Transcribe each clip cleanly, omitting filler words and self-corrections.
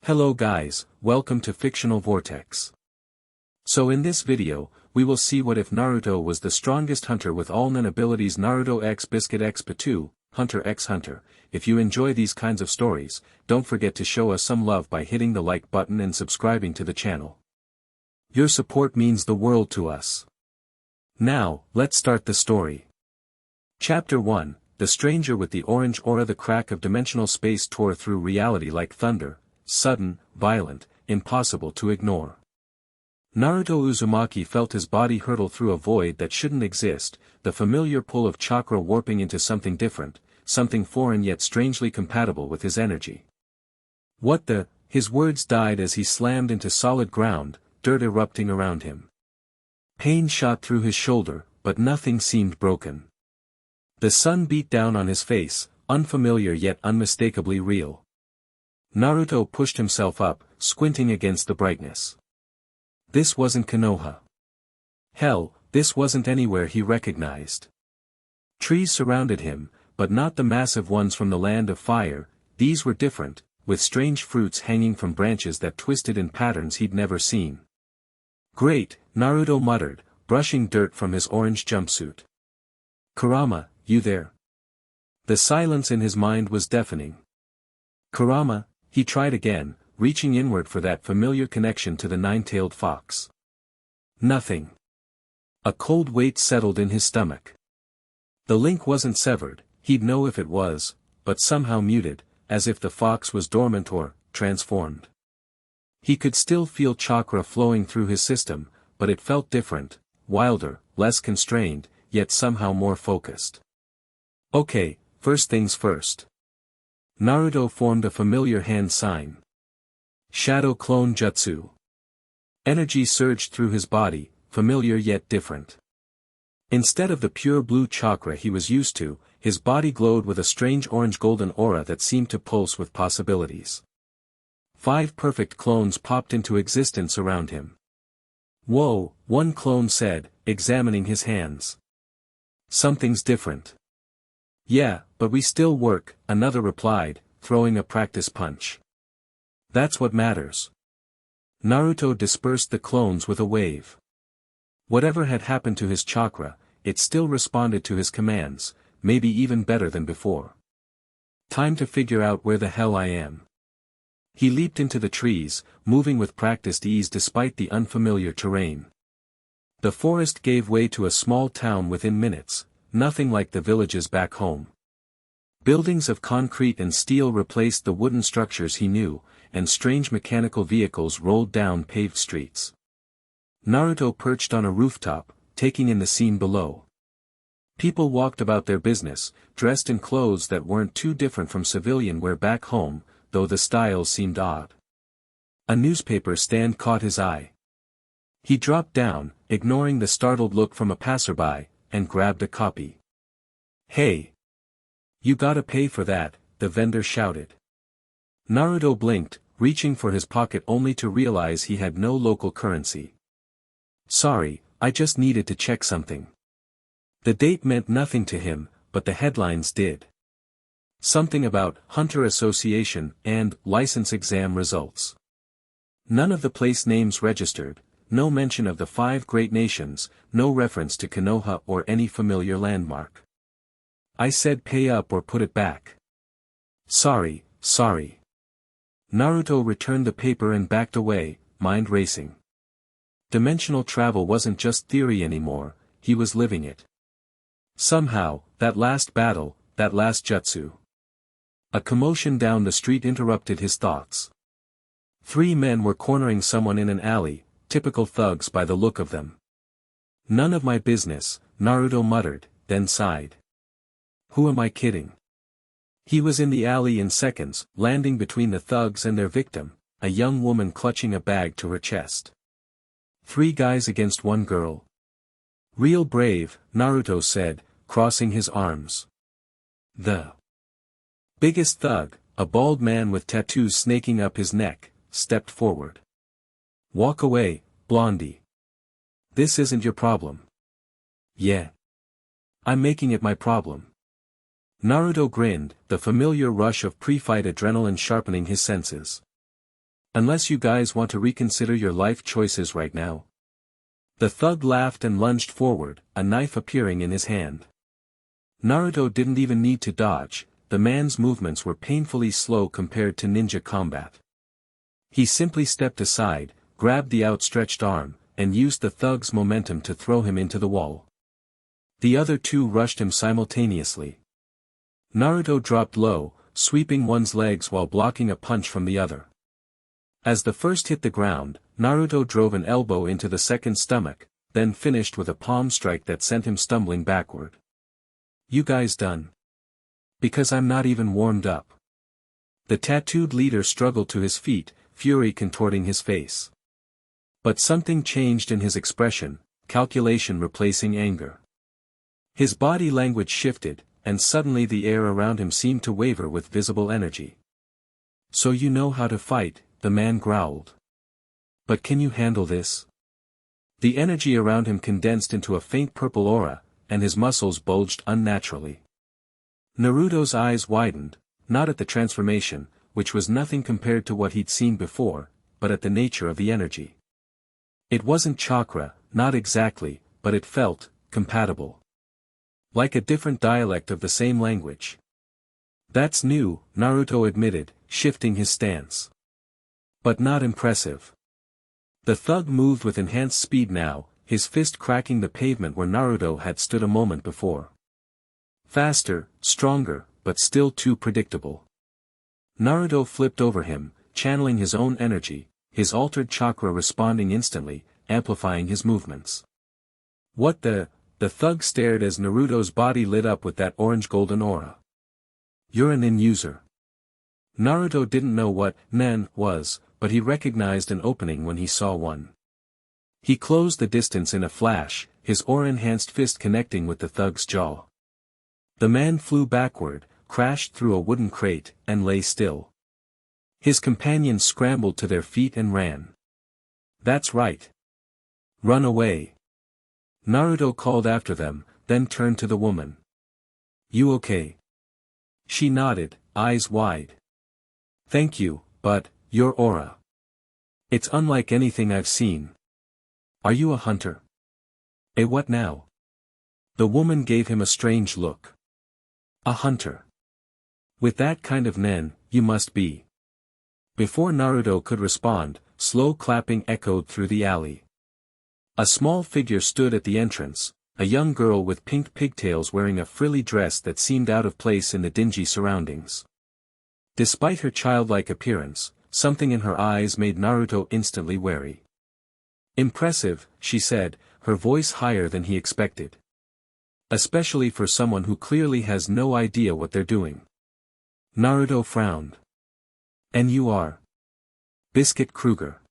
Hello guys, welcome to Fictional Vortex. So in this video, we will see what if Naruto was the strongest hunter with all known abilities. Naruto x Biscuit x Pitou, Hunter x Hunter. If you enjoy these kinds of stories, don't forget to show us some love by hitting the like button and subscribing to the channel. Your support means the world to us. Now, let's start the story. Chapter 1, The Stranger with the Orange Aura. The crack of dimensional space tore through reality like thunder, sudden, violent, impossible to ignore. Naruto Uzumaki felt his body hurtle through a void that shouldn't exist, the familiar pull of chakra warping into something different, something foreign yet strangely compatible with his energy. What the? His words died as he slammed into solid ground, dirt erupting around him. Pain shot through his shoulder, but nothing seemed broken. The sun beat down on his face, unfamiliar yet unmistakably real. Naruto pushed himself up, squinting against the brightness. This wasn't Konoha. Hell, this wasn't anywhere he recognized. Trees surrounded him, but not the massive ones from the land of fire. These were different, with strange fruits hanging from branches that twisted in patterns he'd never seen. Great, Naruto muttered, brushing dirt from his orange jumpsuit. Kurama, you there? The silence in his mind was deafening. Kurama, he tried again, reaching inward for that familiar connection to the nine-tailed fox. Nothing. A cold weight settled in his stomach. The link wasn't severed, he'd know if it was, but somehow muted, as if the fox was dormant or transformed. He could still feel chakra flowing through his system, but it felt different, wilder, less constrained, yet somehow more focused. Okay, first things first. Naruto formed a familiar hand sign. Shadow Clone Jutsu. Energy surged through his body, familiar yet different. Instead of the pure blue chakra he was used to, his body glowed with a strange orange-golden aura that seemed to pulse with possibilities. 5 perfect clones popped into existence around him. Whoa, one clone said, examining his hands. Something's different. Yeah, but we still work, another replied, throwing a practice punch. That's what matters. Naruto dispersed the clones with a wave. Whatever had happened to his chakra, it still responded to his commands, maybe even better than before. Time to figure out where the hell I am. He leaped into the trees, moving with practiced ease despite the unfamiliar terrain. The forest gave way to a small town within minutes, nothing like the villages back home. Buildings of concrete and steel replaced the wooden structures he knew, and strange mechanical vehicles rolled down paved streets. Naruto perched on a rooftop, taking in the scene below. People walked about their business, dressed in clothes that weren't too different from civilian wear back home, though the styles seemed odd. A newspaper stand caught his eye. He dropped down, ignoring the startled look from a passerby, and grabbed a copy. Hey! You gotta pay for that, the vendor shouted. Naruto blinked, reaching for his pocket only to realize he had no local currency. Sorry, I just needed to check something. The date meant nothing to him, but the headlines did. Something about Hunter Association and license exam results. None of the place names registered, no mention of the 5 great nations, no reference to Konoha or any familiar landmark. I said pay up or put it back. Sorry. Naruto returned the paper and backed away, mind racing. Dimensional travel wasn't just theory anymore, he was living it. Somehow, that last battle, that last jutsu. A commotion down the street interrupted his thoughts. 3 men were cornering someone in an alley, typical thugs by the look of them. None of my business, Naruto muttered, then sighed. Who am I kidding? He was in the alley in seconds, landing between the thugs and their victim, a young woman clutching a bag to her chest. 3 guys against 1 girl. Real brave, Naruto said, crossing his arms. The biggest thug, a bald man with tattoos snaking up his neck, stepped forward. Walk away, blondie. This isn't your problem. Yeah. I'm making it my problem. Naruto grinned, the familiar rush of pre-fight adrenaline sharpening his senses. Unless you guys want to reconsider your life choices right now. The thug laughed and lunged forward, a knife appearing in his hand. Naruto didn't even need to dodge, the man's movements were painfully slow compared to ninja combat. He simply stepped aside, grabbed the outstretched arm, and used the thug's momentum to throw him into the wall. The other two rushed him simultaneously. Naruto dropped low, sweeping one's legs while blocking a punch from the other. As the first hit the ground, Naruto drove an elbow into the second's stomach, then finished with a palm strike that sent him stumbling backward. You guys done? Because I'm not even warmed up. The tattooed leader struggled to his feet, fury contorting his face. But something changed in his expression, calculation replacing anger. His body language shifted, and suddenly the air around him seemed to waver with visible energy. So you know how to fight, the man growled. But can you handle this? The energy around him condensed into a faint purple aura, and his muscles bulged unnaturally. Naruto's eyes widened, not at the transformation, which was nothing compared to what he'd seen before, but at the nature of the energy. It wasn't chakra, not exactly, but it felt compatible. Like a different dialect of the same language. That's new, Naruto admitted, shifting his stance. But not impressive. The thug moved with enhanced speed now, his fist cracking the pavement where Naruto had stood a moment before. Faster, stronger, but still too predictable. Naruto flipped over him, channeling his own energy, his altered chakra responding instantly, amplifying his movements. What the thug stared as Naruto's body lit up with that orange-golden aura. You're a nin user. Naruto didn't know what nen was, but he recognized an opening when he saw one. He closed the distance in a flash, his aura-enhanced fist connecting with the thug's jaw. The man flew backward, crashed through a wooden crate, and lay still. His companions scrambled to their feet and ran. That's right. Run away. Naruto called after them, then turned to the woman. You okay? She nodded, eyes wide. Thank you, but your aura. It's unlike anything I've seen. Are you a hunter? A what now? The woman gave him a strange look. A hunter. With that kind of nen, you must be. Before Naruto could respond, slow clapping echoed through the alley. A small figure stood at the entrance, a young girl with pink pigtails wearing a frilly dress that seemed out of place in the dingy surroundings. Despite her childlike appearance, something in her eyes made Naruto instantly wary. Impressive, she said, her voice higher than he expected. Especially for someone who clearly has no idea what they're doing. Naruto frowned. And you are? Biscuit Kruger.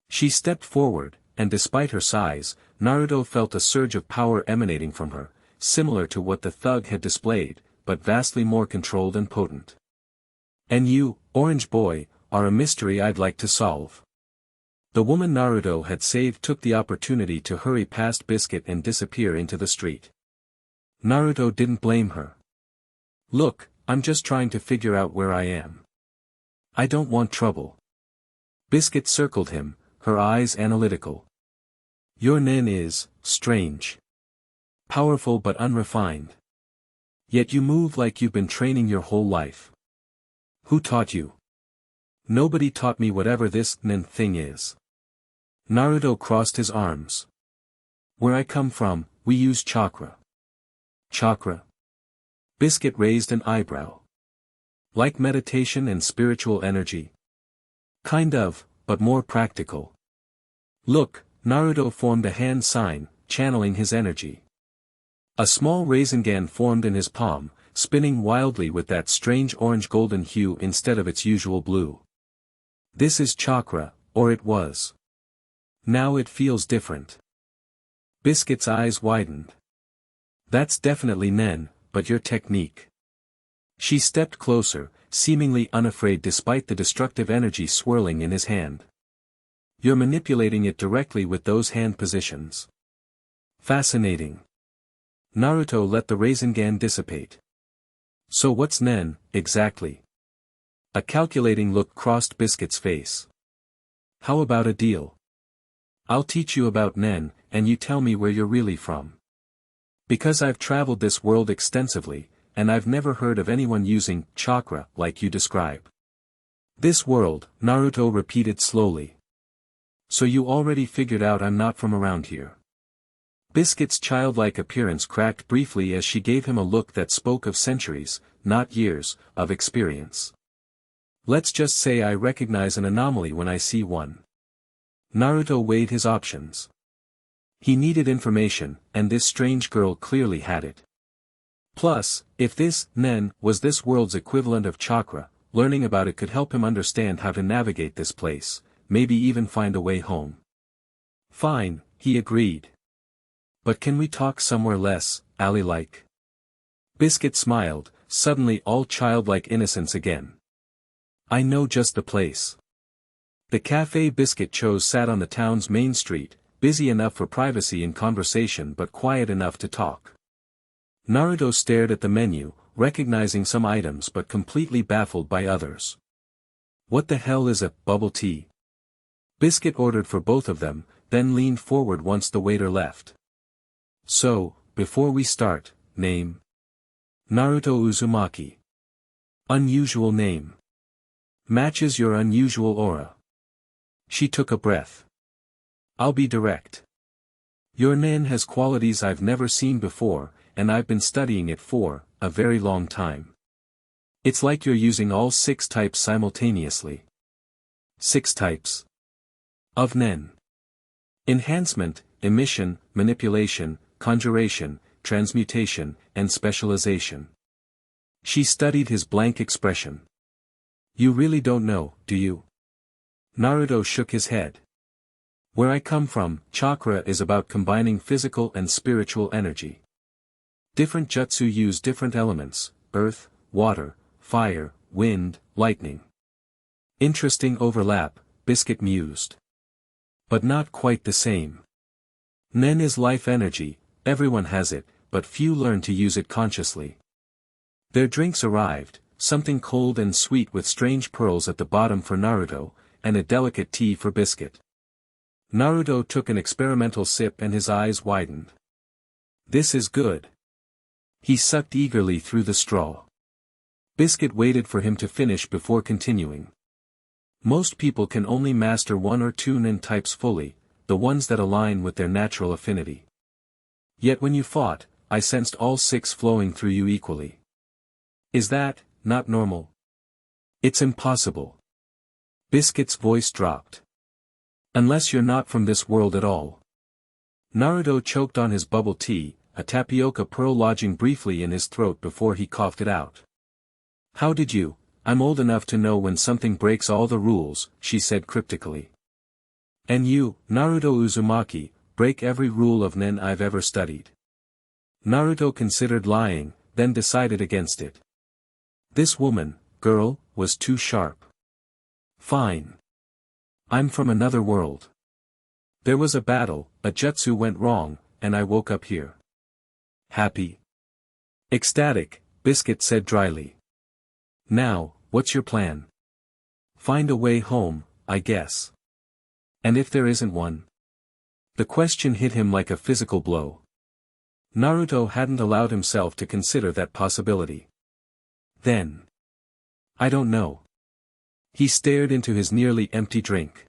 She stepped forward, and despite her size, Naruto felt a surge of power emanating from her, similar to what the thug had displayed, but vastly more controlled and potent. And you, Orange Boy, are a mystery I'd like to solve. The woman Naruto had saved took the opportunity to hurry past Biscuit and disappear into the street. Naruto didn't blame her. Look, I'm just trying to figure out where I am. I don't want trouble. Biscuit circled him, her eyes analytical. Your nen is strange. Powerful but unrefined. Yet you move like you've been training your whole life. Who taught you? Nobody taught me whatever this nen thing is. Naruto crossed his arms. Where I come from, we use chakra. Chakra? Biscuit raised an eyebrow. Like meditation and spiritual energy? Kind of, but more practical. Look, Naruto formed a hand sign, channeling his energy. A small Rasengan formed in his palm, spinning wildly with that strange orange-golden hue instead of its usual blue. This is chakra, or it was. Now it feels different. Biscuit's eyes widened. That's definitely nen, but your technique. She stepped closer, seemingly unafraid despite the destructive energy swirling in his hand. You're manipulating it directly with those hand positions. Fascinating. Naruto let the Rasengan dissipate. So what's nen, exactly? A calculating look crossed Biscuit's face. How about a deal? I'll teach you about Nen, and you tell me where you're really from. Because I've traveled this world extensively, and I've never heard of anyone using chakra like you describe. This world, Naruto repeated slowly. So you already figured out I'm not from around here. Biscuit's childlike appearance cracked briefly as she gave him a look that spoke of centuries, not years, of experience. Let's just say I recognize an anomaly when I see one. Naruto weighed his options. He needed information, and this strange girl clearly had it. Plus, if this, Nen, was this world's equivalent of chakra, learning about it could help him understand how to navigate this place, maybe even find a way home. Fine, he agreed. But can we talk somewhere less, alley-like? Biscuit smiled, suddenly all childlike innocence again. I know just the place. The cafe Biscuit chose sat on the town's main street, busy enough for privacy and conversation but quiet enough to talk. Naruto stared at the menu, recognizing some items but completely baffled by others. What the hell is a bubble tea? Biscuit ordered for both of them, then leaned forward once the waiter left. So, before we start, name? Naruto Uzumaki. Unusual name. Matches your unusual aura. She took a breath. I'll be direct. Your Nen has qualities I've never seen before, and I've been studying it for a very long time. It's like you're using all 6 types simultaneously. 6 types of Nen. Enhancement, emission, manipulation, conjuration, transmutation, and specialization. She studied his blank expression. You really don't know, do you? Naruto shook his head. Where I come from, chakra is about combining physical and spiritual energy. Different jutsu use different elements, earth, water, fire, wind, lightning. Interesting overlap, Biscuit mused. But not quite the same. Nen is life energy, everyone has it, but few learn to use it consciously. Their drinks arrived, something cold and sweet with strange pearls at the bottom for Naruto, and a delicate tea for Biscuit. Naruto took an experimental sip and his eyes widened. This is good. He sucked eagerly through the straw. Biscuit waited for him to finish before continuing. Most people can only master 1 or 2 Nen types fully, the ones that align with their natural affinity. Yet when you fought, I sensed all 6 flowing through you equally. Is that not normal? It's impossible. Biscuit's voice dropped. Unless you're not from this world at all. Naruto choked on his bubble tea, a tapioca pearl lodging briefly in his throat before he coughed it out. How did you? I'm old enough to know when something breaks all the rules, she said cryptically. And you, Naruto Uzumaki, break every rule of Nen I've ever studied. Naruto considered lying, then decided against it. This woman, girl, was too sharp. Fine. I'm from another world. There was a battle, a jutsu went wrong, and I woke up here. Happy? Ecstatic, Biscuit said dryly. Now, what's your plan? Find a way home, I guess. And if there isn't one? The question hit him like a physical blow. Naruto hadn't allowed himself to consider that possibility. Then. I don't know. He stared into his nearly empty drink.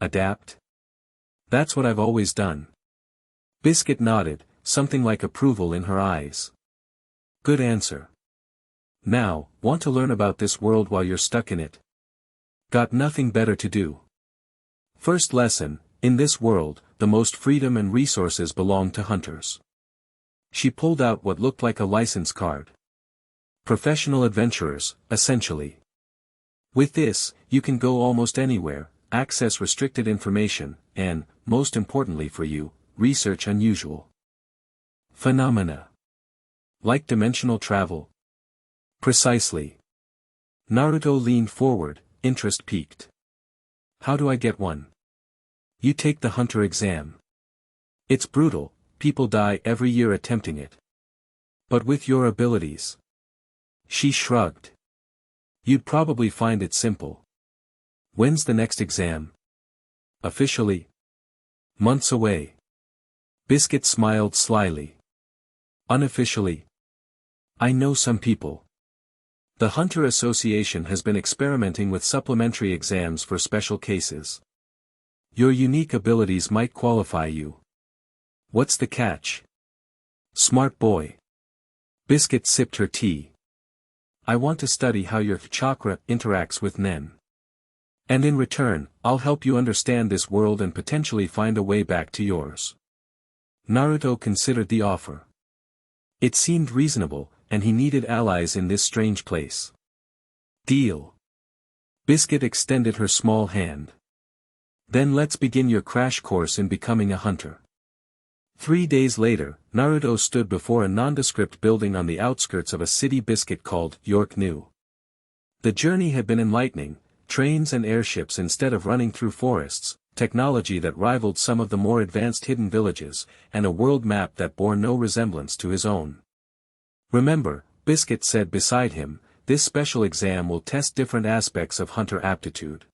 Adapt? That's what I've always done. Biscuit nodded, something like approval in her eyes. Good answer. Now, want to learn about this world while you're stuck in it? Got nothing better to do. First lesson, in this world, the most freedom and resources belong to hunters. She pulled out what looked like a license card. Professional adventurers, essentially. With this, you can go almost anywhere, access restricted information, and, most importantly for you, research unusual phenomena. Like dimensional travel. Precisely. Naruto leaned forward, interest piqued. How do I get one? You take the hunter exam. It's brutal, people die every year attempting it. But with your abilities. She shrugged. You'd probably find it simple. When's the next exam? Officially? Months away. Biscuit smiled slyly. Unofficially? I know some people. The Hunter Association has been experimenting with supplementary exams for special cases. Your unique abilities might qualify you. What's the catch? Smart boy. Biscuit sipped her tea. I want to study how your chakra interacts with Nen. And in return, I'll help you understand this world and potentially find a way back to yours. Naruto considered the offer. It seemed reasonable, and he needed allies in this strange place. Deal. Biscuit extended her small hand. Then let's begin your crash course in becoming a hunter. 3 days later, Naruto stood before a nondescript building on the outskirts of a city Biscuit called York New. The journey had been enlightening, trains and airships instead of running through forests, technology that rivaled some of the more advanced hidden villages, and a world map that bore no resemblance to his own. Remember, Biscuit said beside him, this special exam will test different aspects of hunter aptitude.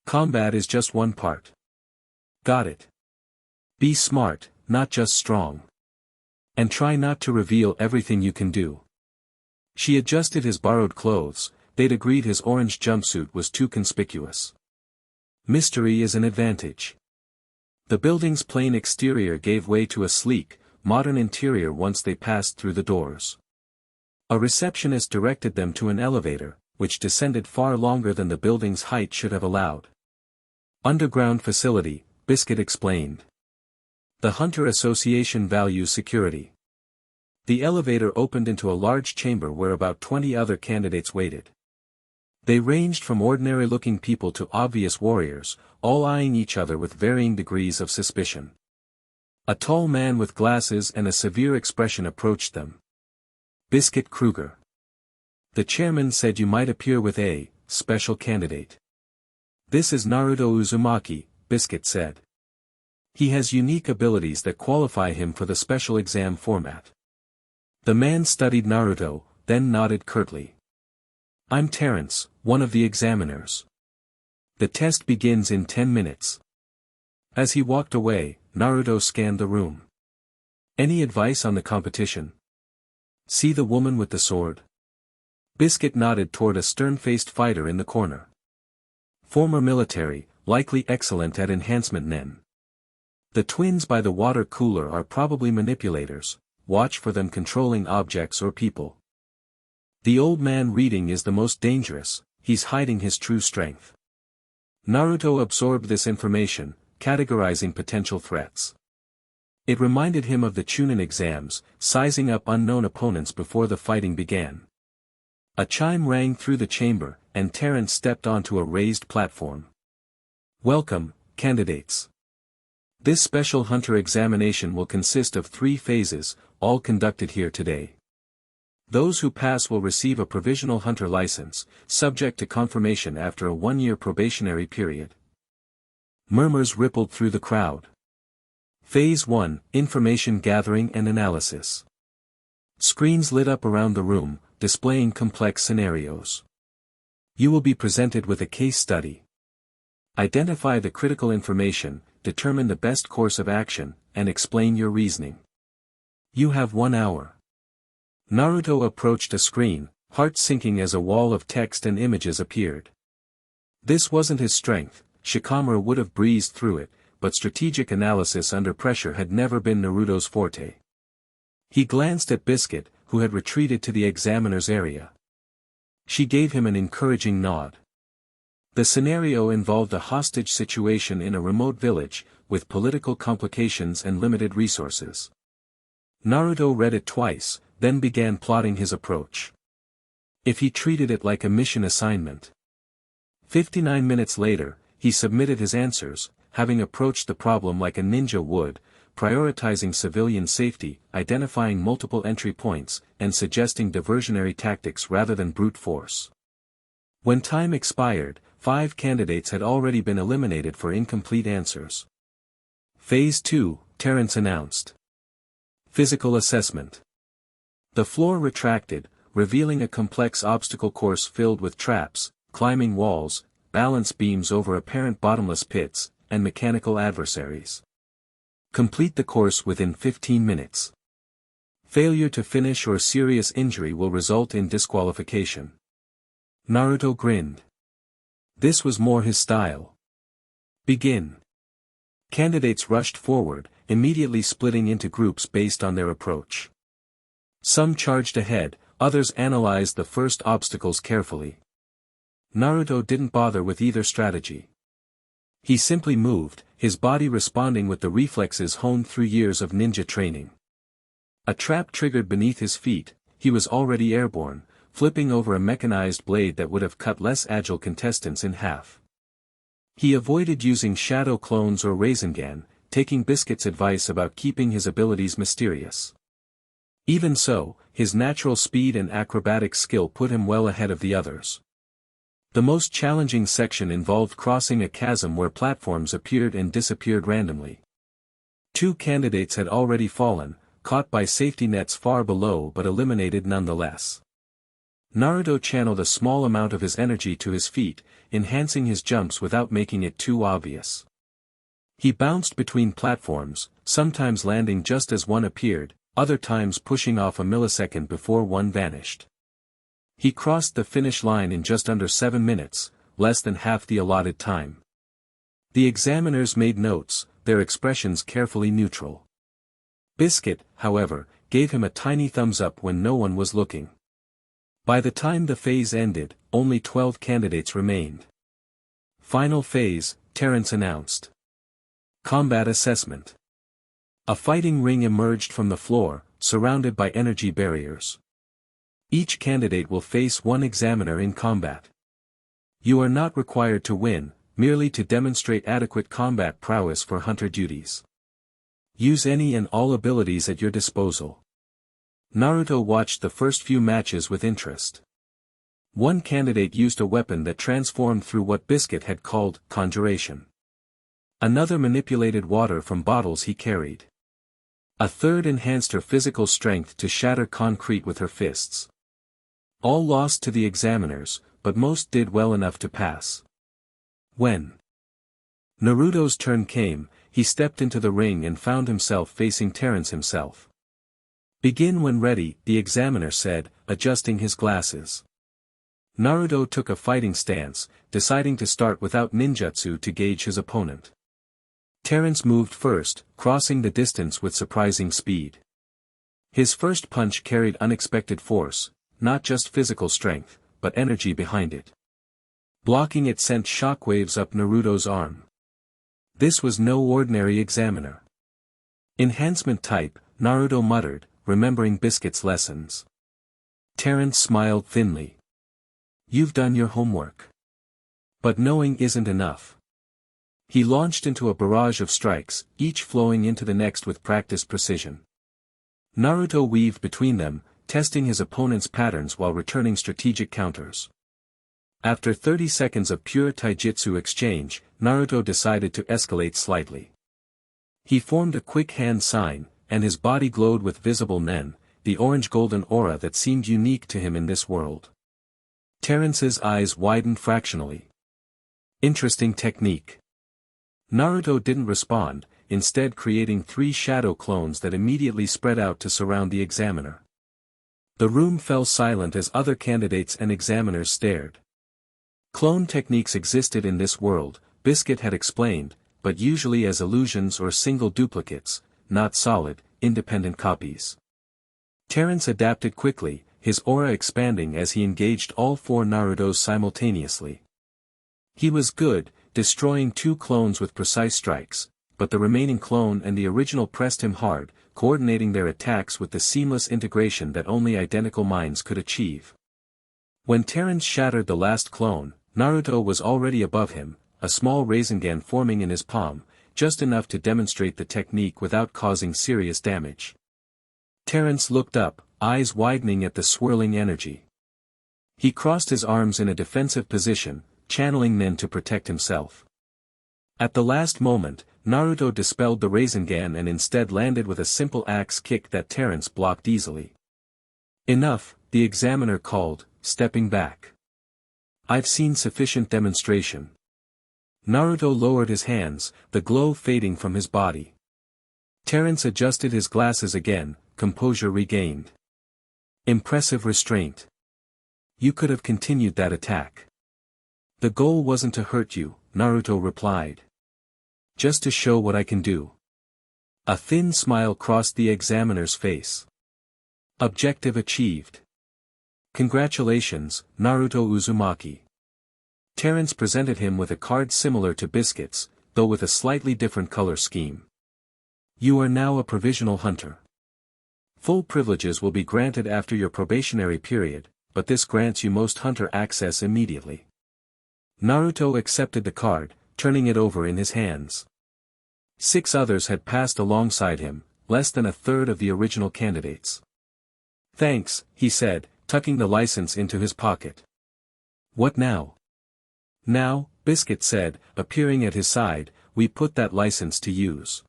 Combat is just one part. Got it. Be smart, not just strong. And try not to reveal everything you can do. She adjusted his borrowed clothes. They'd agreed his orange jumpsuit was too conspicuous. Mystery is an advantage. The building's plain exterior gave way to a sleek, modern interior once they passed through the doors. A receptionist directed them to an elevator, which descended far longer than the building's height should have allowed. Underground facility, Biscuit explained. The Hunter Association values security. The elevator opened into a large chamber where about 20 other candidates waited. They ranged from ordinary-looking people to obvious warriors, all eyeing each other with varying degrees of suspicion. A tall man with glasses and a severe expression approached them. Biscuit Kruger. The chairman said you might appear with a special candidate. This is Naruto Uzumaki, Biscuit said. He has unique abilities that qualify him for the special exam format. The man studied Naruto, then nodded curtly. I'm Terrence, one of the examiners. The test begins in 10 minutes. As he walked away, Naruto scanned the room. Any advice on the competition? See the woman with the sword? Biscuit nodded toward a stern-faced fighter in the corner. Former military, likely excellent at enhancement Nen. The twins by the water cooler are probably manipulators, watch for them controlling objects or people. The old man reading is the most dangerous, he's hiding his true strength. Naruto absorbed this information, categorizing potential threats. It reminded him of the Chunin exams, sizing up unknown opponents before the fighting began. A chime rang through the chamber, and Terrence stepped onto a raised platform. Welcome, candidates. This special hunter examination will consist of 3 phases, all conducted here today. Those who pass will receive a provisional hunter license, subject to confirmation after a 1-year probationary period. Murmurs rippled through the crowd. Phase 1, Information Gathering and Analysis. Screens lit up around the room, displaying complex scenarios. You will be presented with a case study. Identify the critical information, determine the best course of action, and explain your reasoning. You have 1 hour. Naruto approached a screen, heart sinking as a wall of text and images appeared. This wasn't his strength, Shikamaru would have breezed through it, but strategic analysis under pressure had never been Naruto's forte. He glanced at Biscuit, who had retreated to the examiner's area. She gave him an encouraging nod. The scenario involved a hostage situation in a remote village, with political complications and limited resources. Naruto read it twice, then began plotting his approach. If he treated it like a mission assignment. 59 minutes later, he submitted his answers, having approached the problem like a ninja would, prioritizing civilian safety, identifying multiple entry points, and suggesting diversionary tactics rather than brute force. When time expired, 5 candidates had already been eliminated for incomplete answers. Phase 2, Terrence announced. Physical Assessment. The floor retracted, revealing a complex obstacle course filled with traps, climbing walls, balance beams over apparent bottomless pits, and mechanical adversaries. Complete the course within 15 minutes. Failure to finish or serious injury will result in disqualification. Naruto grinned. This was more his style. Begin. Candidates rushed forward, immediately splitting into groups based on their approach. Some charged ahead, others analyzed the first obstacles carefully. Naruto didn't bother with either strategy. He simply moved, his body responding with the reflexes honed through years of ninja training. A trap triggered beneath his feet, he was already airborne, flipping over a mechanized blade that would have cut less agile contestants in half. He avoided using shadow clones or Rasengan, taking Biscuit's advice about keeping his abilities mysterious. Even so, his natural speed and acrobatic skill put him well ahead of the others. The most challenging section involved crossing a chasm where platforms appeared and disappeared randomly. 2 candidates had already fallen, caught by safety nets far below but eliminated nonetheless. Naruto channeled a small amount of his energy to his feet, enhancing his jumps without making it too obvious. He bounced between platforms, sometimes landing just as one appeared, other times pushing off a millisecond before one vanished. He crossed the finish line in just under 7 minutes, less than half the allotted time. The examiners made notes, their expressions carefully neutral. Biscuit, however, gave him a tiny thumbs up when no one was looking. By the time the phase ended, only 12 candidates remained. Final phase, Terence announced. Combat assessment. A fighting ring emerged from the floor, surrounded by energy barriers. Each candidate will face one examiner in combat. You are not required to win, merely to demonstrate adequate combat prowess for hunter duties. Use any and all abilities at your disposal. Naruto watched the first few matches with interest. One candidate used a weapon that transformed through what Biscuit had called conjuration. Another manipulated water from bottles he carried. A third enhanced her physical strength to shatter concrete with her fists. All lost to the examiners, but most did well enough to pass. When Naruto's turn came, he stepped into the ring and found himself facing Terence himself. Begin when ready, the examiner said, adjusting his glasses. Naruto took a fighting stance, deciding to start without ninjutsu to gauge his opponent. Terence moved first, crossing the distance with surprising speed. His first punch carried unexpected force, not just physical strength, but energy behind it. Blocking it sent shockwaves up Naruto's arm. This was no ordinary examiner. Enhancement type, Naruto muttered, remembering Biscuit's lessons. Terence smiled thinly. You've done your homework. But knowing isn't enough. He launched into a barrage of strikes, each flowing into the next with practiced precision. Naruto weaved between them, testing his opponent's patterns while returning strategic counters. After 30 seconds of pure taijutsu exchange, Naruto decided to escalate slightly. He formed a quick hand sign, and his body glowed with visible nen, the orange-golden aura that seemed unique to him in this world. Terence's eyes widened fractionally. Interesting technique. Naruto didn't respond, instead creating 3 shadow clones that immediately spread out to surround the examiner. The room fell silent as other candidates and examiners stared. Clone techniques existed in this world, Biscuit had explained, but usually as illusions or single duplicates, not solid, independent copies. Terence adapted quickly, his aura expanding as he engaged all 4 Narutos simultaneously. He was good, destroying 2 clones with precise strikes, but the remaining clone and the original pressed him hard, coordinating their attacks with the seamless integration that only identical minds could achieve. When Terence shattered the last clone, Naruto was already above him, a small Rasengan forming in his palm, just enough to demonstrate the technique without causing serious damage. Terence looked up, eyes widening at the swirling energy. He crossed his arms in a defensive position, channeling nen to protect himself. At the last moment, Naruto dispelled the Rasengan and instead landed with a simple axe kick that Terence blocked easily. Enough, the examiner called, stepping back. I've seen sufficient demonstration. Naruto lowered his hands, the glow fading from his body. Terence adjusted his glasses again, composure regained. Impressive restraint. You could have continued that attack. The goal wasn't to hurt you, Naruto replied. Just to show what I can do. A thin smile crossed the examiner's face. Objective achieved. Congratulations, Naruto Uzumaki. Terence presented him with a card similar to Biscuit's, though with a slightly different color scheme. You are now a provisional hunter. Full privileges will be granted after your probationary period, but this grants you most hunter access immediately. Naruto accepted the card, turning it over in his hands. 6 others had passed alongside him, less than a third of the original candidates. Thanks, he said, tucking the license into his pocket. What now? Now, Biscuit said, appearing at his side, we put that license to use.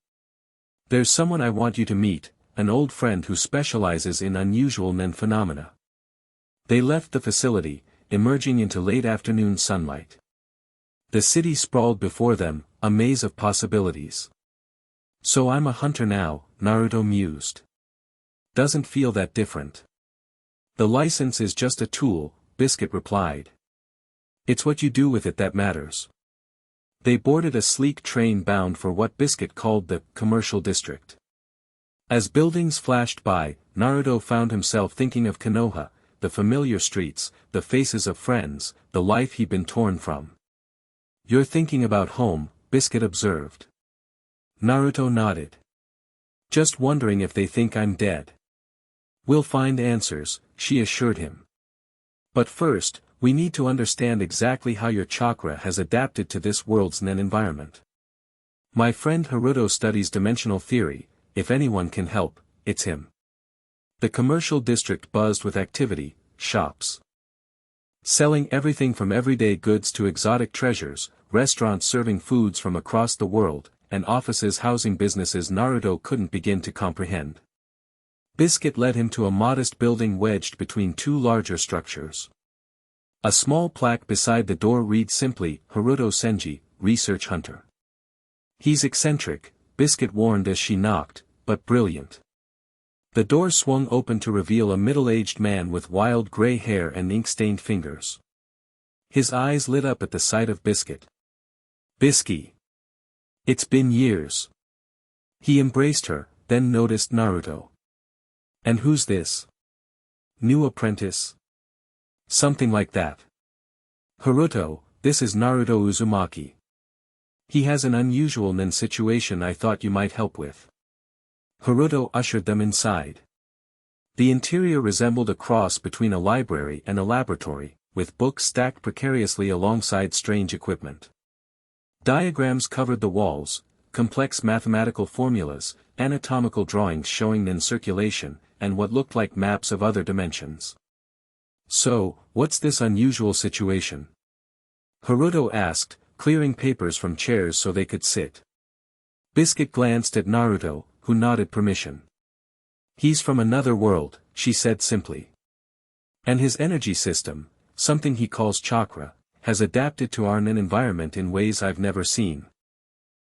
There's someone I want you to meet, an old friend who specializes in unusual nen phenomena. They left the facility, emerging into late afternoon sunlight. The city sprawled before them, a maze of possibilities. So I'm a hunter now, Naruto mused. Doesn't feel that different. The license is just a tool, Biscuit replied. It's what you do with it that matters. They boarded a sleek train bound for what Biscuit called the commercial district. As buildings flashed by, Naruto found himself thinking of Konoha, the familiar streets, the faces of friends, the life he'd been torn from. You're thinking about home, Biscuit observed. Naruto nodded. Just wondering if they think I'm dead. We'll find answers, she assured him. But first, we need to understand exactly how your chakra has adapted to this world's nen environment. My friend Naruto studies dimensional theory, if anyone can help, it's him. The commercial district buzzed with activity, shops selling everything from everyday goods to exotic treasures, restaurants serving foods from across the world, and offices housing businesses Naruto couldn't begin to comprehend. Biscuit led him to a modest building wedged between 2 larger structures. A small plaque beside the door read simply, Naruto Senji, Research Hunter. He's eccentric, Biscuit warned as she knocked, but brilliant. The door swung open to reveal a middle-aged man with wild gray hair and ink-stained fingers. His eyes lit up at the sight of Biscuit. Bisky. It's been years. He embraced her, then noticed Naruto. And who's this? New apprentice? Something like that. Naruto, this is Naruto Uzumaki. He has an unusual nen situation I thought you might help with. Naruto ushered them inside. The interior resembled a cross between a library and a laboratory, with books stacked precariously alongside strange equipment. Diagrams covered the walls, complex mathematical formulas, anatomical drawings showing nen circulation, and what looked like maps of other dimensions. So, what's this unusual situation? Naruto asked, clearing papers from chairs so they could sit. Biscuit glanced at Naruto, who nodded permission. He's from another world, she said simply. And his energy system, something he calls chakra, has adapted to our nen environment in ways I've never seen.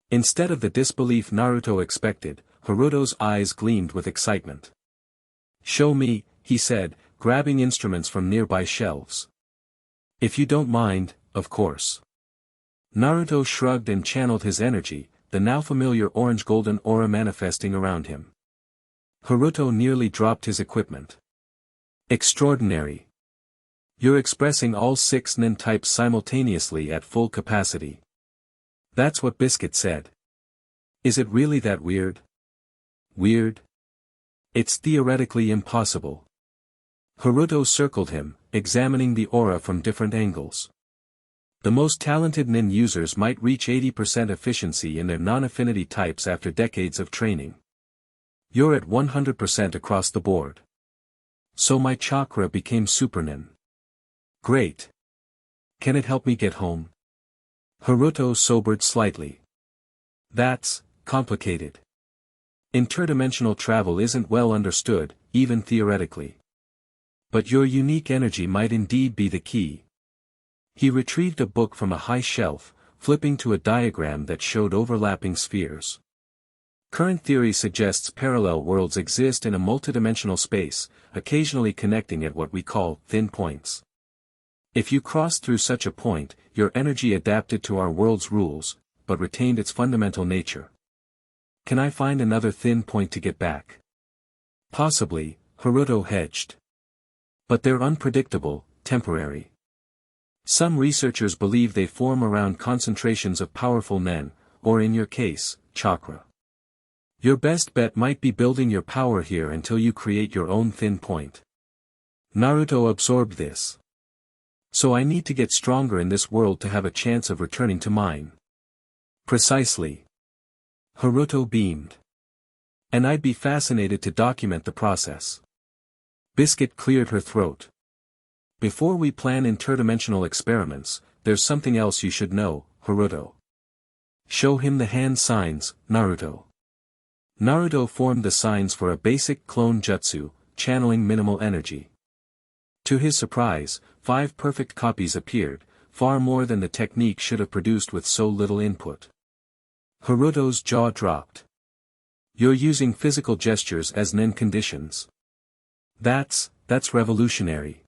Instead of the disbelief Naruto expected, Naruto's eyes gleamed with excitement. Show me, he said, grabbing instruments from nearby shelves. If you don't mind, of course. Naruto shrugged and channeled his energy, the now familiar orange-golden aura manifesting around him. Naruto nearly dropped his equipment. Extraordinary. You're expressing all 6 nen types simultaneously at full capacity. That's what Biscuit said. Is it really that weird? Weird? It's theoretically impossible. Naruto circled him, examining the aura from different angles. The most talented nen users might reach 80% efficiency in their non-affinity types after decades of training. You're at 100% across the board. So my chakra became super nen. Great. Can it help me get home? Naruto sobered slightly. That's complicated. Interdimensional travel isn't well understood, even theoretically. But your unique energy might indeed be the key. He retrieved a book from a high shelf, flipping to a diagram that showed overlapping spheres. Current theory suggests parallel worlds exist in a multidimensional space, occasionally connecting at what we call thin points. If you crossed through such a point, your energy adapted to our world's rules, but retained its fundamental nature. Can I find another thin point to get back? Possibly, Naruto hedged. But they're unpredictable, temporary. Some researchers believe they form around concentrations of powerful nen, or in your case, chakra. Your best bet might be building your power here until you create your own thin point. Naruto absorbed this. So I need to get stronger in this world to have a chance of returning to mine. Precisely. Naruto beamed. And I'd be fascinated to document the process. Biscuit cleared her throat. Before we plan interdimensional experiments, there's something else you should know, Naruto. Show him the hand signs, Naruto. Naruto formed the signs for a basic clone jutsu, channeling minimal energy. To his surprise, 5 perfect copies appeared, far more than the technique should have produced with so little input. Naruto's jaw dropped. You're using physical gestures as nin conditions. That's revolutionary.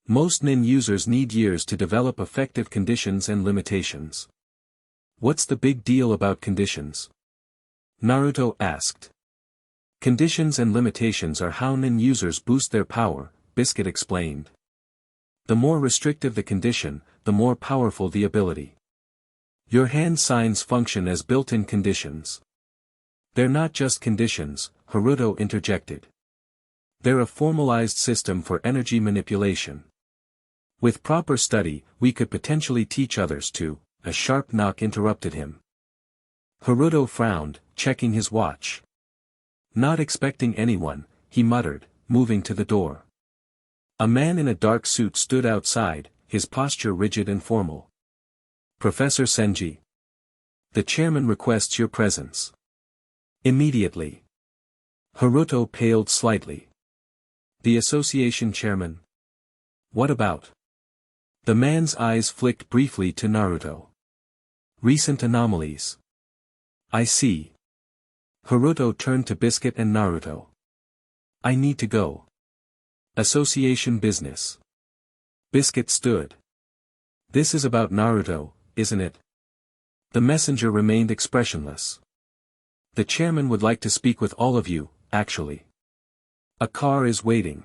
Most nin users need years to develop effective conditions and limitations. What's the big deal about conditions? Naruto asked. Conditions and limitations are how nin users boost their power, Biscuit explained. The more restrictive the condition, the more powerful the ability. Your hand signs function as built-in conditions. They're not just conditions, Naruto interjected. They're a formalized system for energy manipulation. With proper study, we could potentially teach others to. A sharp knock interrupted him. Naruto frowned, checking his watch. Not expecting anyone, he muttered, moving to the door. A man in a dark suit stood outside, his posture rigid and formal. Professor Senji. The chairman requests your presence. Immediately. Naruto paled slightly. The association chairman? What about? The man's eyes flicked briefly to Naruto. Recent anomalies. I see. Naruto turned to Biscuit and Naruto. I need to go. Association business. Biscuit stood. This is about Naruto, isn't it? The messenger remained expressionless. The chairman would like to speak with all of you, actually. A car is waiting.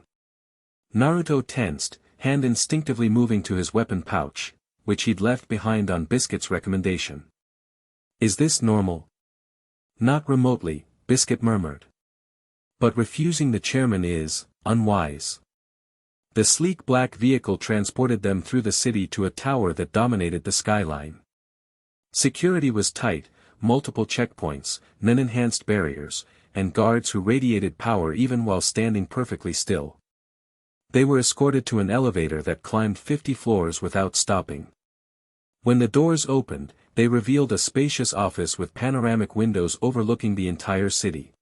Naruto tensed, hand instinctively moving to his weapon pouch, which he'd left behind on Biscuit's recommendation. Is this normal? Not remotely, Biscuit murmured. But refusing the chairman is unwise. The sleek black vehicle transported them through the city to a tower that dominated the skyline. Security was tight, multiple checkpoints, nin-enhanced barriers, and guards who radiated power even while standing perfectly still. They were escorted to an elevator that climbed 50 floors without stopping. When the doors opened, they revealed a spacious office with panoramic windows overlooking the entire city.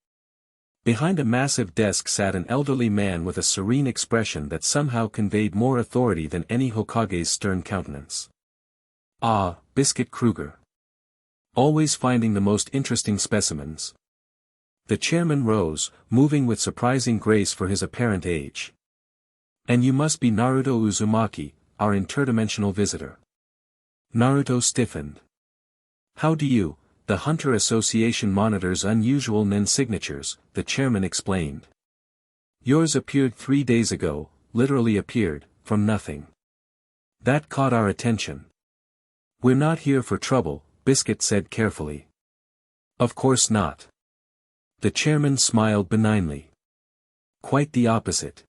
Behind a massive desk sat an elderly man with a serene expression that somehow conveyed more authority than any Hokage's stern countenance. Ah, Biscuit Kruger. Always finding the most interesting specimens. The chairman rose, moving with surprising grace for his apparent age. And you must be Naruto Uzumaki, our interdimensional visitor. Naruto stiffened. How do you? The Hunter Association monitors unusual nin signatures, the chairman explained. Yours appeared 3 days ago, literally appeared, from nothing. That caught our attention. We're not here for trouble, Biscuit said carefully. Of course not. The chairman smiled benignly. Quite the opposite.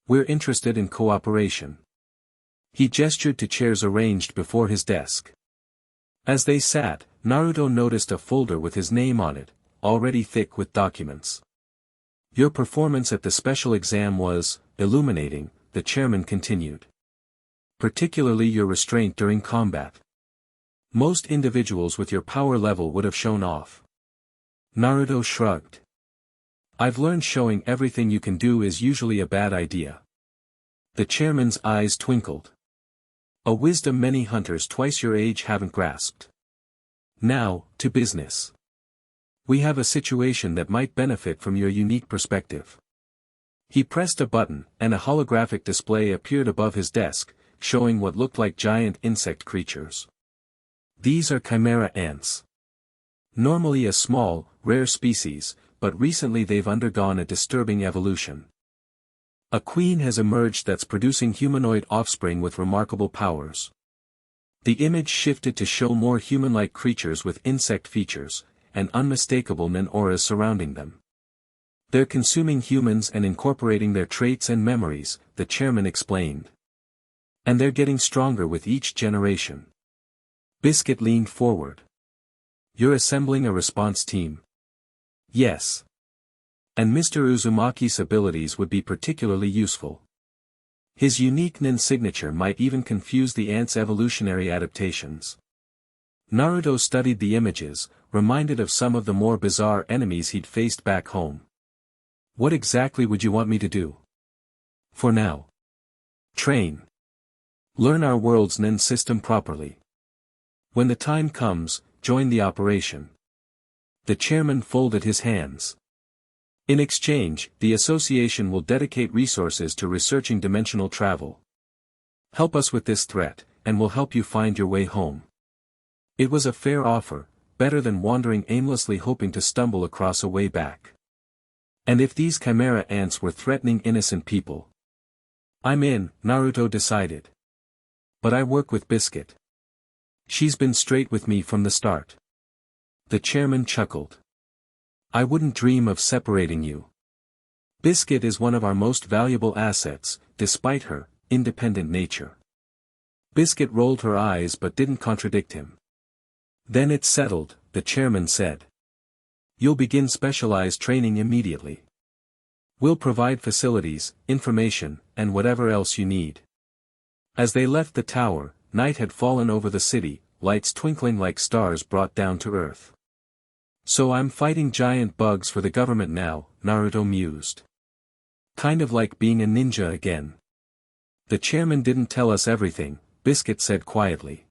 We're interested in cooperation. He gestured to chairs arranged before his desk. As they sat, Naruto noticed a folder with his name on it, already thick with documents. Your performance at the special exam was illuminating, the chairman continued. Particularly your restraint during combat. Most individuals with your power level would have shown off. Naruto shrugged. I've learned showing everything you can do is usually a bad idea. The chairman's eyes twinkled. A wisdom many hunters twice your age haven't grasped. Now, to business. We have a situation that might benefit from your unique perspective. He pressed a button, and a holographic display appeared above his desk, showing what looked like giant insect creatures. These are chimera ants. Normally a small, rare species, but recently they've undergone a disturbing evolution. A queen has emerged that's producing humanoid offspring with remarkable powers. The image shifted to show more human-like creatures with insect features, and unmistakable nen auras surrounding them. They're consuming humans and incorporating their traits and memories, the chairman explained. And they're getting stronger with each generation. Biscuit leaned forward. You're assembling a response team? Yes. And Mr. Uzumaki's abilities would be particularly useful. His unique nen signature might even confuse the ant's evolutionary adaptations. Naruto studied the images, reminded of some of the more bizarre enemies he'd faced back home. What exactly would you want me to do? For now. Train. Learn our world's nen system properly. When the time comes, join the operation. The chairman folded his hands. In exchange, the association will dedicate resources to researching dimensional travel. Help us with this threat, and we'll help you find your way home. It was a fair offer, better than wandering aimlessly hoping to stumble across a way back. And if these chimera ants were threatening innocent people? I'm in, Naruto decided. But I work with Biscuit. She's been straight with me from the start. The chairman chuckled. I wouldn't dream of separating you. Biscuit is one of our most valuable assets, despite her independent nature. Biscuit rolled her eyes but didn't contradict him. Then it's settled, the chairman said. You'll begin specialized training immediately. We'll provide facilities, information, and whatever else you need. As they left the tower, night had fallen over the city, lights twinkling like stars brought down to earth. So I'm fighting giant bugs for the government now, Naruto mused. Kind of like being a ninja again. The chairman didn't tell us everything, Biscuit said quietly.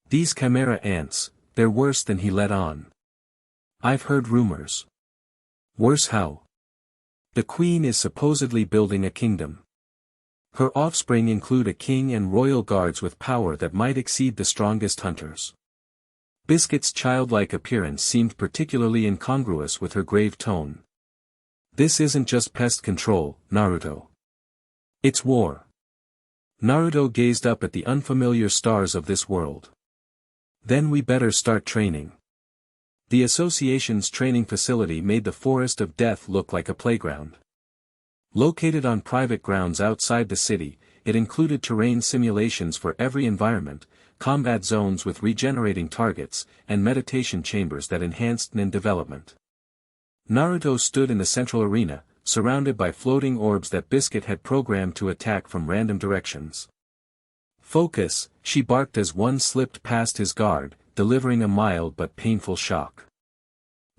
These chimera ants, they're worse than he let on. I've heard rumors. Worse how? The queen is supposedly building a kingdom. Her offspring include a king and royal guards with power that might exceed the strongest hunters. Biscuit's childlike appearance seemed particularly incongruous with her grave tone. This isn't just pest control, Naruto. It's war. Naruto gazed up at the unfamiliar stars of this world. Then we better start training. The association's training facility made the Forest of Death look like a playground. Located on private grounds outside the city, it included terrain simulations for every environment, combat zones with regenerating targets, and meditation chambers that enhanced nen development. Naruto stood in the central arena, surrounded by floating orbs that Biscuit had programmed to attack from random directions. Focus, she barked as one slipped past his guard, delivering a mild but painful shock.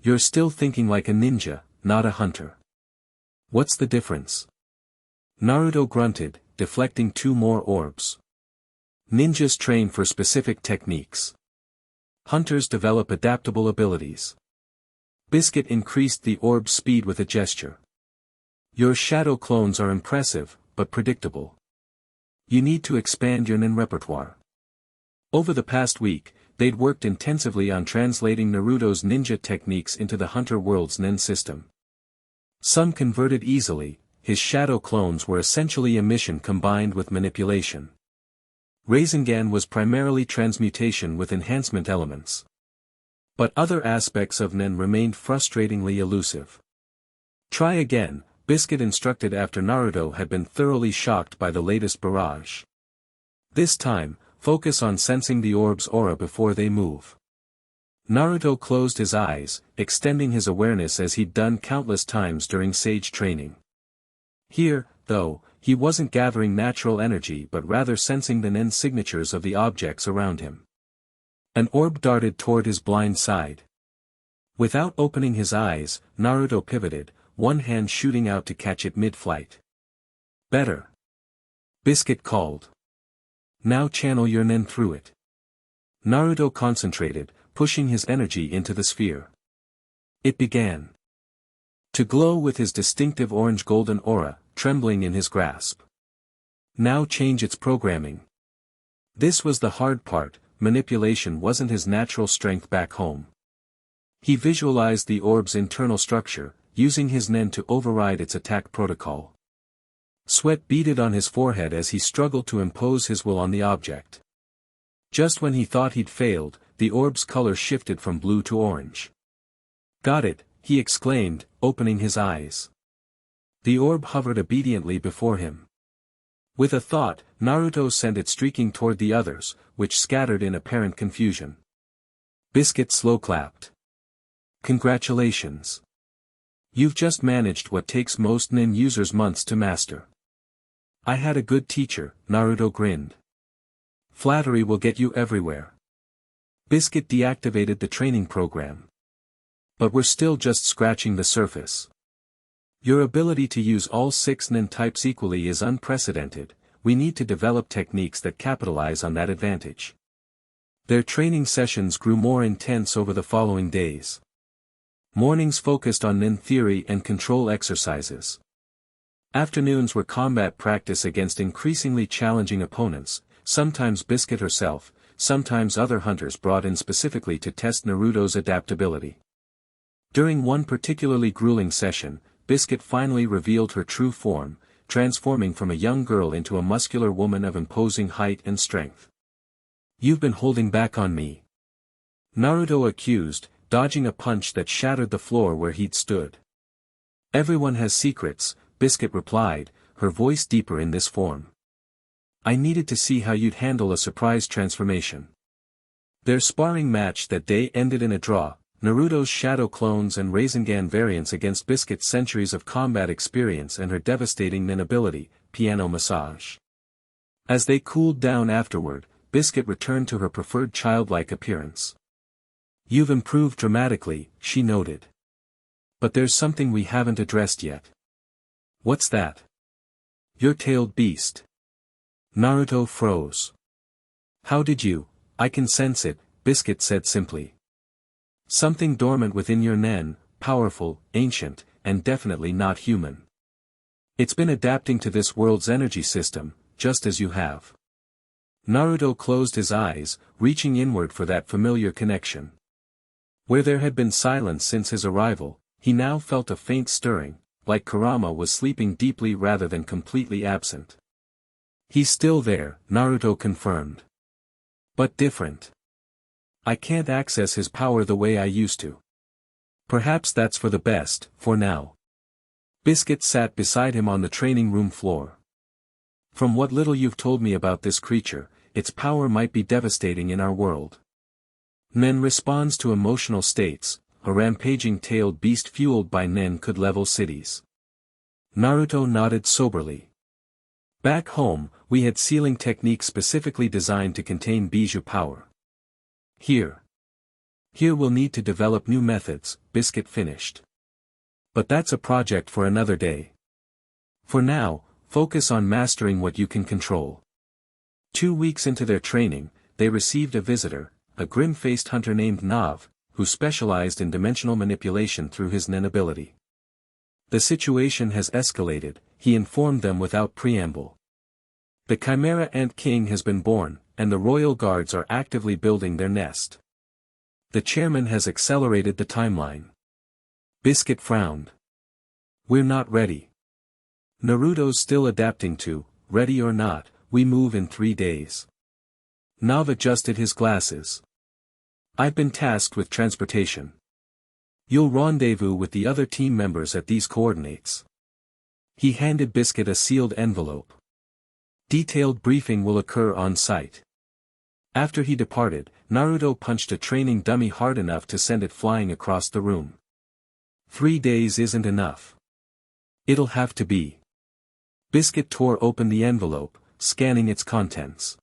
You're still thinking like a ninja, not a hunter. What's the difference? Naruto grunted, deflecting two more orbs. Ninjas train for specific techniques. Hunters develop adaptable abilities. Biscuit increased the orb's speed with a gesture. Your shadow clones are impressive, but predictable. You need to expand your nen repertoire. Over the past week, they'd worked intensively on translating Naruto's ninja techniques into the hunter world's nen system. Some converted easily, his shadow clones were essentially emission combined with manipulation. Rasengan was primarily transmutation with enhancement elements. But other aspects of nen remained frustratingly elusive. Try again, Biscuit instructed after Naruto had been thoroughly shocked by the latest barrage. This time, focus on sensing the orb's aura before they move. Naruto closed his eyes, extending his awareness as he'd done countless times during sage training. Here, though, he wasn't gathering natural energy but rather sensing the nen signatures of the objects around him. An orb darted toward his blind side. Without opening his eyes, Naruto pivoted, one hand shooting out to catch it mid-flight. Better. Biscuit called. Now channel your nen through it. Naruto concentrated, pushing his energy into the sphere. It began to glow with his distinctive orange-golden aura, trembling in his grasp. Now change its programming. This was the hard part, manipulation wasn't his natural strength back home. He visualized the orb's internal structure, using his nen to override its attack protocol. Sweat beaded on his forehead as he struggled to impose his will on the object. Just when he thought he'd failed, the orb's color shifted from blue to orange. "Got it," he exclaimed, opening his eyes. The orb hovered obediently before him. With a thought, Naruto sent it streaking toward the others, which scattered in apparent confusion. Biscuit slow clapped. "Congratulations. You've just managed what takes most nin users months to master." "I had a good teacher," Naruto grinned. "Flattery will get you everywhere." Biscuit deactivated the training program. "But we're still just scratching the surface. Your ability to use all 6 nin types equally is unprecedented. We need to develop techniques that capitalize on that advantage." Their training sessions grew more intense over the following days. Mornings focused on nin theory and control exercises. Afternoons were combat practice against increasingly challenging opponents, sometimes Biscuit herself, sometimes other hunters brought in specifically to test Naruto's adaptability. During one particularly grueling session, Biscuit finally revealed her true form, transforming from a young girl into a muscular woman of imposing height and strength. "You've been holding back on me," Naruto accused, dodging a punch that shattered the floor where he'd stood. "Everyone has secrets," Biscuit replied, her voice deeper in this form. "I needed to see how you'd handle a surprise transformation." Their sparring match that day ended in a draw, Naruto's shadow clones and Rasengan variants against Biscuit's centuries of combat experience and her devastating nin ability, piano massage. As they cooled down afterward, Biscuit returned to her preferred childlike appearance. "You've improved dramatically," she noted. "But there's something we haven't addressed yet." "What's that?" "Your tailed beast." Naruto froze. "How did you?" "I can sense it," Biscuit said simply. "Something dormant within your nen, powerful, ancient, and definitely not human. It's been adapting to this world's energy system, just as you have." Naruto closed his eyes, reaching inward for that familiar connection. Where there had been silence since his arrival, he now felt a faint stirring, like Kurama was sleeping deeply rather than completely absent. "He's still there," Naruto confirmed. "But different. I can't access his power the way I used to. Perhaps that's for the best, for now." Biscuit sat beside him on the training room floor. "From what little you've told me about this creature, its power might be devastating in our world. Nen responds to emotional states. A rampaging tailed beast fueled by nen could level cities." Naruto nodded soberly. "Back home, we had sealing techniques specifically designed to contain bijou power. Here we'll need to develop new methods," Biscuit finished. "But that's a project for another day. For now, focus on mastering what you can control." 2 weeks into their training, they received a visitor, a grim-faced hunter named Nav, who specialized in dimensional manipulation through his nen ability. "The situation has escalated," he informed them without preamble. "The Chimera Ant King has been born, and the royal guards are actively building their nest. The chairman has accelerated the timeline." Biscuit frowned. "We're not ready. Naruto's still adapting to, ready or not, we move in 3 days." Nav adjusted his glasses. "I've been tasked with transportation. You'll rendezvous with the other team members at these coordinates." He handed Biscuit a sealed envelope. "Detailed briefing will occur on site." After he departed, Naruto punched a training dummy hard enough to send it flying across the room. 3 days isn't enough. It'll have to be. Biscuit tore open the envelope, scanning its contents.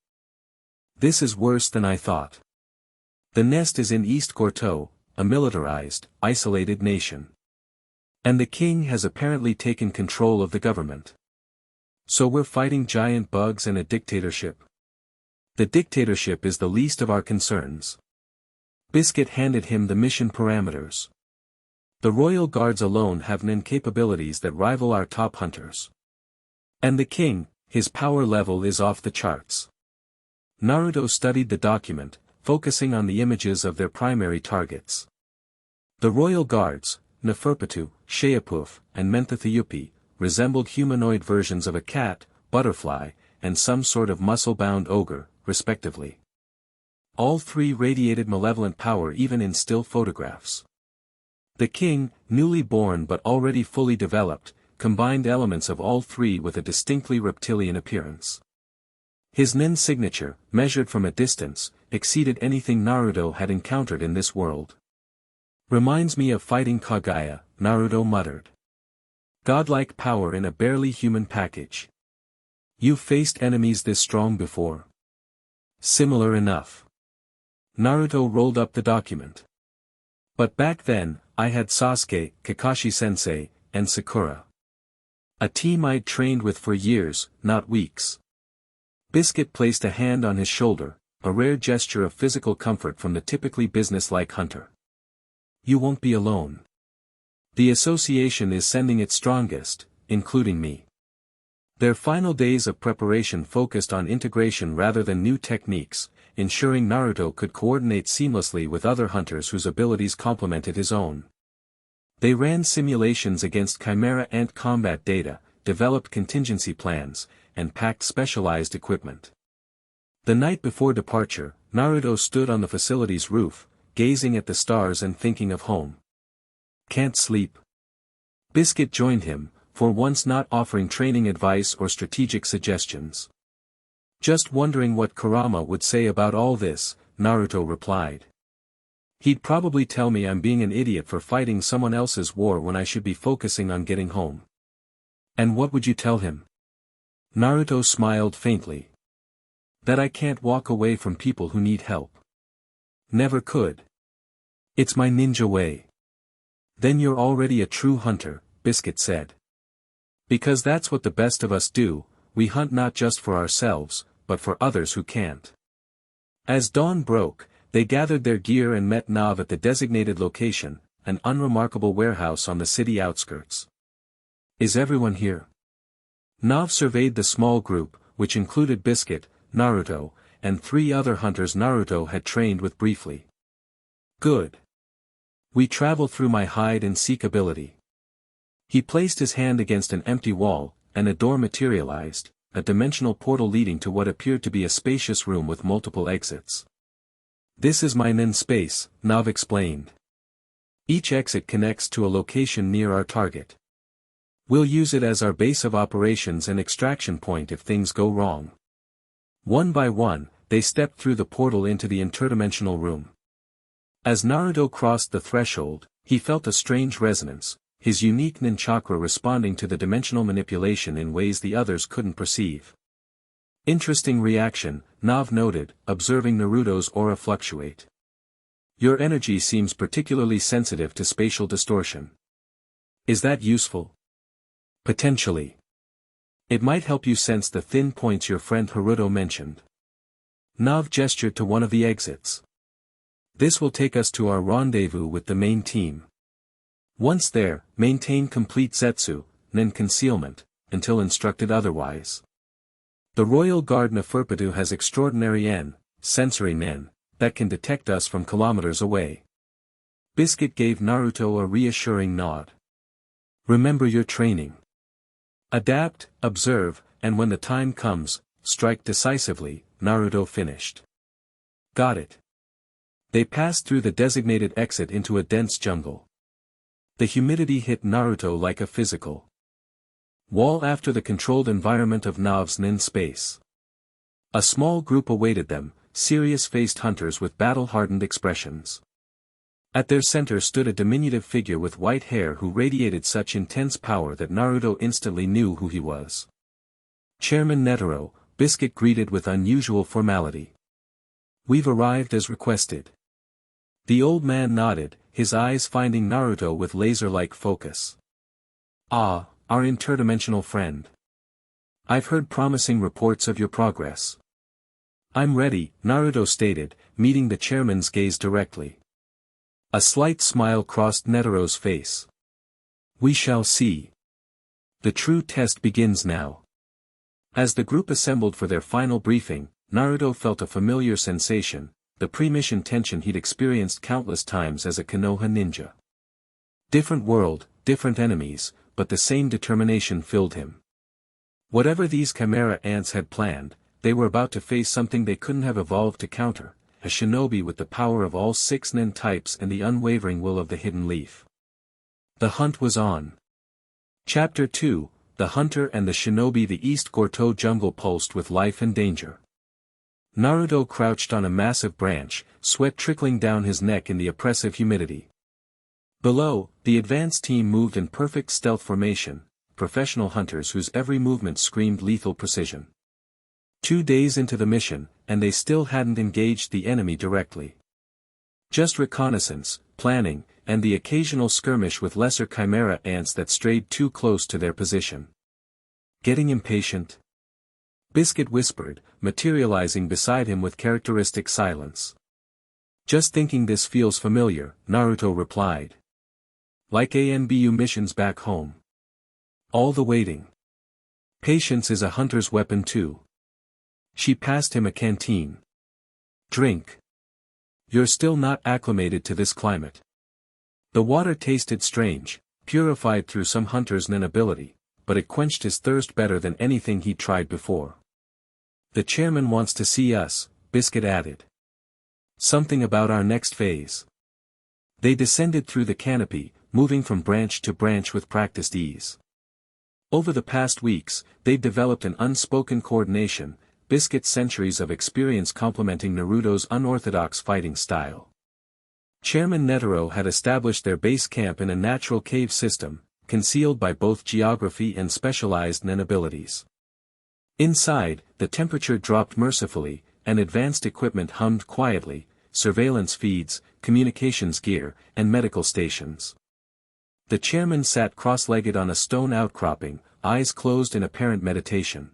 "This is worse than I thought. The nest is in East Gorto, a militarized, isolated nation. And the king has apparently taken control of the government. So we're fighting giant bugs and a dictatorship." The dictatorship is the least of our concerns. Biscuit handed him the mission parameters. The royal guards alone have nin capabilities that rival our top hunters. And the king, his power level is off the charts. Naruto studied the document, focusing on the images of their primary targets. The royal guards, Neferpitou, Sheapuf, and Menthithiyupi, resembled humanoid versions of a cat, butterfly, and some sort of muscle-bound ogre, respectively. All three radiated malevolent power even in still photographs. The king, newly born but already fully developed, combined elements of all three with a distinctly reptilian appearance. His nin signature, measured from a distance, exceeded anything Naruto had encountered in this world. Reminds me of fighting Kaguya, Naruto muttered. Godlike power in a barely human package. You've faced enemies this strong before. Similar enough. Naruto rolled up the document. But back then, I had Sasuke, Kakashi-sensei, and Sakura. A team I'd trained with for years, not weeks. Biscuit placed a hand on his shoulder, a rare gesture of physical comfort from the typically business-like hunter. You won't be alone. The association is sending its strongest, including me. Their final days of preparation focused on integration rather than new techniques, ensuring Naruto could coordinate seamlessly with other hunters whose abilities complemented his own. They ran simulations against Chimera Ant combat data, developed contingency plans, and packed specialized equipment. The night before departure, Naruto stood on the facility's roof, gazing at the stars and thinking of home. Can't sleep. Biscuit joined him, for once not offering training advice or strategic suggestions. Just wondering what Kurama would say about all this, Naruto replied. He'd probably tell me I'm being an idiot for fighting someone else's war when I should be focusing on getting home. And what would you tell him? Naruto smiled faintly. That I can't walk away from people who need help. Never could. It's my ninja way. Then you're already a true hunter, Biscuit said. Because that's what the best of us do, we hunt not just for ourselves, but for others who can't. As dawn broke, they gathered their gear and met Nav at the designated location, an unremarkable warehouse on the city outskirts. Is everyone here? Nav surveyed the small group, which included Biscuit, Naruto, and 3 other hunters Naruto had trained with briefly. Good. We travel through my hide-and-seek ability. He placed his hand against an empty wall, and a door materialized, a dimensional portal leading to what appeared to be a spacious room with multiple exits. This is my nin space, Nav explained. Each exit connects to a location near our target. We'll use it as our base of operations and extraction point if things go wrong. One by one, they stepped through the portal into the interdimensional room. As Naruto crossed the threshold, he felt a strange resonance, his unique nin chakra responding to the dimensional manipulation in ways the others couldn't perceive. Interesting reaction, Nav noted, observing Naruto's aura fluctuate. Your energy seems particularly sensitive to spatial distortion. Is that useful? Potentially. It might help you sense the thin points your friend Haruto mentioned. Nav gestured to one of the exits. This will take us to our rendezvous with the main team. Once there, maintain complete Zetsu, nin concealment, until instructed otherwise. The Royal Guard Neferpitou has extraordinary sensory nin, that can detect us from kilometers away. Biscuit gave Naruto a reassuring nod. Remember your training. Adapt, observe, and when the time comes, strike decisively, Naruto finished. Got it. They passed through the designated exit into a dense jungle. The humidity hit Naruto like a physical wall after the controlled environment of Nav's nin space. A small group awaited them, serious-faced hunters with battle-hardened expressions. At their center stood a diminutive figure with white hair who radiated such intense power that Naruto instantly knew who he was. Chairman Netero, Biscuit greeted with unusual formality. We've arrived as requested. The old man nodded, his eyes finding Naruto with laser-like focus. Ah, our interdimensional friend. I've heard promising reports of your progress. I'm ready, Naruto stated, meeting the chairman's gaze directly. A slight smile crossed Netero's face. We shall see. The true test begins now. As the group assembled for their final briefing, Naruto felt a familiar sensation, the pre-mission tension he'd experienced countless times as a Konoha ninja. Different world, different enemies, but the same determination filled him. Whatever these Chimera ants had planned, they were about to face something they couldn't have evolved to counter, a shinobi with the power of all 6 nen types and the unwavering will of the hidden leaf. The hunt was on. Chapter 2, The Hunter and the Shinobi. The East Gorto jungle pulsed with life and danger. Naruto crouched on a massive branch, sweat trickling down his neck in the oppressive humidity. Below, the advance team moved in perfect stealth formation, professional hunters whose every movement screamed lethal precision. 2 days into the mission, and they still hadn't engaged the enemy directly. Just reconnaissance, planning, and the occasional skirmish with lesser chimera ants that strayed too close to their position. Getting impatient? Biscuit whispered, materializing beside him with characteristic silence. Just thinking this feels familiar, Naruto replied. Like ANBU missions back home. All the waiting. Patience is a hunter's weapon too. She passed him a canteen. Drink. You're still not acclimated to this climate. The water tasted strange, purified through some hunter's nen ability, but it quenched his thirst better than anything he'd tried before. The chairman wants to see us, Biscuit added. Something about our next phase. They descended through the canopy, moving from branch to branch with practiced ease. Over the past weeks, they've developed an unspoken coordination, Biscuit's centuries of experience complementing Naruto's unorthodox fighting style. Chairman Netero had established their base camp in a natural cave system, concealed by both geography and specialized nen abilities. Inside, the temperature dropped mercifully, and advanced equipment hummed quietly, surveillance feeds, communications gear, and medical stations. The chairman sat cross-legged on a stone outcropping, eyes closed in apparent meditation.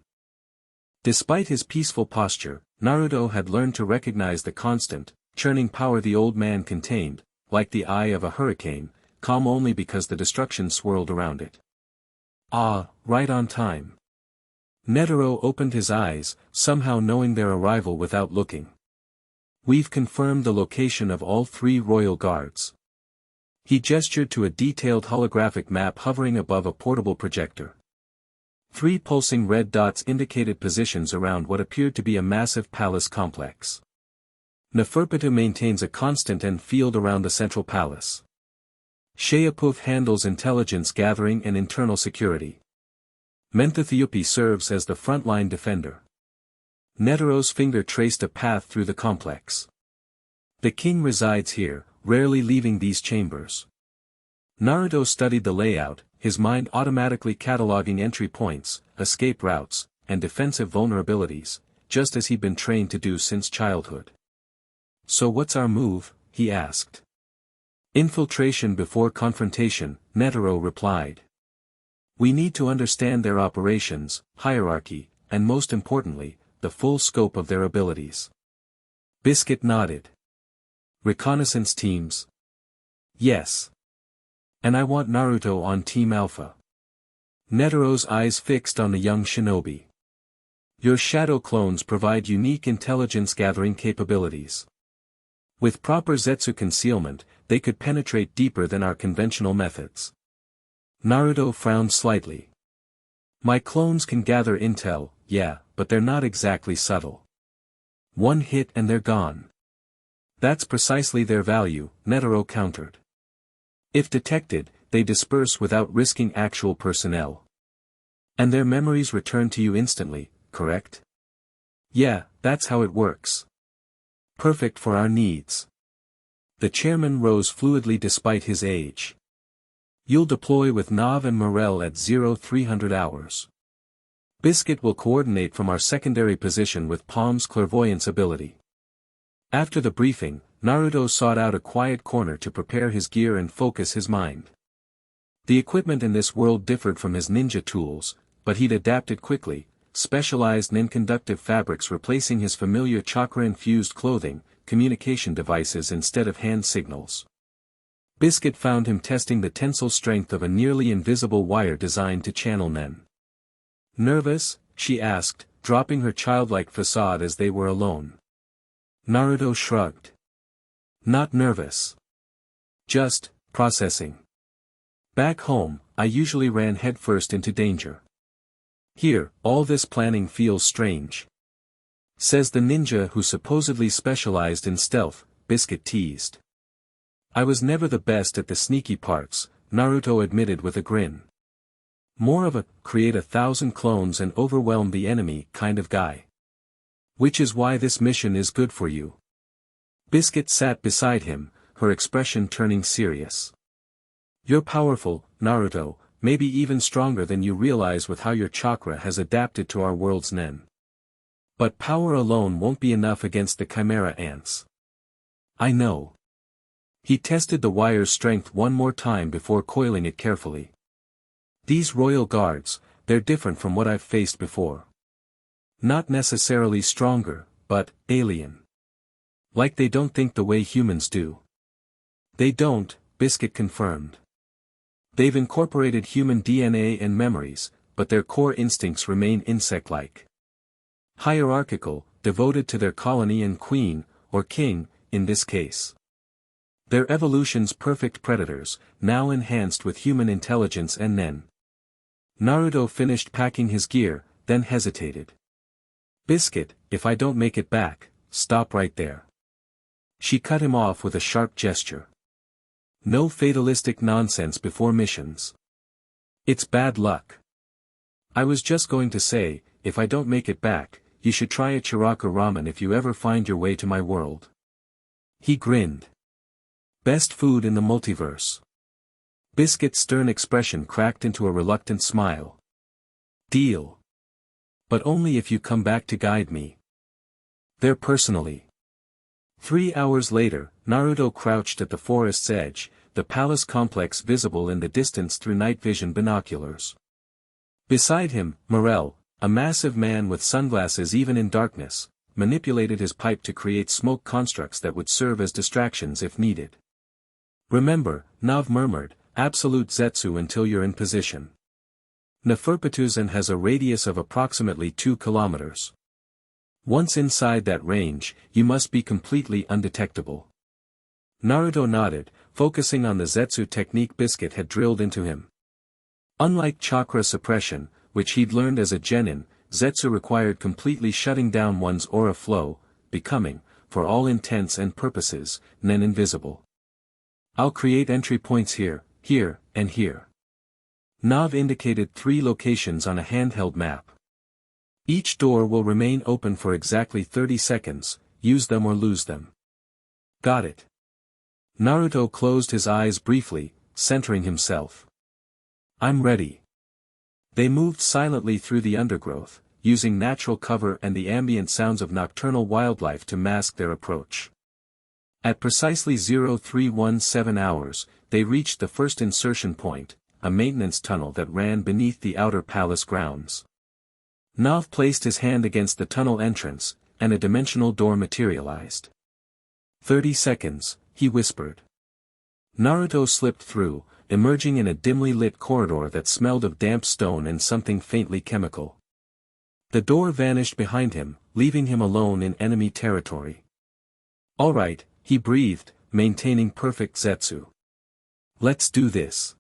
Despite his peaceful posture, Naruto had learned to recognize the constant, churning power the old man contained, like the eye of a hurricane, calm only because the destruction swirled around it. Ah, right on time. Netero opened his eyes, somehow knowing their arrival without looking. We've confirmed the location of all 3 royal guards. He gestured to a detailed holographic map hovering above a portable projector. 3 pulsing red dots indicated positions around what appeared to be a massive palace complex. Neferpitou maintains a constant and field around the central palace. Sheapuf handles intelligence gathering and internal security. Menthitheupi serves as the frontline defender. Netero's finger traced a path through the complex. The king resides here, rarely leaving these chambers. Naruto studied the layout, his mind automatically cataloging entry points, escape routes, and defensive vulnerabilities, just as he'd been trained to do since childhood. So what's our move? He asked. Infiltration before confrontation, Netero replied. We need to understand their operations, hierarchy, and most importantly, the full scope of their abilities. Biscuit nodded. Reconnaissance teams? Yes. And I want Naruto on Team Alpha. Netero's eyes fixed on the young shinobi. Your shadow clones provide unique intelligence-gathering capabilities. With proper Zetsu concealment, they could penetrate deeper than our conventional methods. Naruto frowned slightly. My clones can gather intel, yeah, but they're not exactly subtle. One hit and they're gone. That's precisely their value, Netero countered. If detected, they disperse without risking actual personnel. And their memories return to you instantly, correct? Yeah, that's how it works. Perfect for our needs. The chairman rose fluidly despite his age. You'll deploy with Nav and Morel at 0300 hours. Biscuit will coordinate from our secondary position with Palm's clairvoyance ability. After the briefing, Naruto sought out a quiet corner to prepare his gear and focus his mind. The equipment in this world differed from his ninja tools, but he'd adapted quickly, specialized non-conductive fabrics replacing his familiar chakra-infused clothing, communication devices instead of hand signals. Biscuit found him testing the tensile strength of a nearly invisible wire designed to channel Nen. "Nervous?" she asked, dropping her childlike facade as they were alone. Naruto shrugged. "Not nervous. Just, processing. Back home, I usually ran headfirst into danger. Here, all this planning feels strange," says the ninja who supposedly specialized in stealth, Biscuit teased. "I was never the best at the sneaky parts," Naruto admitted with a grin. "More of a, create 1,000 clones and overwhelm the enemy kind of guy. Which is why this mission is good for you." Biscuit sat beside him, her expression turning serious. "You're powerful, Naruto, maybe even stronger than you realize with how your chakra has adapted to our world's Nen. But power alone won't be enough against the Chimera ants. I know." He tested the wire's strength one more time before coiling it carefully. "These royal guards, they're different from what I've faced before. Not necessarily stronger, but alien. Like they don't think the way humans do." "They don't," Biscuit confirmed. "They've incorporated human DNA and memories, but their core instincts remain insect-like. Hierarchical, devoted to their colony and queen, or king, in this case. They're evolution's perfect predators, now enhanced with human intelligence and Nen." Naruto finished packing his gear, then hesitated. "Biscuit, if I don't make it back, stop right there." She cut him off with a sharp gesture. "No fatalistic nonsense before missions. It's bad luck. I was just going to say, if I don't make it back, you should try a chiraka ramen if you ever find your way to my world." He grinned. "Best food in the multiverse." Biscuit's stern expression cracked into a reluctant smile. "Deal. But only if you come back to guide me. There personally." 3 hours later, Naruto crouched at the forest's edge, the palace complex visible in the distance through night vision binoculars. Beside him, Morel, a massive man with sunglasses even in darkness, manipulated his pipe to create smoke constructs that would serve as distractions if needed. "Remember," Nav murmured, "absolute Zetsu until you're in position. Neferpituzen has a radius of approximately 2 kilometers. Once inside that range, you must be completely undetectable." Naruto nodded, focusing on the Zetsu technique Biscuit had drilled into him. Unlike chakra suppression, which he'd learned as a genin, Zetsu required completely shutting down one's aura flow, becoming, for all intents and purposes, Nen invisible. "I'll create entry points here, here, and here." Nav indicated 3 locations on a handheld map. "Each door will remain open for exactly 30 seconds, use them or lose them." "Got it." Naruto closed his eyes briefly, centering himself. "I'm ready." They moved silently through the undergrowth, using natural cover and the ambient sounds of nocturnal wildlife to mask their approach. At precisely 0317 hours, they reached the first insertion point, a maintenance tunnel that ran beneath the outer palace grounds. Nav placed his hand against the tunnel entrance, and a dimensional door materialized. 30 seconds, he whispered. Naruto slipped through, emerging in a dimly lit corridor that smelled of damp stone and something faintly chemical. The door vanished behind him, leaving him alone in enemy territory. "All right," he breathed, maintaining perfect Zetsu. "Let's do this."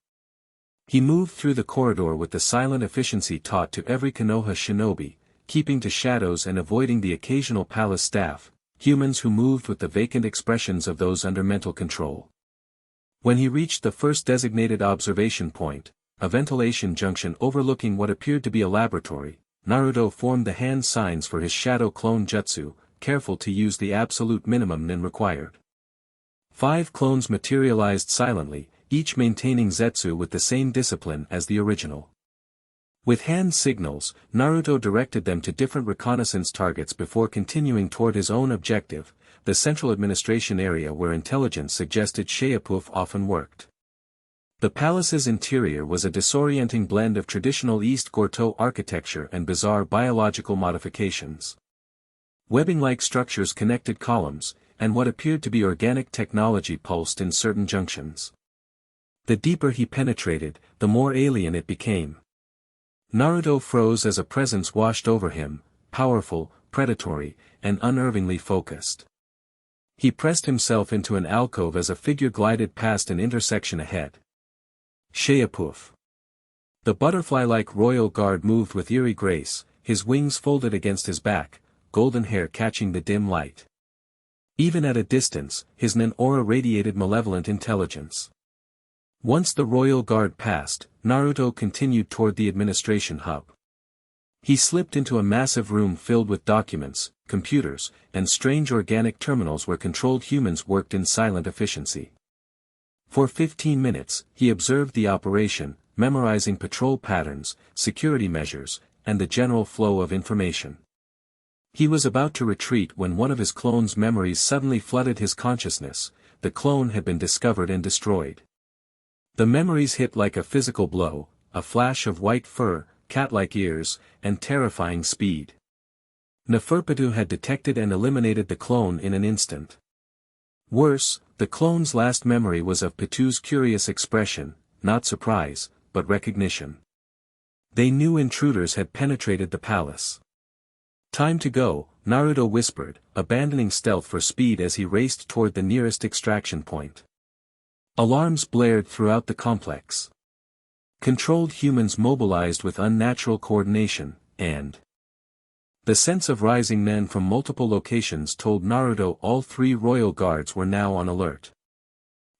He moved through the corridor with the silent efficiency taught to every Konoha shinobi, keeping to shadows and avoiding the occasional palace staff, humans who moved with the vacant expressions of those under mental control. When he reached the first designated observation point, a ventilation junction overlooking what appeared to be a laboratory, Naruto formed the hand signs for his shadow clone jutsu, careful to use the absolute minimum Nin required. 5 clones materialized silently, each maintaining Zetsu with the same discipline as the original. With hand signals, Naruto directed them to different reconnaissance targets before continuing toward his own objective, the central administration area where intelligence suggested Sheapuf often worked. The palace's interior was a disorienting blend of traditional East Gorto architecture and bizarre biological modifications. Webbing-like structures connected columns, and what appeared to be organic technology pulsed in certain junctions. The deeper he penetrated, the more alien it became. Naruto froze as a presence washed over him, powerful, predatory, and unnervingly focused. He pressed himself into an alcove as a figure glided past an intersection ahead. Sheapoof. The butterfly-like royal guard moved with eerie grace, his wings folded against his back, golden hair catching the dim light. Even at a distance, his nin aura radiated malevolent intelligence. Once the royal guard passed, Naruto continued toward the administration hub. He slipped into a massive room filled with documents, computers, and strange organic terminals where controlled humans worked in silent efficiency. For 15 minutes, he observed the operation, memorizing patrol patterns, security measures, and the general flow of information. He was about to retreat when one of his clone's memories suddenly flooded his consciousness. The clone had been discovered and destroyed. The memories hit like a physical blow, a flash of white fur, cat-like ears, and terrifying speed. Pitou had detected and eliminated the clone in an instant. Worse, the clone's last memory was of Pitou's curious expression, not surprise, but recognition. They knew intruders had penetrated the palace. Time to go, Naruto whispered, abandoning stealth for speed as he raced toward the nearest extraction point. Alarms blared throughout the complex. Controlled humans mobilized with unnatural coordination, and the sense of rising nen from multiple locations told Naruto all three royal guards were now on alert.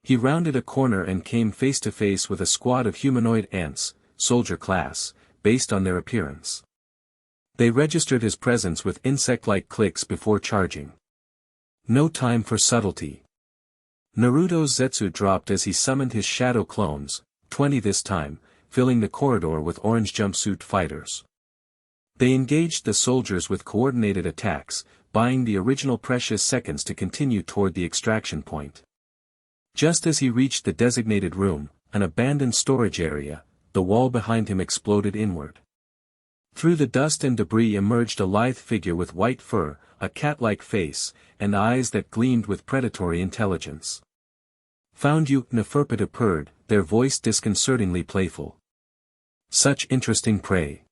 He rounded a corner and came face to face with a squad of humanoid ants, soldier class, based on their appearance. They registered his presence with insect-like clicks before charging. No time for subtlety. Naruto's zetsu dropped as he summoned his shadow clones, 20 this time, filling the corridor with orange jumpsuit fighters. They engaged the soldiers with coordinated attacks, buying the original precious seconds to continue toward the extraction point. Just as he reached the designated room, an abandoned storage area, the wall behind him exploded inward. Through the dust and debris emerged a lithe figure with white fur, a cat-like face, and eyes that gleamed with predatory intelligence. "Found you," Pitou purred, their voice disconcertingly playful. "Such interesting prey."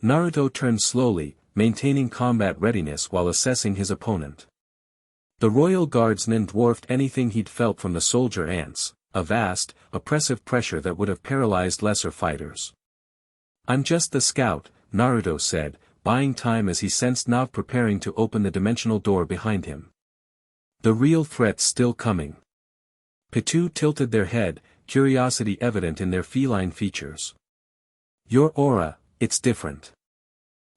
Naruto turned slowly, maintaining combat readiness while assessing his opponent. The royal guard's nin dwarfed anything he'd felt from the soldier ants, a vast, oppressive pressure that would have paralyzed lesser fighters. "I'm just the scout," Naruto said, buying time as he sensed Nav preparing to open the dimensional door behind him. The real threat's still coming. Pitou tilted their head, curiosity evident in their feline features. "Your aura, it's different.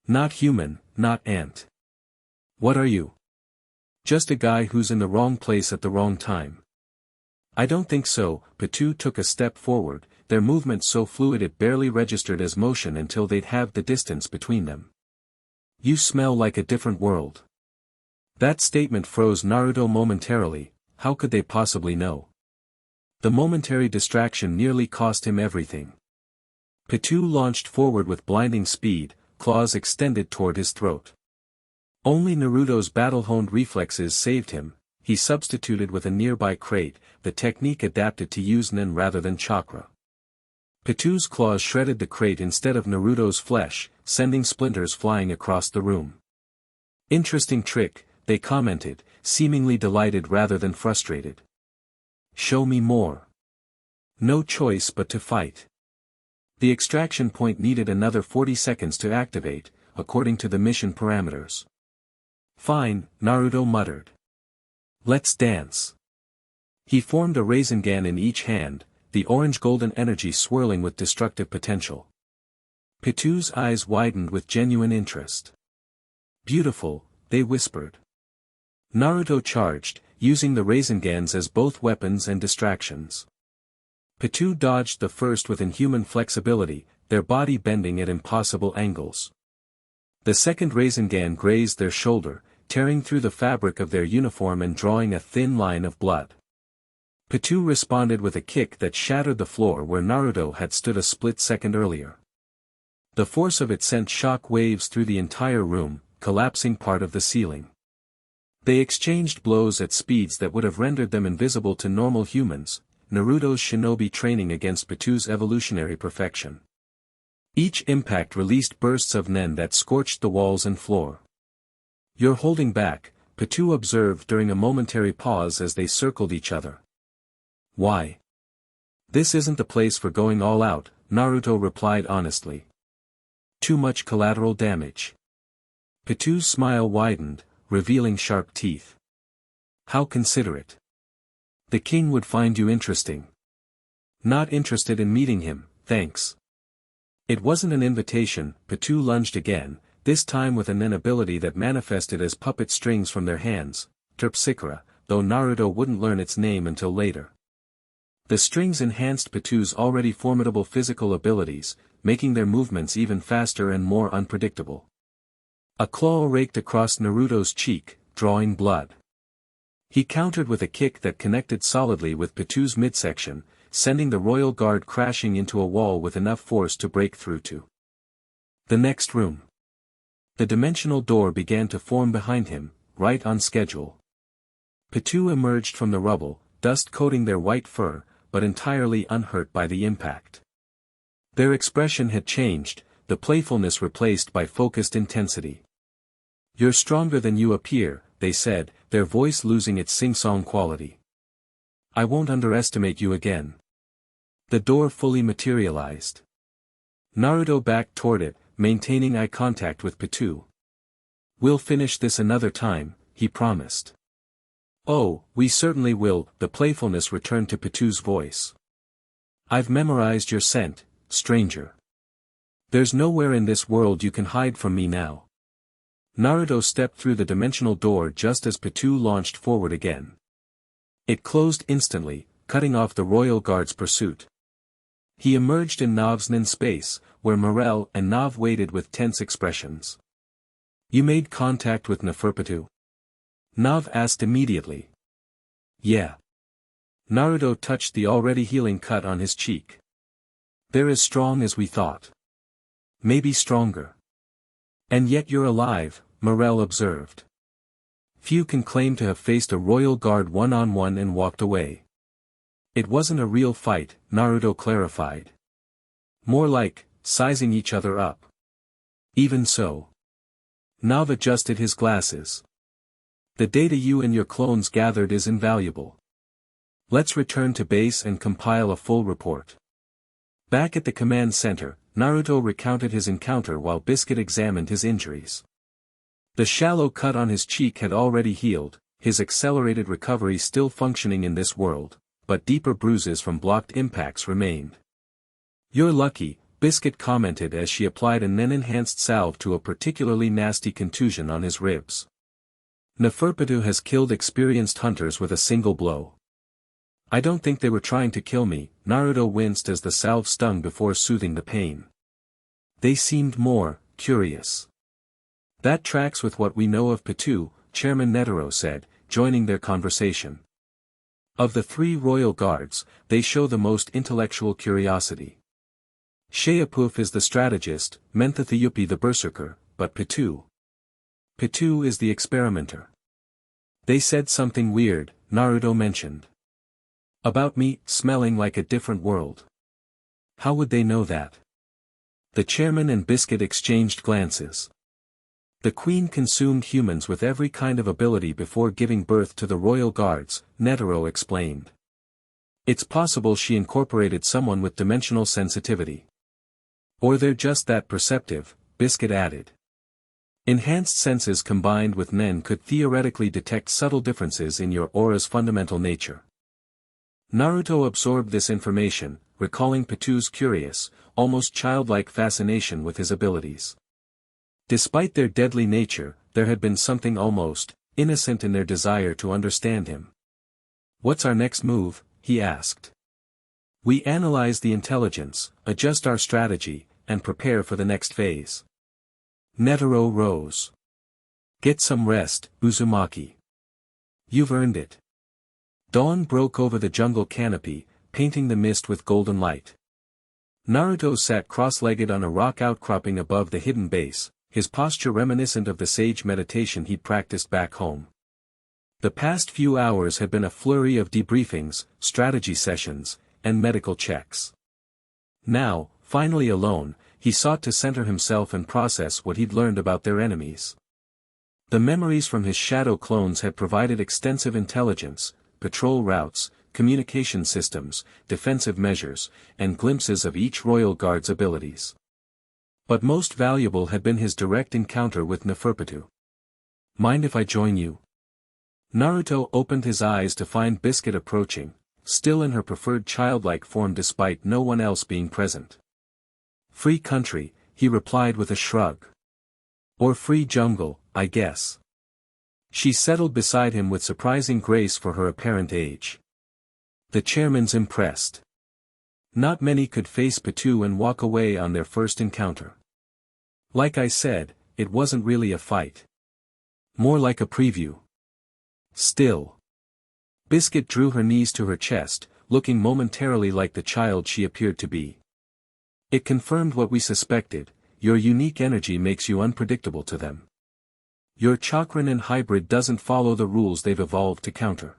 Not human, not ant. What are you? Just a guy who's in the wrong place at the wrong time." "I don't think so." Pitou took a step forward, their movement so fluid it barely registered as motion until they'd halved the distance between them. "You smell like a different world." That statement froze Naruto momentarily. How could they possibly know? The momentary distraction nearly cost him everything. Pitou launched forward with blinding speed, claws extended toward his throat. Only Naruto's battle-honed reflexes saved him. He substituted with a nearby crate, the technique adapted to use nin rather than chakra. Pitou's claws shredded the crate instead of Naruto's flesh, sending splinters flying across the room. "Interesting trick," they commented, seemingly delighted rather than frustrated. "Show me more." No choice but to fight. The extraction point needed another 40 seconds to activate, according to the mission parameters. "Fine," Naruto muttered. "Let's dance." He formed a Rasengan in each hand, the orange-golden energy swirling with destructive potential. Pitou's eyes widened with genuine interest. "Beautiful," they whispered. Naruto charged, using the Rasengans as both weapons and distractions. Pitou dodged the first with inhuman flexibility, their body bending at impossible angles. The second Rasengan grazed their shoulder, tearing through the fabric of their uniform and drawing a thin line of blood. Pitou responded with a kick that shattered the floor where Naruto had stood a split second earlier. The force of it sent shock waves through the entire room, collapsing part of the ceiling. They exchanged blows at speeds that would have rendered them invisible to normal humans, Naruto's shinobi training against Pitou's evolutionary perfection. Each impact released bursts of nen that scorched the walls and floor. "You're holding back," Pitou observed during a momentary pause as they circled each other. "Why? This isn't the place for going all out," Naruto replied honestly. "Too much collateral damage." Pitou's smile widened, revealing sharp teeth. "How considerate. The king would find you interesting." "Not interested in meeting him, thanks." It wasn't an invitation. Pitou lunged again, this time with an ability that manifested as puppet strings from their hands, Terpsichora, though Naruto wouldn't learn its name until later. The strings enhanced Pitou's already formidable physical abilities, making their movements even faster and more unpredictable. A claw raked across Naruto's cheek, drawing blood. He countered with a kick that connected solidly with Pitou's midsection, sending the royal guard crashing into a wall with enough force to break through to the next room. The dimensional door began to form behind him, right on schedule. Pitou emerged from the rubble, dust coating their white fur, but entirely unhurt by the impact. Their expression had changed, the playfulness replaced by focused intensity. "You're stronger than you appear," they said, their voice losing its sing-song quality. "I won't underestimate you again." The door fully materialized. Naruto backed toward it, maintaining eye contact with Pitou. "We'll finish this another time," he promised. "Oh, we certainly will," the playfulness returned to Pitou's voice. "I've memorized your scent, stranger. There's nowhere in this world you can hide from me now." Naruto stepped through the dimensional door just as Pitou launched forward again. It closed instantly, cutting off the royal guard's pursuit. He emerged in Nav's nen space, where Morel and Nav waited with tense expressions. "You made contact with Neferpitou?" Nav asked immediately. "Yeah." Naruto touched the already healing cut on his cheek. "They're as strong as we thought. Maybe stronger." "And yet you're alive," Morel observed. "Few can claim to have faced a royal guard one-on-one and walked away." "It wasn't a real fight," Naruto clarified. "More like, sizing each other up." "Even so." Nav adjusted his glasses. "The data you and your clones gathered is invaluable. Let's return to base and compile a full report." Back at the command center, Naruto recounted his encounter while Biscuit examined his injuries. The shallow cut on his cheek had already healed, his accelerated recovery still functioning in this world, but deeper bruises from blocked impacts remained. "You're lucky," Biscuit commented as she applied a nen-enhanced salve to a particularly nasty contusion on his ribs. "Neferpitou has killed experienced hunters with a single blow." "I don't think they were trying to kill me," Naruto winced as the salve stung before soothing the pain. "They seemed more curious." "That tracks with what we know of Pitou," Chairman Netero said, joining their conversation. "Of the three royal guards, they show the most intellectual curiosity. Sheapuf is the strategist, Menthathiyupi the berserker, but Pitou is the experimenter." "They said something weird," Naruto mentioned. "About me smelling like a different world." "How would they know that?" The chairman and Biscuit exchanged glances. "The queen consumed humans with every kind of ability before giving birth to the royal guards," Netero explained. "It's possible she incorporated someone with dimensional sensitivity. Or they're just that perceptive," Biscuit added. "Enhanced senses combined with nen could theoretically detect subtle differences in your aura's fundamental nature." Naruto absorbed this information, recalling Pitou's curious, almost childlike fascination with his abilities. Despite their deadly nature, there had been something almost innocent in their desire to understand him. "What's our next move?" he asked. "We analyze the intelligence, adjust our strategy, and prepare for the next phase." Netero rose. "Get some rest, Uzumaki. You've earned it." Dawn broke over the jungle canopy, painting the mist with golden light. Naruto sat cross-legged on a rock outcropping above the hidden base, his posture reminiscent of the sage meditation he'd practiced back home. The past few hours had been a flurry of debriefings, strategy sessions, and medical checks. Now, finally alone, he sought to center himself and process what he'd learned about their enemies. The memories from his shadow clones had provided extensive intelligence, patrol routes, communication systems, defensive measures, and glimpses of each royal guard's abilities. But most valuable had been his direct encounter with Neferpitou. "Mind if I join you?" Naruto opened his eyes to find Biscuit approaching, still in her preferred childlike form despite no one else being present. "Free country," he replied with a shrug. "Or free jungle, I guess." She settled beside him with surprising grace for her apparent age. The chairman's impressed. Not many could face Pitou and walk away on their first encounter. Like I said, it wasn't really a fight. More like a preview. Still. Biscuit drew her knees to her chest, looking momentarily like the child she appeared to be. "It confirmed what we suspected, your unique energy makes you unpredictable to them. Your chakran and hybrid doesn't follow the rules they've evolved to counter."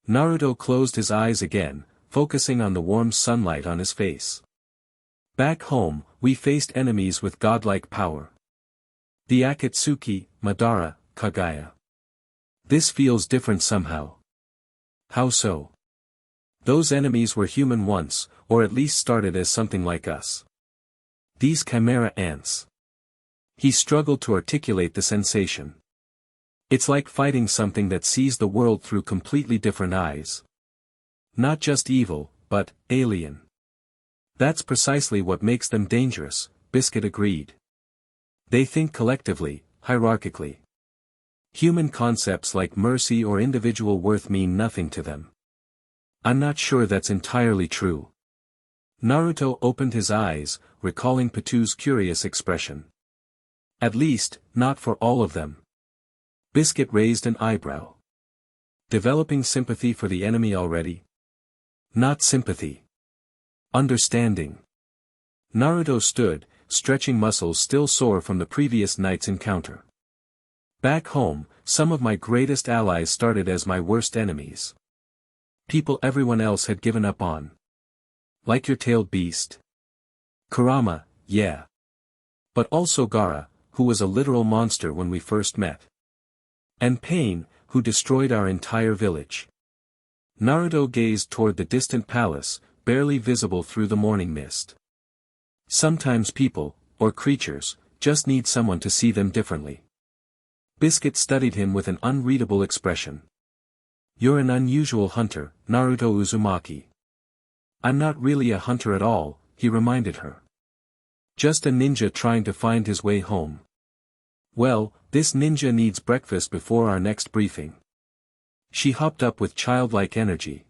Naruto closed his eyes again, focusing on the warm sunlight on his face. "Back home, we faced enemies with godlike power. The Akatsuki, Madara, Kagaya. This feels different somehow." "How so?" "Those enemies were human once, or at least started as something like us. These chimera ants." He struggled to articulate the sensation. "It's like fighting something that sees the world through completely different eyes. Not just evil, but alien." "That's precisely what makes them dangerous," Biscuit agreed. "They think collectively, hierarchically. Human concepts like mercy or individual worth mean nothing to them." "I'm not sure that's entirely true." Naruto opened his eyes, recalling Pitou's curious expression. "At least, not for all of them." Biscuit raised an eyebrow. "Developing sympathy for the enemy already?" "Not sympathy. Understanding." Naruto stood, stretching muscles still sore from the previous night's encounter. "Back home, some of my greatest allies started as my worst enemies. People everyone else had given up on. Like your tailed beast. Kurama, yeah. But also Gaara, who was a literal monster when we first met. And Pain, who destroyed our entire village." Naruto gazed toward the distant palace, barely visible through the morning mist. "Sometimes people, or creatures, just need someone to see them differently." Biscuit studied him with an unreadable expression. "You're an unusual hunter, Naruto Uzumaki." "I'm not really a hunter at all," he reminded her. "Just a ninja trying to find his way home." "Well, this ninja needs breakfast before our next briefing." She hopped up with childlike energy.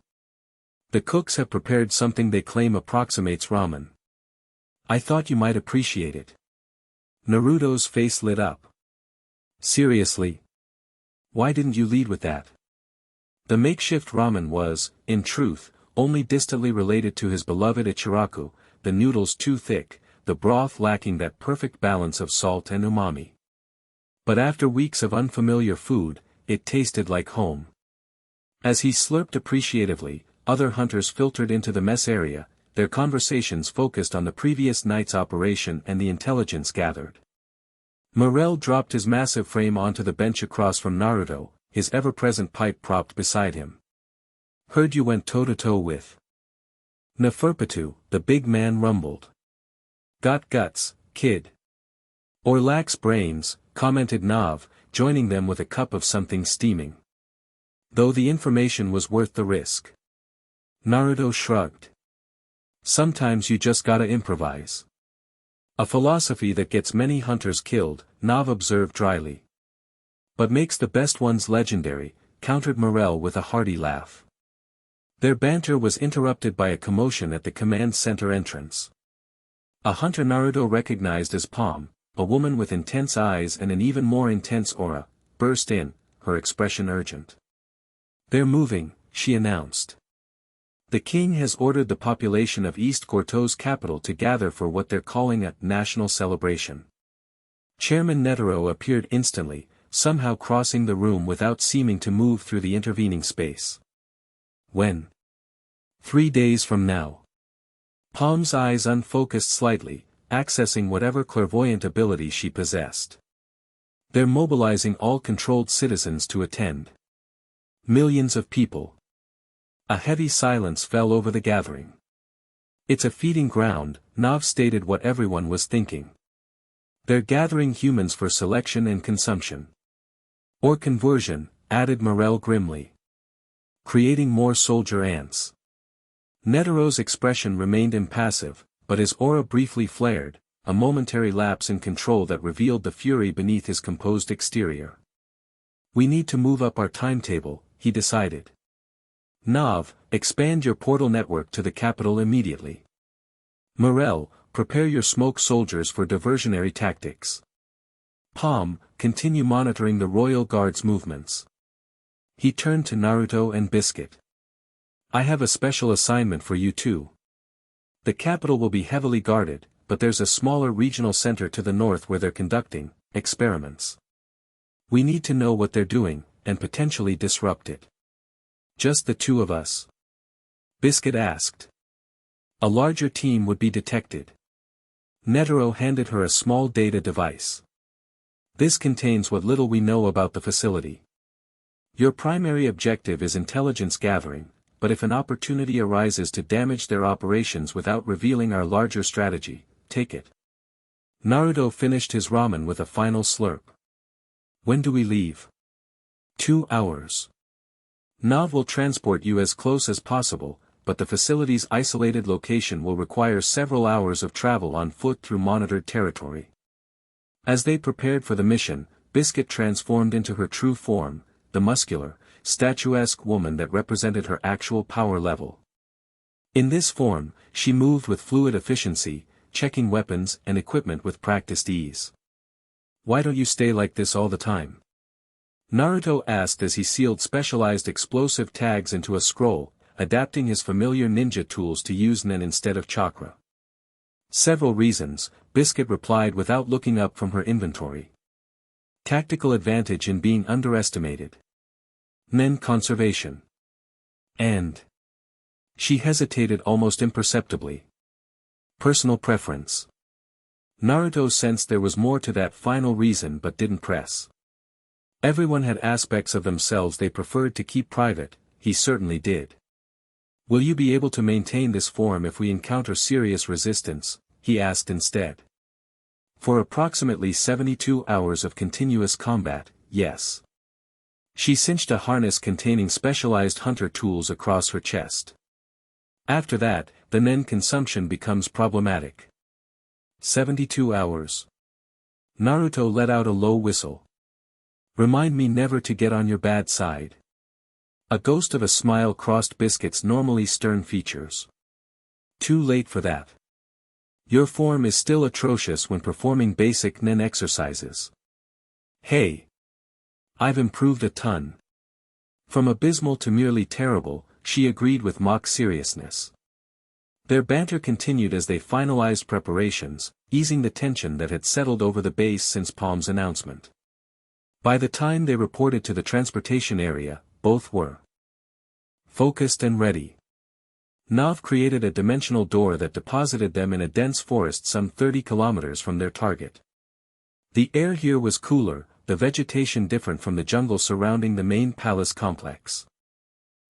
"The cooks have prepared something they claim approximates ramen. I thought you might appreciate it." Naruto's face lit up. "Seriously? Why didn't you lead with that?" The makeshift ramen was, in truth, only distantly related to his beloved Ichiraku, the noodles too thick, the broth lacking that perfect balance of salt and umami. But after weeks of unfamiliar food, it tasted like home. As he slurped appreciatively, other hunters filtered into the mess area, their conversations focused on the previous night's operation and the intelligence gathered. Morel dropped his massive frame onto the bench across from Naruto, his ever-present pipe propped beside him. "Heard you went toe-to-toe with Neferpitou," the big man rumbled. "Got guts, kid." "Or lacks brains," commented Nav, joining them with a cup of something steaming. "Though the information was worth the risk." Naruto shrugged. "Sometimes you just gotta improvise." "A philosophy that gets many hunters killed," Nav observed dryly. "But makes the best ones legendary," countered Morel with a hearty laugh. Their banter was interrupted by a commotion at the command center entrance. A hunter Naruto recognized as Palm, a woman with intense eyes and an even more intense aura, burst in, her expression urgent. "They're moving," she announced. The king has ordered the population of East Gorto's capital to gather for what they're calling a national celebration. Chairman Netero appeared instantly, somehow crossing the room without seeming to move through the intervening space. When? 3 days from now. Palm's eyes unfocused slightly, accessing whatever clairvoyant ability she possessed. They're mobilizing all controlled citizens to attend. Millions of people. A heavy silence fell over the gathering. It's a feeding ground, Nav stated what everyone was thinking. They're gathering humans for selection and consumption. Or conversion, added Morel grimly. Creating more soldier ants. Netero's expression remained impassive, but his aura briefly flared, a momentary lapse in control that revealed the fury beneath his composed exterior. We need to move up our timetable, he decided. Nav, expand your portal network to the capital immediately. Morel, prepare your smoke soldiers for diversionary tactics. Palm, continue monitoring the royal guard's movements. He turned to Naruto and Biscuit. I have a special assignment for you too. The capital will be heavily guarded, but there's a smaller regional center to the north where they're conducting experiments. We need to know what they're doing, and potentially disrupt it. Just the two of us? Biscuit asked. A larger team would be detected. Netero handed her a small data device. This contains what little we know about the facility. Your primary objective is intelligence gathering, but if an opportunity arises to damage their operations without revealing our larger strategy, take it. Naruto finished his ramen with a final slurp. When do we leave? 2 hours. Nav will transport you as close as possible, but the facility's isolated location will require several hours of travel on foot through monitored territory. As they prepared for the mission, Biscuit transformed into her true form, the muscular, statuesque woman that represented her actual power level. In this form, she moved with fluid efficiency, checking weapons and equipment with practiced ease. Why don't you stay like this all the time? Naruto asked as he sealed specialized explosive tags into a scroll, adapting his familiar ninja tools to use Nen instead of chakra. Several reasons, Biscuit replied without looking up from her inventory. Tactical advantage in being underestimated. Nen conservation. And. She hesitated almost imperceptibly. Personal preference. Naruto sensed there was more to that final reason but didn't press. Everyone had aspects of themselves they preferred to keep private, he certainly did. Will you be able to maintain this form if we encounter serious resistance? He asked instead. For approximately 72 hours of continuous combat, yes. She cinched a harness containing specialized hunter tools across her chest. After that, the Nen consumption becomes problematic. 72 hours. Naruto let out a low whistle. Remind me never to get on your bad side. A ghost of a smile crossed Biscuit's normally stern features. Too late for that. Your form is still atrocious when performing basic Nen exercises. Hey. I've improved a ton. From abysmal to merely terrible, she agreed with mock seriousness. Their banter continued as they finalized preparations, easing the tension that had settled over the base since Palm's announcement. By the time they reported to the transportation area, both were focused and ready. Nav created a dimensional door that deposited them in a dense forest some 30 kilometers from their target. The air here was cooler, the vegetation different from the jungle surrounding the main palace complex.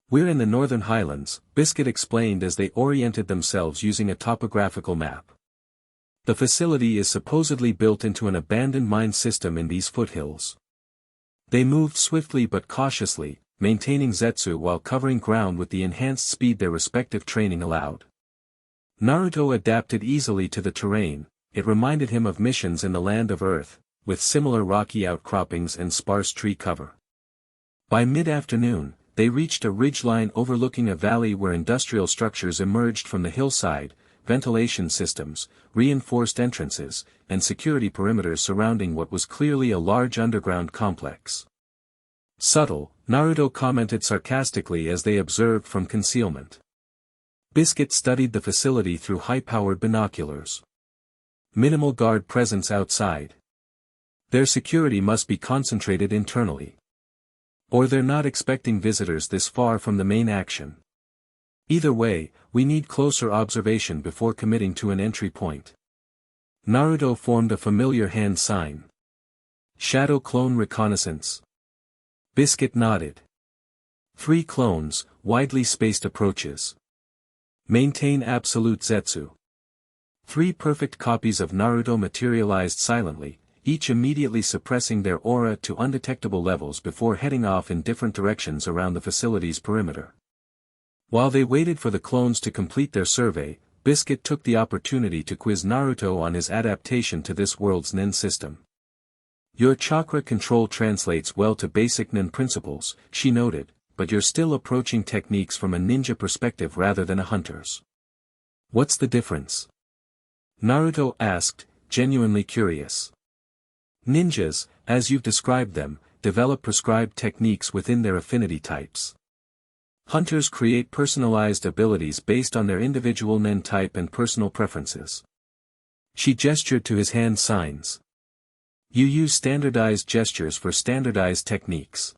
We're in the northern highlands, Biscuit explained as they oriented themselves using a topographical map. The facility is supposedly built into an abandoned mine system in these foothills. They moved swiftly but cautiously, maintaining Zetsu while covering ground with the enhanced speed their respective training allowed. Naruto adapted easily to the terrain, it reminded him of missions in the land of Earth, with similar rocky outcroppings and sparse tree cover. By mid-afternoon, they reached a ridgeline overlooking a valley where industrial structures emerged from the hillside, ventilation systems, reinforced entrances, and security perimeters surrounding what was clearly a large underground complex. Subtle, Naruto commented sarcastically as they observed from concealment. Biscuit studied the facility through high-powered binoculars. Minimal guard presence outside. Their security must be concentrated internally. Or they're not expecting visitors this far from the main action. Either way, we need closer observation before committing to an entry point. Naruto formed a familiar hand sign. Shadow clone reconnaissance. Biscuit nodded. 3 clones, widely spaced approaches. Maintain absolute Zetsu. 3 perfect copies of Naruto materialized silently, each immediately suppressing their aura to undetectable levels before heading off in different directions around the facility's perimeter. While they waited for the clones to complete their survey, Biscuit took the opportunity to quiz Naruto on his adaptation to this world's Nen system. Your chakra control translates well to basic Nen principles, she noted, but you're still approaching techniques from a ninja perspective rather than a hunter's. What's the difference? Naruto asked, genuinely curious. Ninjas, as you've described them, develop prescribed techniques within their affinity types. Hunters create personalized abilities based on their individual Nen type and personal preferences. She gestured to his hand signs. You use standardized gestures for standardized techniques.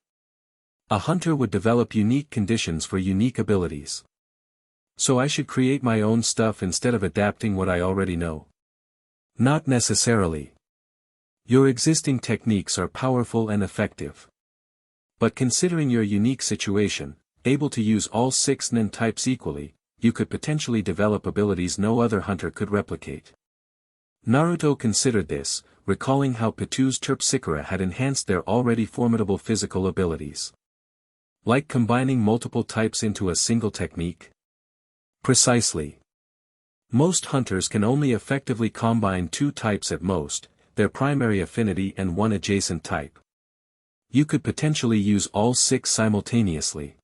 A hunter would develop unique conditions for unique abilities. So I should create my own stuff instead of adapting what I already know. Not necessarily. Your existing techniques are powerful and effective. But considering your unique situation, able to use all 6 Nen types equally, you could potentially develop abilities no other hunter could replicate. Naruto considered this, recalling how Pitou's Terpsichore had enhanced their already formidable physical abilities. Like combining multiple types into a single technique? Precisely. Most hunters can only effectively combine 2 types at most, their primary affinity and 1 adjacent type. You could potentially use all 6 simultaneously.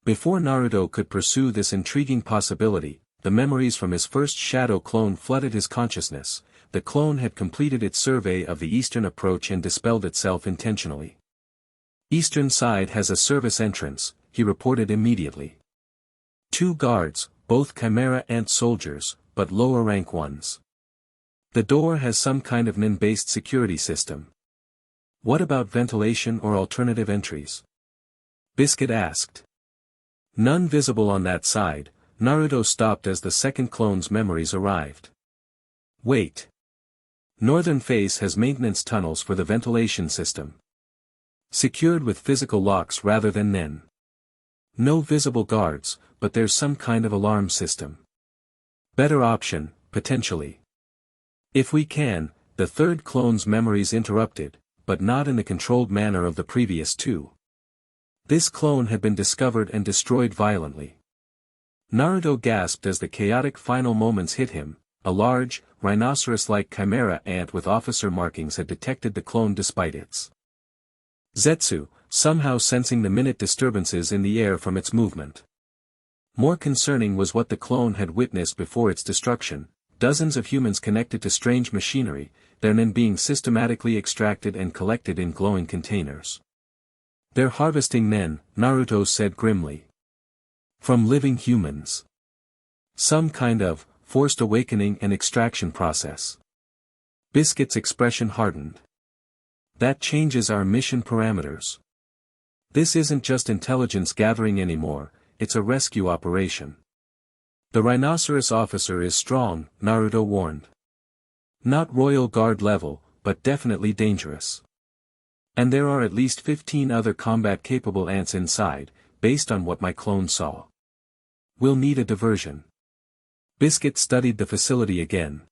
Before Naruto could pursue this intriguing possibility, the memories from his first shadow clone flooded his consciousness. The clone had completed its survey of the eastern approach and dispelled itself intentionally. Eastern side has a service entrance, he reported immediately. 2 guards, both Chimera Ant soldiers, but lower rank ones. The door has some kind of Nen-based security system. What about ventilation or alternative entries? Biscuit asked. None visible on that side. Naruto stopped as the second clone's memories arrived. Wait. Northern face has maintenance tunnels for the ventilation system. Secured with physical locks rather than Nen. No visible guards, but there's some kind of alarm system. Better option, potentially. If we can, the third clone's memories interrupted, but not in the controlled manner of the previous 2. This clone had been discovered and destroyed violently. Naruto gasped as the chaotic final moments hit him. A large, rhinoceros-like chimera ant with officer markings had detected the clone despite its Zetsu, somehow sensing the minute disturbances in the air from its movement. More concerning was what the clone had witnessed before its destruction. Dozens of humans connected to strange machinery, their Nen being systematically extracted and collected in glowing containers. They're harvesting Nen, Naruto said grimly. From living humans. Some kind of forced awakening and extraction process. Biscuit's expression hardened. That changes our mission parameters. This isn't just intelligence gathering anymore, it's a rescue operation. The rhinoceros officer is strong, Naruto warned. Not royal guard level, but definitely dangerous. And there are at least 15 other combat-capable ants inside, based on what my clone saw. We'll need a diversion. Biscuit studied the facility again.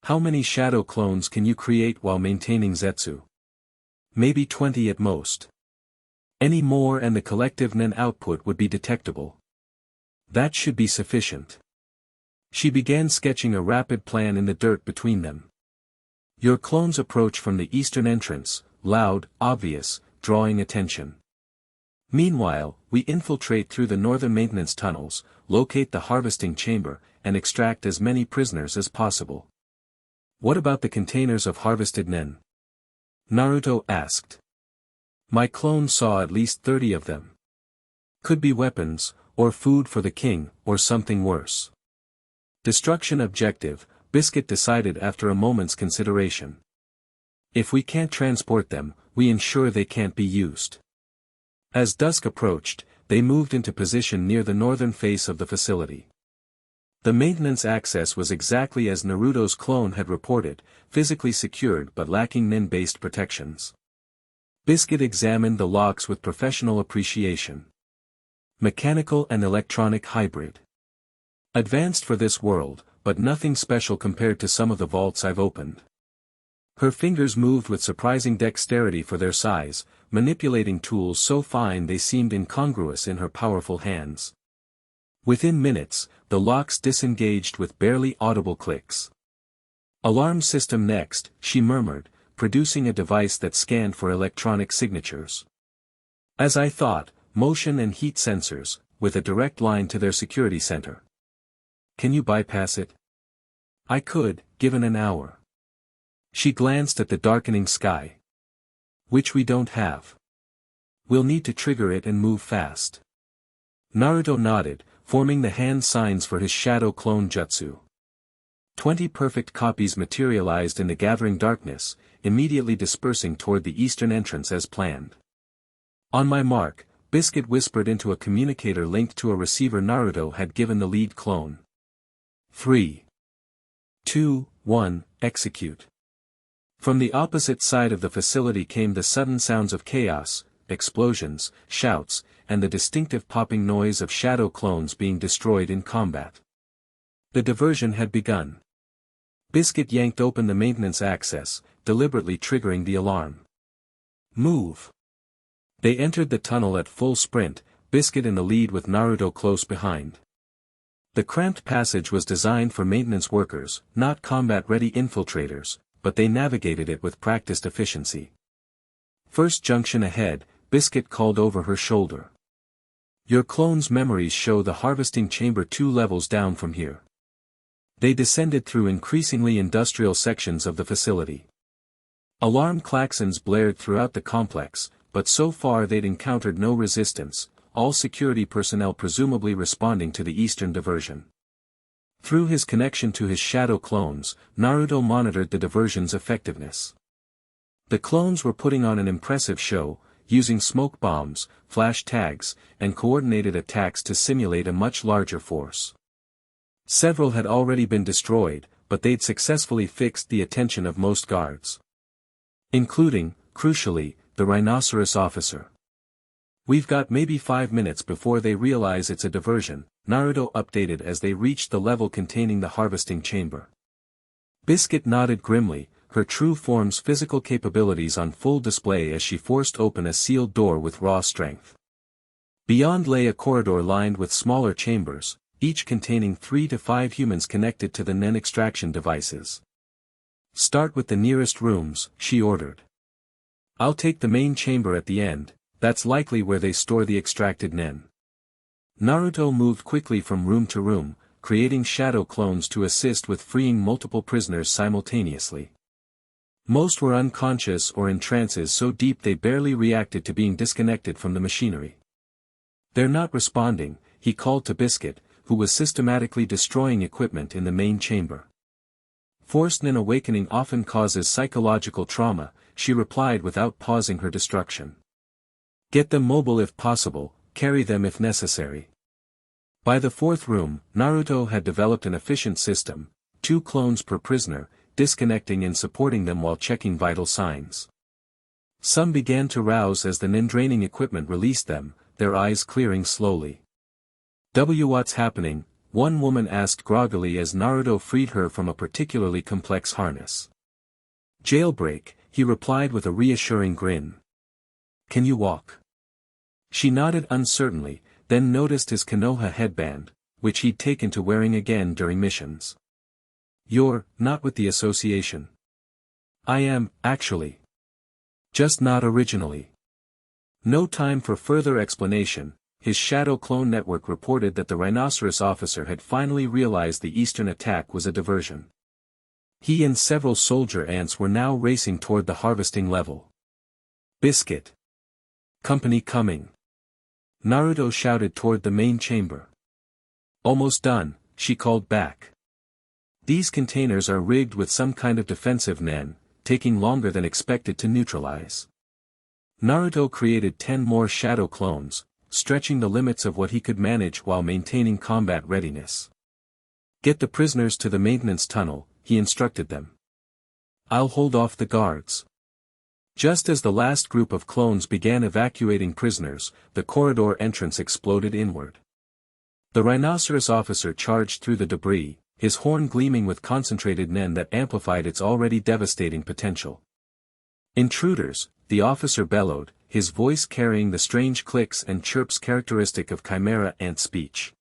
How many shadow clones can you create while maintaining Zetsu? Maybe 20 at most. Any more and the collective Nen output would be detectable. That should be sufficient. She began sketching a rapid plan in the dirt between them. Your clones approach from the eastern entrance, loud, obvious, drawing attention. Meanwhile, we infiltrate through the northern maintenance tunnels, locate the harvesting chamber, and extract as many prisoners as possible. What about the containers of harvested Nen? Naruto asked. My clone saw at least 30 of them. Could be weapons, or food for the king, or something worse. Destruction objective, Biscuit decided after a moment's consideration. If we can't transport them, we ensure they can't be used. As dusk approached, they moved into position near the northern face of the facility. The maintenance access was exactly as Naruto's clone had reported, physically secured but lacking nin-based protections. Biscuit examined the locks with professional appreciation. Mechanical and electronic hybrid. Advanced for this world, but nothing special compared to some of the vaults I've opened. Her fingers moved with surprising dexterity for their size, manipulating tools so fine they seemed incongruous in her powerful hands. Within minutes, the locks disengaged with barely audible clicks. Alarm system next, she murmured, producing a device that scanned for electronic signatures. As I thought, motion and heat sensors, with a direct line to their security center. Can you bypass it? I could, given an hour. She glanced at the darkening sky. Which we don't have. We'll need to trigger it and move fast. Naruto nodded, forming the hand signs for his shadow clone jutsu. 20 perfect copies materialized in the gathering darkness, immediately dispersing toward the eastern entrance as planned. On my mark, Biscuit whispered into a communicator linked to a receiver Naruto had given the lead clone. 3, 2, 1, execute. From the opposite side of the facility came the sudden sounds of chaos, explosions, shouts, and the distinctive popping noise of shadow clones being destroyed in combat. The diversion had begun. Biscuit yanked open the maintenance access, deliberately triggering the alarm. Move. They entered the tunnel at full sprint, Biscuit in the lead with Naruto close behind. The cramped passage was designed for maintenance workers, not combat-ready infiltrators, but they navigated it with practiced efficiency. First junction ahead, Biscuit called over her shoulder. Your clone's memories show the harvesting chamber 2 levels down from here. They descended through increasingly industrial sections of the facility. Alarm klaxons blared throughout the complex, but so far they'd encountered no resistance, all security personnel presumably responding to the eastern diversion. Through his connection to his shadow clones, Naruto monitored the diversion's effectiveness. The clones were putting on an impressive show, using smoke bombs, flash tags, and coordinated attacks to simulate a much larger force. Several had already been destroyed, but they'd successfully fixed the attention of most guards. Including, crucially, the rhinoceros officer. We've got maybe 5 minutes before they realize it's a diversion, Naruto updated as they reached the level containing the harvesting chamber. Biscuit nodded grimly, her true form's physical capabilities on full display as she forced open a sealed door with raw strength. Beyond lay a corridor lined with smaller chambers, each containing 3 to 5 humans connected to the nen extraction devices. Start with the nearest rooms, she ordered. I'll take the main chamber at the end, that's likely where they store the extracted nen. Naruto moved quickly from room to room, creating shadow clones to assist with freeing multiple prisoners simultaneously. Most were unconscious or in trances so deep they barely reacted to being disconnected from the machinery. They're not responding, he called to Biscuit, who was systematically destroying equipment in the main chamber. Forced nin awakening often causes psychological trauma, she replied without pausing her destruction. Get them mobile if possible, carry them if necessary. By the 4th room, Naruto had developed an efficient system, 2 clones per prisoner, disconnecting and supporting them while checking vital signs. Some began to rouse as the nin-draining equipment released them, their eyes clearing slowly. What's happening? One woman asked groggily as Naruto freed her from a particularly complex harness. Jailbreak, he replied with a reassuring grin. Can you walk? She nodded uncertainly, then noticed his Konoha headband, which he'd taken to wearing again during missions. You're not with the association. I am, actually. Just not originally. No time for further explanation, his shadow clone network reported that the rhinoceros officer had finally realized the eastern attack was a diversion. He and several soldier ants were now racing toward the harvesting level. Biscuit. Company coming. Naruto shouted toward the main chamber. Almost done, she called back. These containers are rigged with some kind of defensive nen, taking longer than expected to neutralize. Naruto created 10 more shadow clones, stretching the limits of what he could manage while maintaining combat readiness. Get the prisoners to the maintenance tunnel, he instructed them. I'll hold off the guards. Just as the last group of clones began evacuating prisoners, the corridor entrance exploded inward. The rhinoceros officer charged through the debris, his horn gleaming with concentrated nen that amplified its already devastating potential. Intruders, the officer bellowed, his voice carrying the strange clicks and chirps characteristic of chimera ant speech.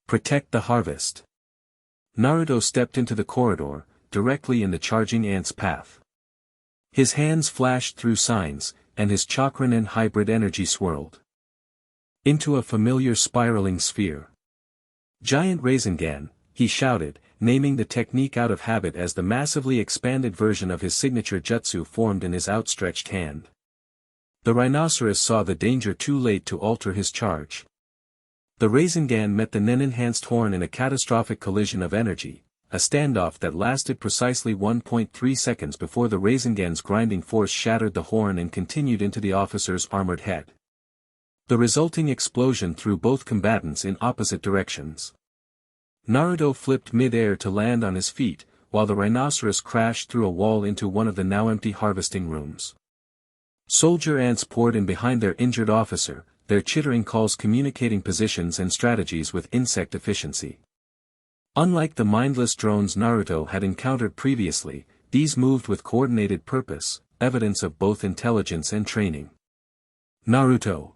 Protect the harvest. Naruto stepped into the corridor, directly in the charging ants' path. His hands flashed through signs, and his chakran and hybrid energy swirled into a familiar spiraling sphere. Giant Rasengan, he shouted, naming the technique out of habit as the massively expanded version of his signature jutsu formed in his outstretched hand. The rhinoceros saw the danger too late to alter his charge. The Rasengan met the nen-enhanced horn in a catastrophic collision of energy, a standoff that lasted precisely 1.3 seconds before the Rasengan's grinding force shattered the horn and continued into the officer's armored head. The resulting explosion threw both combatants in opposite directions. Naruto flipped mid-air to land on his feet, while the rhinoceros crashed through a wall into one of the now empty harvesting rooms. Soldier ants poured in behind their injured officer, their chittering calls communicating positions and strategies with insect efficiency. Unlike the mindless drones Naruto had encountered previously, these moved with coordinated purpose, evidence of both intelligence and training. Naruto.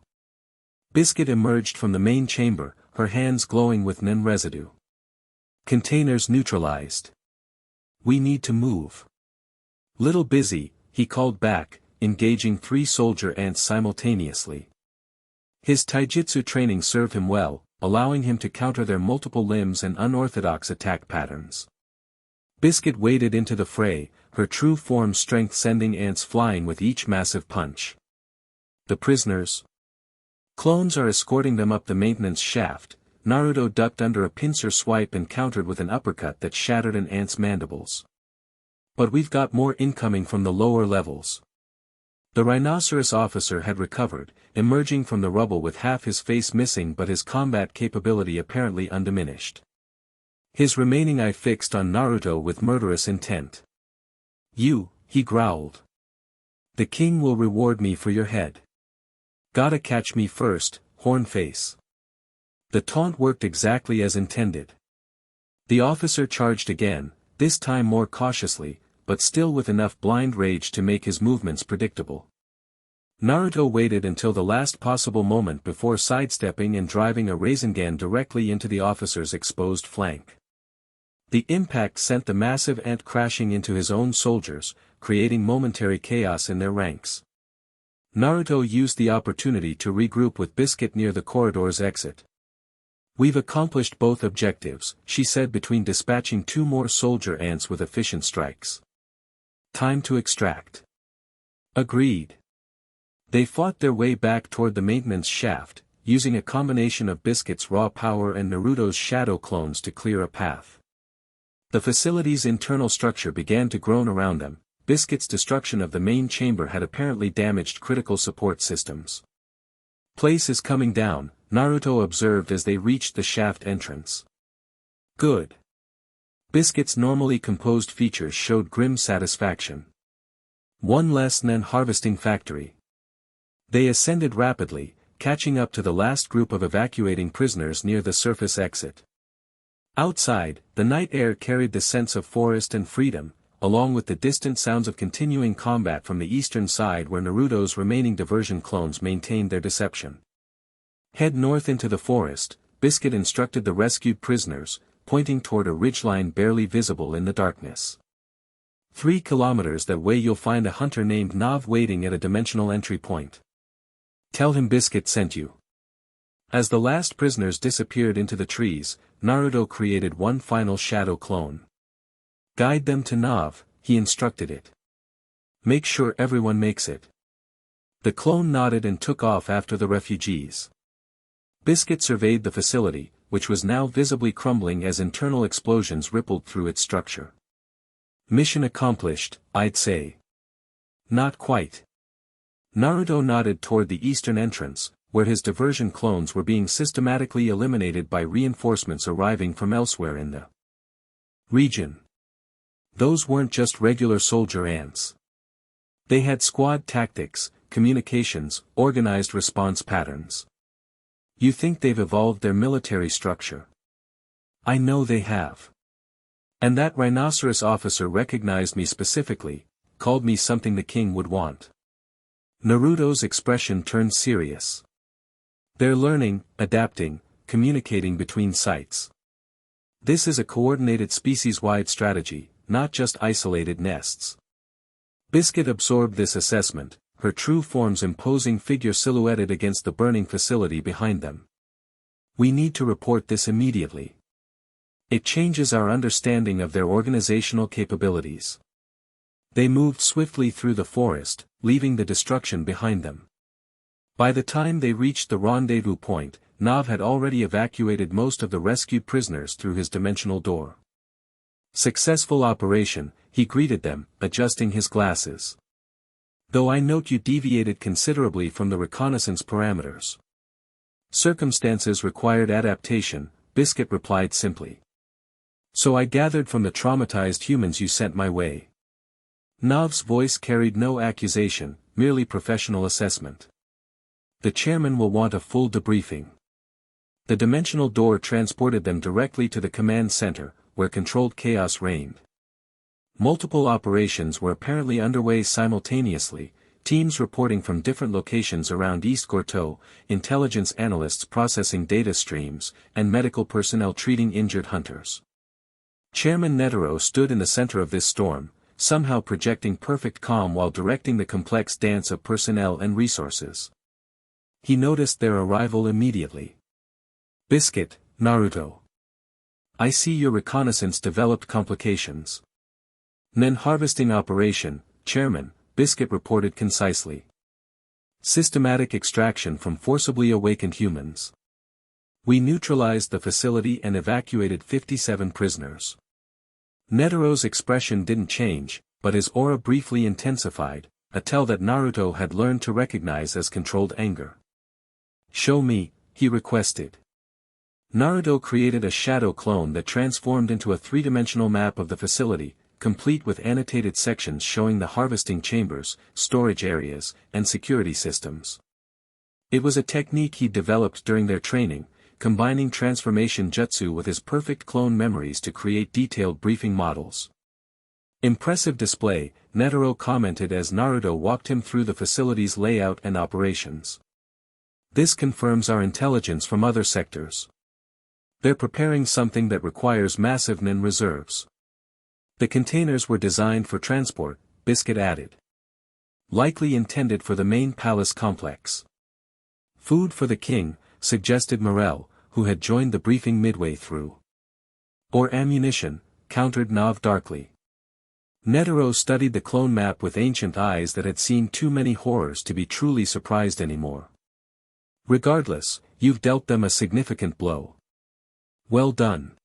Biscuit emerged from the main chamber, her hands glowing with nen residue. Containers neutralized. We need to move. Little busy, he called back, engaging 3 soldier ants simultaneously. His taijutsu training served him well, allowing him to counter their multiple limbs and unorthodox attack patterns. Biscuit waded into the fray, her true form strength sending ants flying with each massive punch. The prisoners. Clones are escorting them up the maintenance shaft. Naruto ducked under a pincer swipe and countered with an uppercut that shattered an ant's mandibles. But we've got more incoming from the lower levels. The rhinoceros officer had recovered, emerging from the rubble with half his face missing but his combat capability apparently undiminished. His remaining eye fixed on Naruto with murderous intent. You, he growled. The king will reward me for your head. Gotta catch me first, horn face. The taunt worked exactly as intended. The officer charged again, this time more cautiously, but still with enough blind rage to make his movements predictable. Naruto waited until the last possible moment before sidestepping and driving a Rasengan directly into the officer's exposed flank. The impact sent the massive ant crashing into his own soldiers, creating momentary chaos in their ranks. Naruto used the opportunity to regroup with Biscuit near the corridor's exit. We've accomplished both objectives, she said between dispatching 2 more soldier ants with efficient strikes. Time to extract. Agreed. They fought their way back toward the maintenance shaft, using a combination of Biscuit's raw power and Naruto's shadow clones to clear a path. The facility's internal structure began to groan around them. Biscuit's destruction of the main chamber had apparently damaged critical support systems. Place is coming down, Naruto observed as they reached the shaft entrance. Good. Biscuit's normally composed features showed grim satisfaction. One less nen harvesting factory. They ascended rapidly, catching up to the last group of evacuating prisoners near the surface exit. Outside, the night air carried the sense of forest and freedom, along with the distant sounds of continuing combat from the eastern side where Naruto's remaining diversion clones maintained their deception. Head north into the forest, Biscuit instructed the rescued prisoners, pointing toward a ridgeline barely visible in the darkness. 3 kilometers that way you'll find a hunter named Nav waiting at a dimensional entry point. Tell him Biscuit sent you. As the last prisoners disappeared into the trees, Naruto created one final shadow clone. Guide them to Nav, he instructed it. Make sure everyone makes it. The clone nodded and took off after the refugees. Biscuit surveyed the facility, which was now visibly crumbling as internal explosions rippled through its structure. Mission accomplished, I'd say. Not quite. Naruto nodded toward the eastern entrance, where his diversion clones were being systematically eliminated by reinforcements arriving from elsewhere in the region. Those weren't just regular soldier ants. They had squad tactics, communications, organized response patterns. You think they've evolved their military structure? I know they have. And that rhinoceros officer recognized me specifically, called me something the king would want. Naruto's expression turned serious. They're learning, adapting, communicating between sites. This is a coordinated species-wide strategy, not just isolated nests. Biscuit absorbed this assessment, her true form's imposing figure silhouetted against the burning facility behind them. We need to report this immediately. It changes our understanding of their organizational capabilities. They moved swiftly through the forest, leaving the destruction behind them. By the time they reached the rendezvous point, Nav had already evacuated most of the rescued prisoners through his dimensional door. Successful operation, he greeted them, adjusting his glasses. Though I note you deviated considerably from the reconnaissance parameters. Circumstances required adaptation, Biscuit replied simply. So I gathered from the traumatized humans you sent my way. Nav's voice carried no accusation, merely professional assessment. The chairman will want a full debriefing. The dimensional door transported them directly to the command center, where controlled chaos reigned. Multiple operations were apparently underway simultaneously, teams reporting from different locations around East Gorto, intelligence analysts processing data streams, and medical personnel treating injured hunters. Chairman Netero stood in the center of this storm, somehow projecting perfect calm while directing the complex dance of personnel and resources. He noticed their arrival immediately. Biscuit, Naruto. I see your reconnaissance developed complications. Nen harvesting operation, Chairman, Biscuit reported concisely. Systematic extraction from forcibly awakened humans. We neutralized the facility and evacuated 57 prisoners. Netero's expression didn't change, but his aura briefly intensified, a tell that Naruto had learned to recognize as controlled anger. Show me, he requested. Naruto created a shadow clone that transformed into a three-dimensional map of the facility, complete with annotated sections showing the harvesting chambers, storage areas, and security systems. It was a technique he developed during their training, combining transformation jutsu with his perfect clone memories to create detailed briefing models. Impressive display, Netero commented as Naruto walked him through the facility's layout and operations. This confirms our intelligence from other sectors. They're preparing something that requires massive Nen reserves. The containers were designed for transport, Biscuit added. Likely intended for the main palace complex. Food for the king, suggested Morel, who had joined the briefing midway through. Or ammunition, countered Nav darkly. Netero studied the clone map with ancient eyes that had seen too many horrors to be truly surprised anymore. Regardless, you've dealt them a significant blow. Well done.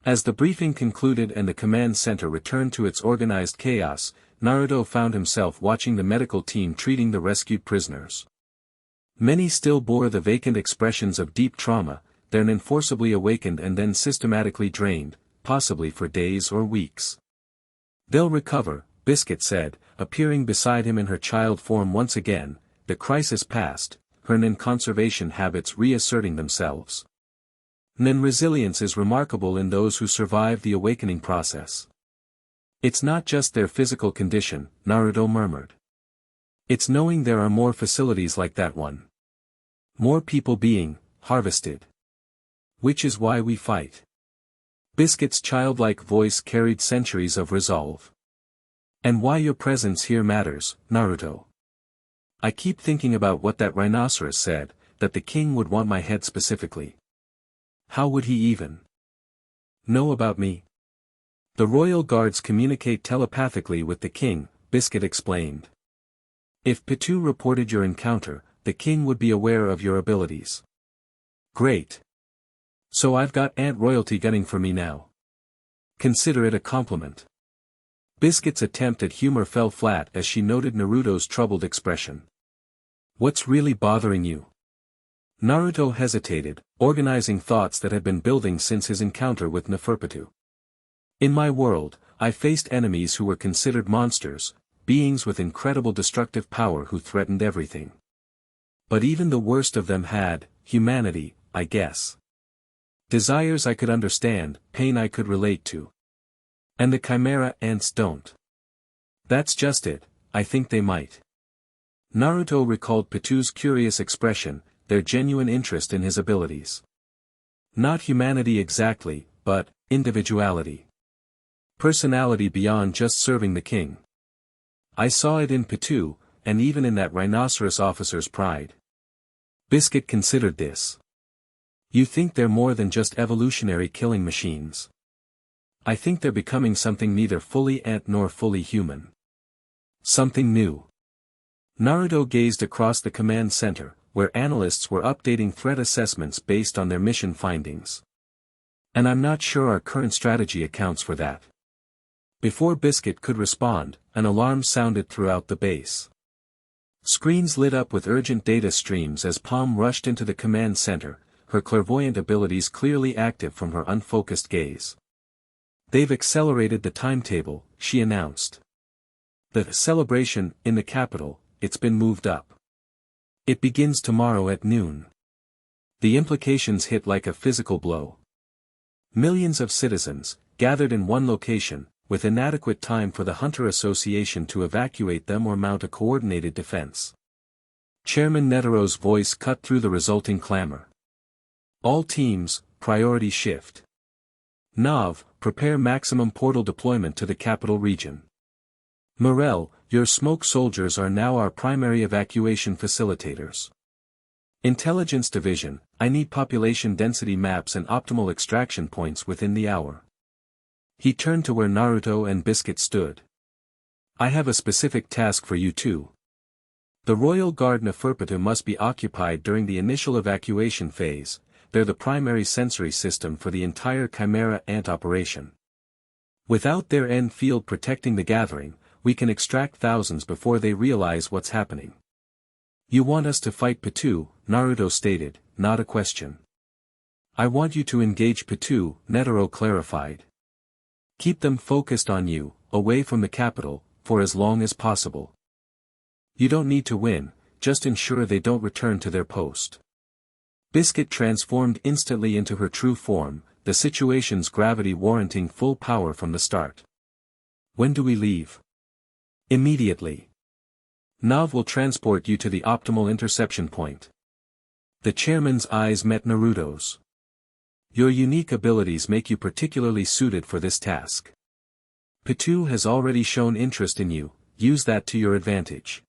As the briefing concluded and the command center returned to its organized chaos, Naruto found himself watching the medical team treating the rescued prisoners. Many still bore the vacant expressions of deep trauma, then forcibly awakened and then systematically drained, possibly for days or weeks. They'll recover, Biscuit said, appearing beside him in her child form once again, the crisis passed, her Nen conservation habits reasserting themselves. Nen resilience is remarkable in those who survive the awakening process. It's not just their physical condition, Naruto murmured. It's knowing there are more facilities like that one. More people being harvested. Which is why we fight. Biscuit's childlike voice carried centuries of resolve. And why your presence here matters, Naruto. I keep thinking about what that rhinoceros said, that the king would want my head specifically. How would he even know about me? The royal guards communicate telepathically with the king, Biscuit explained. If Pitou reported your encounter, the king would be aware of your abilities. Great. So I've got Ant royalty gunning for me now. Consider it a compliment. Biscuit's attempt at humor fell flat as she noted Naruto's troubled expression. What's really bothering you? Naruto hesitated, organizing thoughts that had been building since his encounter with Neferpitou. In my world, I faced enemies who were considered monsters, beings with incredible destructive power who threatened everything. But even the worst of them had humanity, I guess. Desires I could understand, pain I could relate to. And the Chimera ants don't. That's just it, I think they might. Naruto recalled Pitou's curious expression, their genuine interest in his abilities. Not humanity exactly, but individuality. Personality beyond just serving the king. I saw it in Pitou, and even in that rhinoceros officer's pride. Biscuit considered this. You think they're more than just evolutionary killing machines. I think they're becoming something neither fully ant nor fully human. Something new. Naruto gazed across the command center, where analysts were updating threat assessments based on their mission findings. And I'm not sure our current strategy accounts for that. Before Biscuit could respond, an alarm sounded throughout the base. Screens lit up with urgent data streams as Palm rushed into the command center, her clairvoyant abilities clearly active from her unfocused gaze. They've accelerated the timetable, she announced. The celebration, in the capital, it's been moved up. It begins tomorrow at noon. The implications hit like a physical blow. Millions of citizens, gathered in one location, with inadequate time for the Hunter Association to evacuate them or mount a coordinated defense. Chairman Netaro's voice cut through the resulting clamor. All teams, priority shift. Nav, prepare maximum portal deployment to the capital region. Morel, your smoke soldiers are now our primary evacuation facilitators. Intelligence Division, I need population density maps and optimal extraction points within the hour. He turned to where Naruto and Biscuit stood. I have a specific task for you too. The Royal Guard Neferpitou must be occupied during the initial evacuation phase. They're the primary sensory system for the entire Chimera ant operation. Without their end field protecting the gathering, we can extract thousands before they realize what's happening. You want us to fight Pitou, Naruto stated, not a question. I want you to engage Pitou, Netaro clarified. Keep them focused on you, away from the capital, for as long as possible. You don't need to win, just ensure they don't return to their post. Biscuit transformed instantly into her true form, the situation's gravity warranting full power from the start. When do we leave? Immediately. Nav will transport you to the optimal interception point. The chairman's eyes met Naruto's. Your unique abilities make you particularly suited for this task. Pitou has already shown interest in you, use that to your advantage.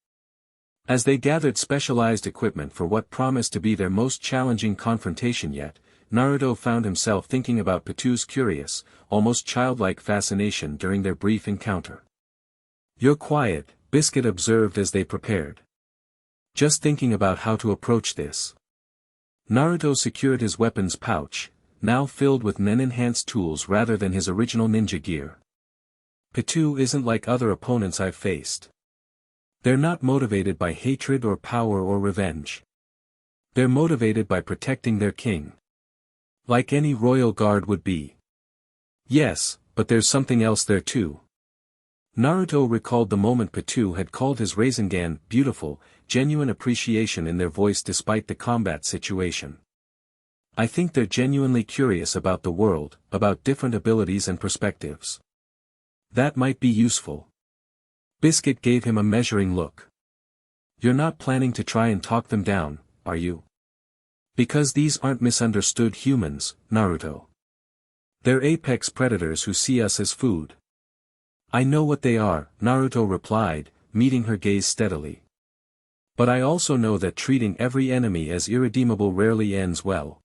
As they gathered specialized equipment for what promised to be their most challenging confrontation yet, Naruto found himself thinking about Pitou's curious, almost childlike fascination during their brief encounter. You're quiet, Biscuit observed as they prepared. Just thinking about how to approach this. Naruto secured his weapons pouch, now filled with nen-enhanced tools rather than his original ninja gear. Pitou isn't like other opponents I've faced. They're not motivated by hatred or power or revenge. They're motivated by protecting their king. Like any royal guard would be. Yes, but there's something else there too. Naruto recalled the moment Pitou had called his Rasengan beautiful, genuine appreciation in their voice despite the combat situation. I think they're genuinely curious about the world, about different abilities and perspectives. That might be useful. Biscuit gave him a measuring look. You're not planning to try and talk them down, are you? Because these aren't misunderstood humans, Naruto. They're apex predators who see us as food. I know what they are, Naruto replied, meeting her gaze steadily. But I also know that treating every enemy as irredeemable rarely ends well.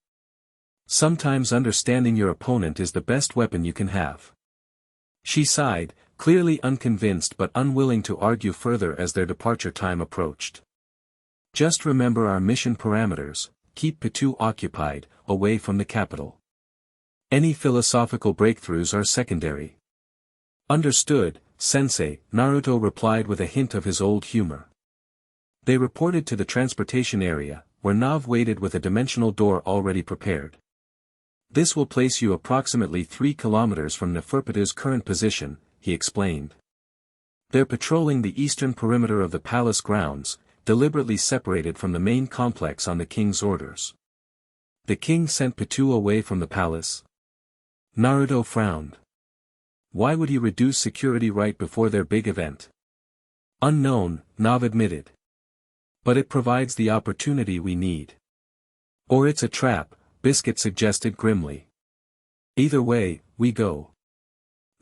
Sometimes understanding your opponent is the best weapon you can have. She sighed, clearly unconvinced but unwilling to argue further as their departure time approached. Just remember our mission parameters: keep Pitou occupied, away from the capital. Any philosophical breakthroughs are secondary. Understood, Sensei, Naruto replied with a hint of his old humor. They reported to the transportation area, where Nav waited with a dimensional door already prepared. This will place you approximately 3 kilometers from Neferpitu's current position, he explained. They're patrolling the eastern perimeter of the palace grounds, deliberately separated from the main complex on the king's orders. The king sent Pitou away from the palace? Naruto frowned. Why would he reduce security right before their big event? Unknown, Nav admitted. But it provides the opportunity we need. Or it's a trap, Biscuit suggested grimly. Either way, we go.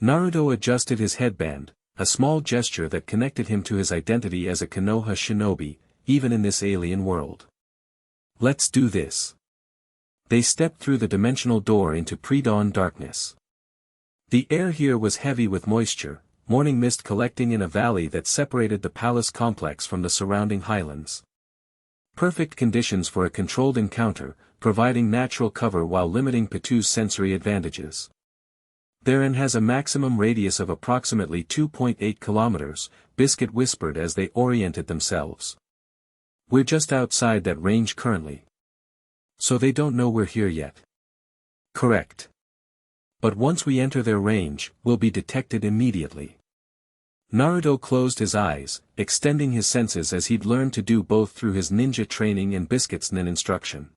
Naruto adjusted his headband, a small gesture that connected him to his identity as a Konoha shinobi, even in this alien world. Let's do this. They stepped through the dimensional door into pre-dawn darkness. The air here was heavy with moisture, morning mist collecting in a valley that separated the palace complex from the surrounding highlands. Perfect conditions for a controlled encounter, providing natural cover while limiting Pitou's sensory advantages. Therein has a maximum radius of approximately 2.8 kilometers, Biscuit whispered as they oriented themselves. We're just outside that range currently. So they don't know we're here yet. Correct. But once we enter their range, we'll be detected immediately. Naruto closed his eyes, extending his senses as he'd learned to do both through his ninja training and Biscuit's nin instruction.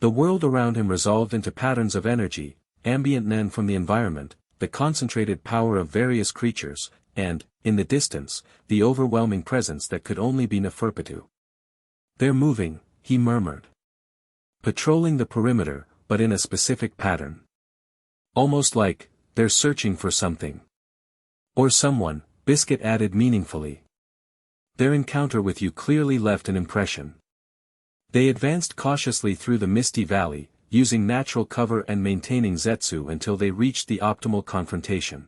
The world around him resolved into patterns of energy, ambient nen from the environment, the concentrated power of various creatures, and, in the distance, the overwhelming presence that could only be Neferpitou. They're moving, he murmured. Patrolling the perimeter, but in a specific pattern. Almost like, they're searching for something. Or someone, Biscuit added meaningfully. Their encounter with you clearly left an impression. They advanced cautiously through the misty valley, using natural cover and maintaining Zetsu until they reached the optimal confrontation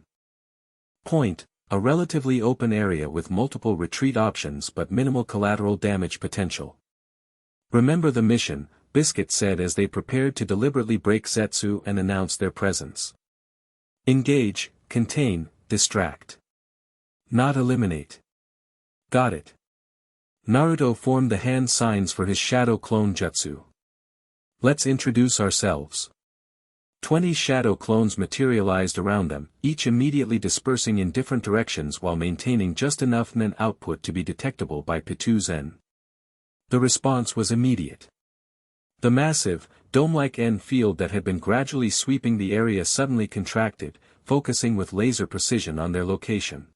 point, a relatively open area with multiple retreat options but minimal collateral damage potential. Remember the mission, Biscuit said as they prepared to deliberately break Zetsu and announce their presence. Engage, contain, distract. Not eliminate. Got it. Naruto formed the hand signs for his shadow clone jutsu. Let's introduce ourselves. 20 shadow clones materialized around them, each immediately dispersing in different directions while maintaining just enough nen output to be detectable by Pitou Zen. The response was immediate. The massive, dome-like N field that had been gradually sweeping the area suddenly contracted, focusing with laser precision on their location.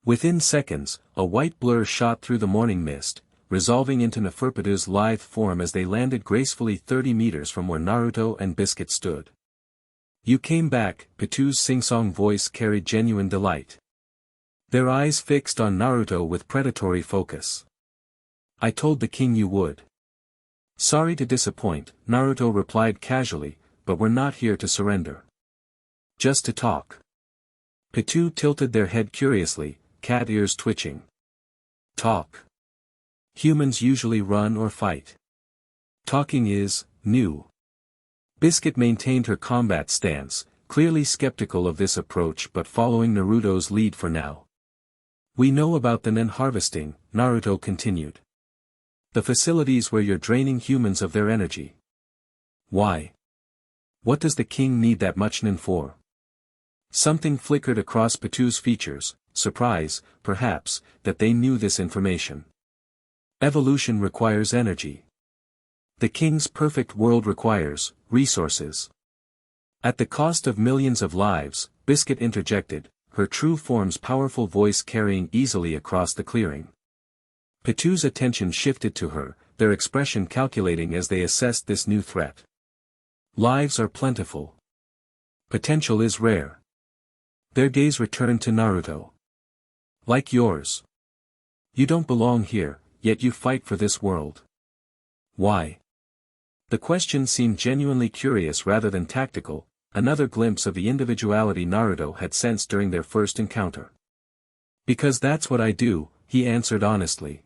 Within seconds, a white blur shot through the morning mist, resolving into Neferpitu's lithe form as they landed gracefully 30 meters from where Naruto and Biscuit stood. You came back, Pitou's sing-song voice carried genuine delight. Their eyes fixed on Naruto with predatory focus. I told the king you would. Sorry to disappoint, Naruto replied casually, but we're not here to surrender. Just to talk. Pitou tilted their head curiously, cat ears twitching. Talk. Humans usually run or fight. Talking is new. Biscuit maintained her combat stance, clearly skeptical of this approach but following Naruto's lead for now. We know about the nen harvesting, Naruto continued. The facilities where you're draining humans of their energy. Why? What does the king need that much nen for? Something flickered across Pitou's features, surprise, perhaps, that they knew this information. Evolution requires energy. The king's perfect world requires resources. At the cost of millions of lives, Biscuit interjected, her true form's powerful voice carrying easily across the clearing. Pitou's attention shifted to her, their expression calculating as they assessed this new threat. Lives are plentiful. Potential is rare. Their gaze returned to Naruto. Like yours. You don't belong here, yet you fight for this world. Why? The question seemed genuinely curious rather than tactical, another glimpse of the individuality Naruto had sensed during their first encounter. "Because that's what I do," he answered honestly.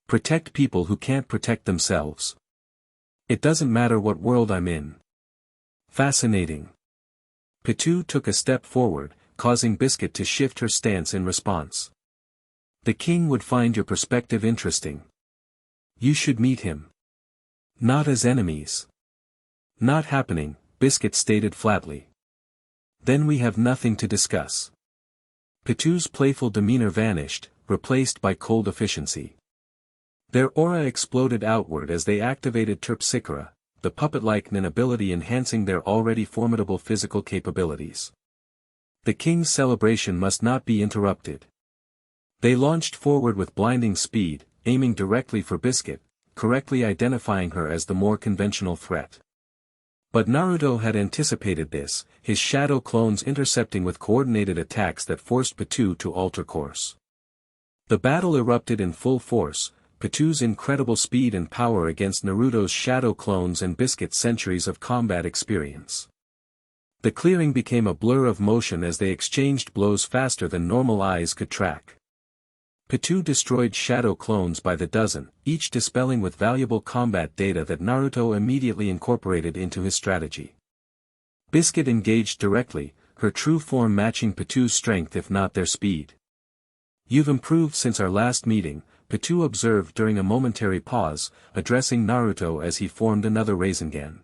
"Protect people who can't protect themselves. It doesn't matter what world I'm in." Fascinating. Pitou took a step forward, causing Biscuit to shift her stance in response. "The king would find your perspective interesting. You should meet him. Not as enemies." "Not happening," Biscuit stated flatly. "Then we have nothing to discuss." Pitou's playful demeanor vanished, replaced by cold efficiency. Their aura exploded outward as they activated Terpsichora, the puppet-like Nin ability enhancing their already formidable physical capabilities. The king's celebration must not be interrupted. They launched forward with blinding speed, aiming directly for Biscuit, correctly identifying her as the more conventional threat. But Naruto had anticipated this, his shadow clones intercepting with coordinated attacks that forced Pitou to alter course. The battle erupted in full force, Pitou's incredible speed and power against Naruto's shadow clones and Biscuit's centuries of combat experience. The clearing became a blur of motion as they exchanged blows faster than normal eyes could track. Pitou destroyed shadow clones by the dozen, each dispelling with valuable combat data that Naruto immediately incorporated into his strategy. Biscuit engaged directly, her true form matching Pitou's strength if not their speed. "You've improved since our last meeting," Pitou observed during a momentary pause, addressing Naruto as he formed another Rasengan.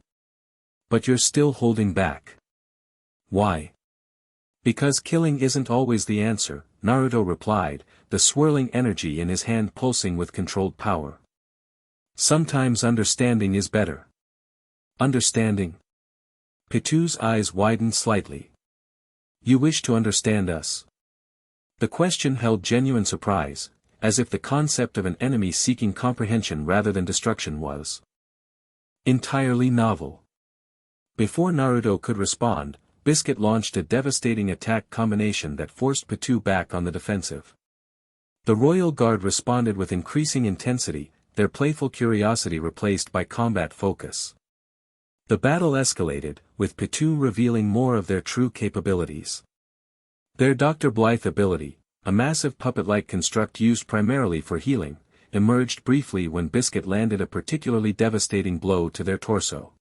"But you're still holding back." "Why?" "Because killing isn't always the answer," Naruto replied, the swirling energy in his hand pulsing with controlled power. "Sometimes understanding is better." "Understanding?" Pitou's eyes widened slightly. "You wish to understand us?" The question held genuine surprise, as if the concept of an enemy seeking comprehension rather than destruction was entirely novel. Before Naruto could respond, Biscuit launched a devastating attack combination that forced Pitou back on the defensive. The Royal Guard responded with increasing intensity, their playful curiosity replaced by combat focus. The battle escalated, with Pitou revealing more of their true capabilities. Their Dr. Blythe ability, a massive puppet-like construct used primarily for healing, emerged briefly when Biscuit landed a particularly devastating blow to their torso.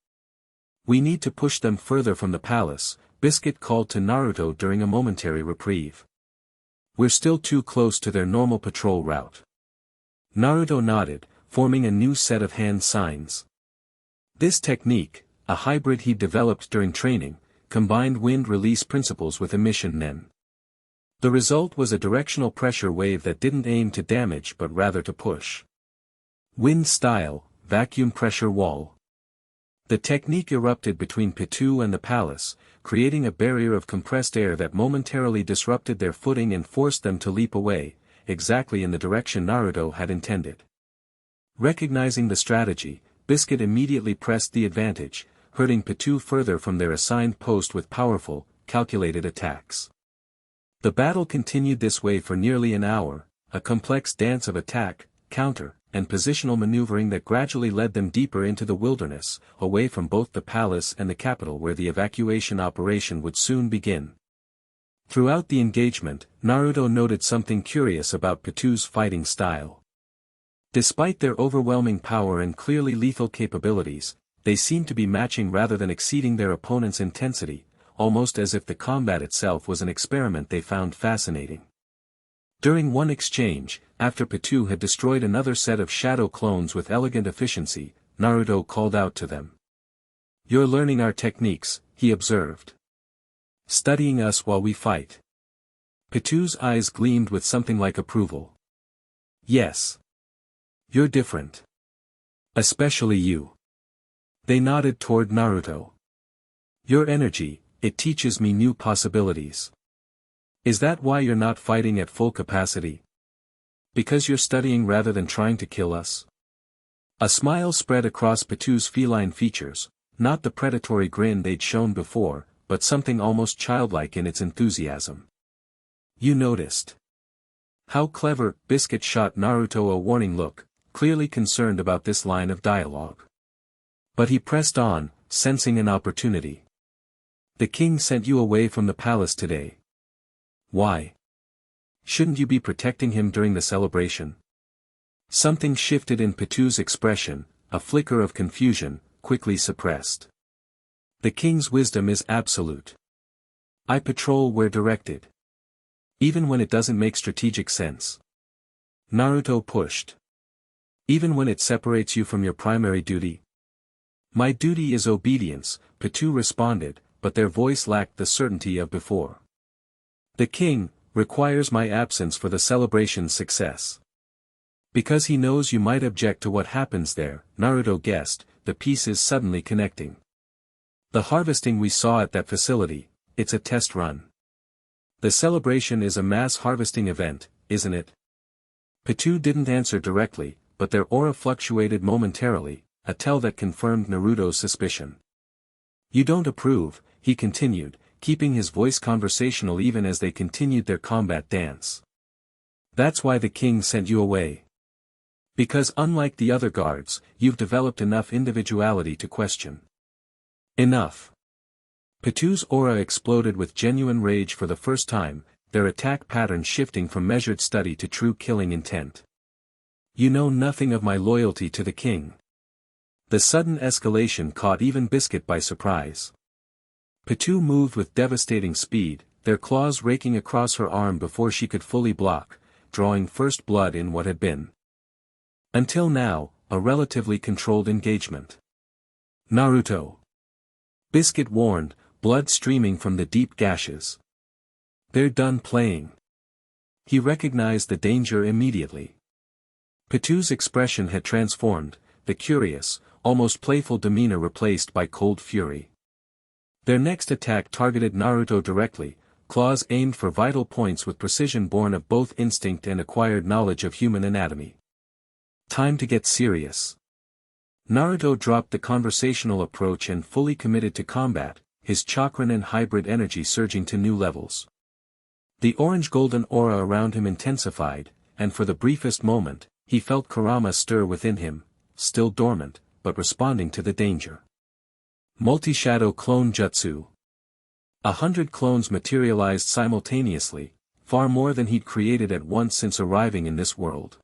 "We need to push them further from the palace," Biscuit called to Naruto during a momentary reprieve. "We're still too close to their normal patrol route." Naruto nodded, forming a new set of hand signs. This technique, a hybrid he developed during training, combined wind release principles with emission nen. The result was a directional pressure wave that didn't aim to damage but rather to push. Wind style, vacuum pressure wall. The technique erupted between Pitou and the palace, creating a barrier of compressed air that momentarily disrupted their footing and forced them to leap away, exactly in the direction Naruto had intended. Recognizing the strategy, Biscuit immediately pressed the advantage, hurting Pitou further from their assigned post with powerful, calculated attacks. The battle continued this way for nearly an hour, a complex dance of attack, counter, and positional maneuvering that gradually led them deeper into the wilderness, away from both the palace and the capital where the evacuation operation would soon begin. Throughout the engagement, Naruto noted something curious about Pitou's fighting style. Despite their overwhelming power and clearly lethal capabilities, they seemed to be matching rather than exceeding their opponent's intensity, almost as if the combat itself was an experiment they found fascinating. During one exchange, after Pitou had destroyed another set of shadow clones with elegant efficiency, Naruto called out to them. "You're learning our techniques," he observed. "Studying us while we fight." Pitou's eyes gleamed with something like approval. "Yes. You're different. Especially you." They nodded toward Naruto. "Your energy, it teaches me new possibilities." "Is that why you're not fighting at full capacity? Because you're studying rather than trying to kill us?" A smile spread across Pitou's feline features, not the predatory grin they'd shown before, but something almost childlike in its enthusiasm. "You noticed." "How clever," Biscuit shot Naruto a warning look, clearly concerned about this line of dialogue. But he pressed on, sensing an opportunity. The king sent you away from the palace today. Why? Shouldn't you be protecting him during the celebration? Something shifted in Pitou's expression, a flicker of confusion, quickly suppressed. The king's wisdom is absolute. I patrol where directed. Even when it doesn't make strategic sense. Naruto pushed. Even when it separates you from your primary duty? My duty is obedience, Pitou responded, but their voice lacked the certainty of before. The king requires my absence for the celebration's success. Because he knows you might object to what happens there, Naruto guessed, the pieces suddenly connecting. The harvesting we saw at that facility, it's a test run. The celebration is a mass harvesting event, isn't it? Pitou didn't answer directly, but their aura fluctuated momentarily, a tell that confirmed Naruto's suspicion. You don't approve, he continued, keeping his voice conversational even as they continued their combat dance. That's why the king sent you away. Because unlike the other guards, you've developed enough individuality to question. Enough. Pitou's aura exploded with genuine rage for the first time, their attack pattern shifting from measured study to true killing intent. You know nothing of my loyalty to the king. The sudden escalation caught even Biscuit by surprise. Pitou moved with devastating speed, their claws raking across her arm before she could fully block, drawing first blood in what had been, until now, a relatively controlled engagement. Naruto. Biscuit warned, blood streaming from the deep gashes. They're done playing. He recognized the danger immediately. Pitou's expression had transformed, the curious, almost playful demeanor replaced by cold fury. Their next attack targeted Naruto directly, claws aimed for vital points with precision born of both instinct and acquired knowledge of human anatomy. Time to get serious. Naruto dropped the conversational approach and fully committed to combat, his chakran and hybrid energy surging to new levels. The orange-golden aura around him intensified, and for the briefest moment, he felt Kurama stir within him, still dormant, but responding to the danger. Multi-shadow clone jutsu. 100 clones materialized simultaneously, far more than he'd created at once since arriving in this world.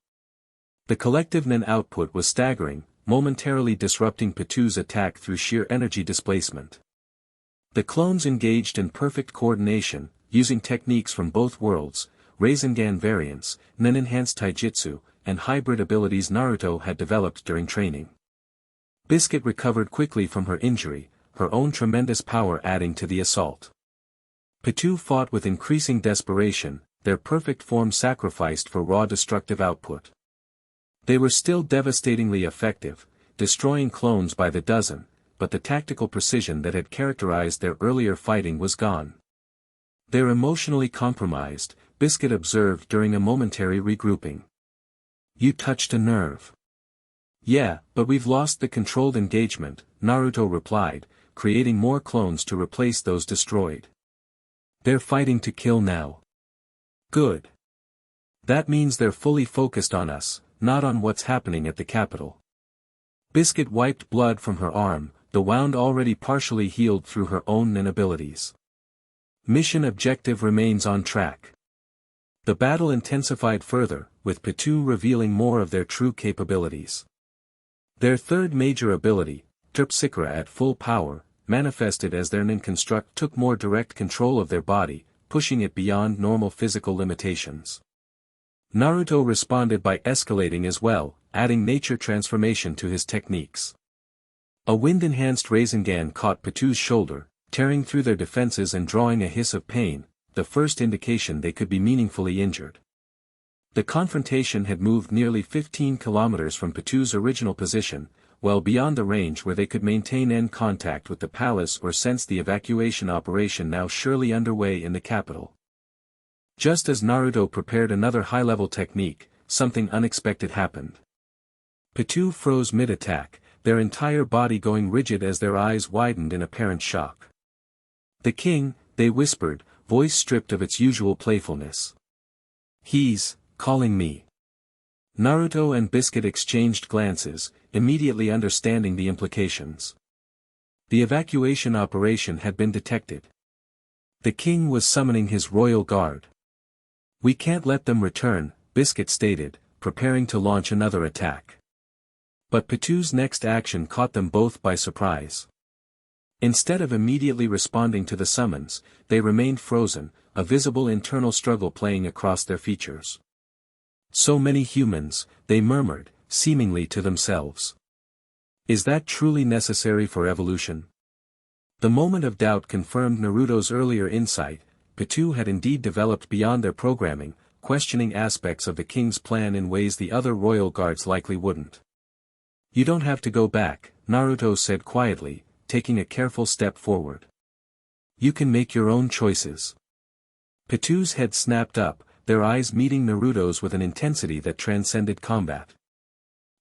The collective nin output was staggering, momentarily disrupting Pitou's attack through sheer energy displacement. The clones engaged in perfect coordination, using techniques from both worlds, Rasengan variants, nin-enhanced taijutsu, and hybrid abilities Naruto had developed during training. Biscuit recovered quickly from her injury, her own tremendous power adding to the assault. Pitou fought with increasing desperation, their perfect form sacrificed for raw destructive output. They were still devastatingly effective, destroying clones by the dozen, but the tactical precision that had characterized their earlier fighting was gone. They're emotionally compromised, Biscuit observed during a momentary regrouping. You touched a nerve. Yeah, but we've lost the controlled engagement, Naruto replied, creating more clones to replace those destroyed. They're fighting to kill now. Good. That means they're fully focused on us, not on what's happening at the capital. Biscuit wiped blood from her arm, the wound already partially healed through her own nin abilities. Mission objective remains on track. The battle intensified further, with Pitou revealing more of their true capabilities. Their third major ability, Terpsichora at full power, manifested as their nin construct took more direct control of their body, pushing it beyond normal physical limitations. Naruto responded by escalating as well, adding nature transformation to his techniques. A wind-enhanced Rasengan caught Pitou's shoulder, tearing through their defenses and drawing a hiss of pain, the first indication they could be meaningfully injured. The confrontation had moved nearly 15 kilometers from Pitou's original position, well beyond the range where they could maintain end contact with the palace or sense the evacuation operation now surely underway in the capital. Just as Naruto prepared another high-level technique, something unexpected happened. Pitou froze mid-attack, their entire body going rigid as their eyes widened in apparent shock. The king, they whispered, voice stripped of its usual playfulness. He's calling me. Naruto and Biscuit exchanged glances, immediately understanding the implications. The evacuation operation had been detected. The king was summoning his royal guard. "We can't let them return," Biscuit stated, preparing to launch another attack. But Pitou's next action caught them both by surprise. Instead of immediately responding to the summons, they remained frozen, a visible internal struggle playing across their features. "So many humans," they murmured, seemingly to themselves. "Is that truly necessary for evolution?" The moment of doubt confirmed Naruto's earlier insight. Pitou had indeed developed beyond their programming, questioning aspects of the king's plan in ways the other royal guards likely wouldn't. "You don't have to go back," Naruto said quietly, taking a careful step forward. "You can make your own choices." Pitou's head snapped up, their eyes meeting Naruto's with an intensity that transcended combat.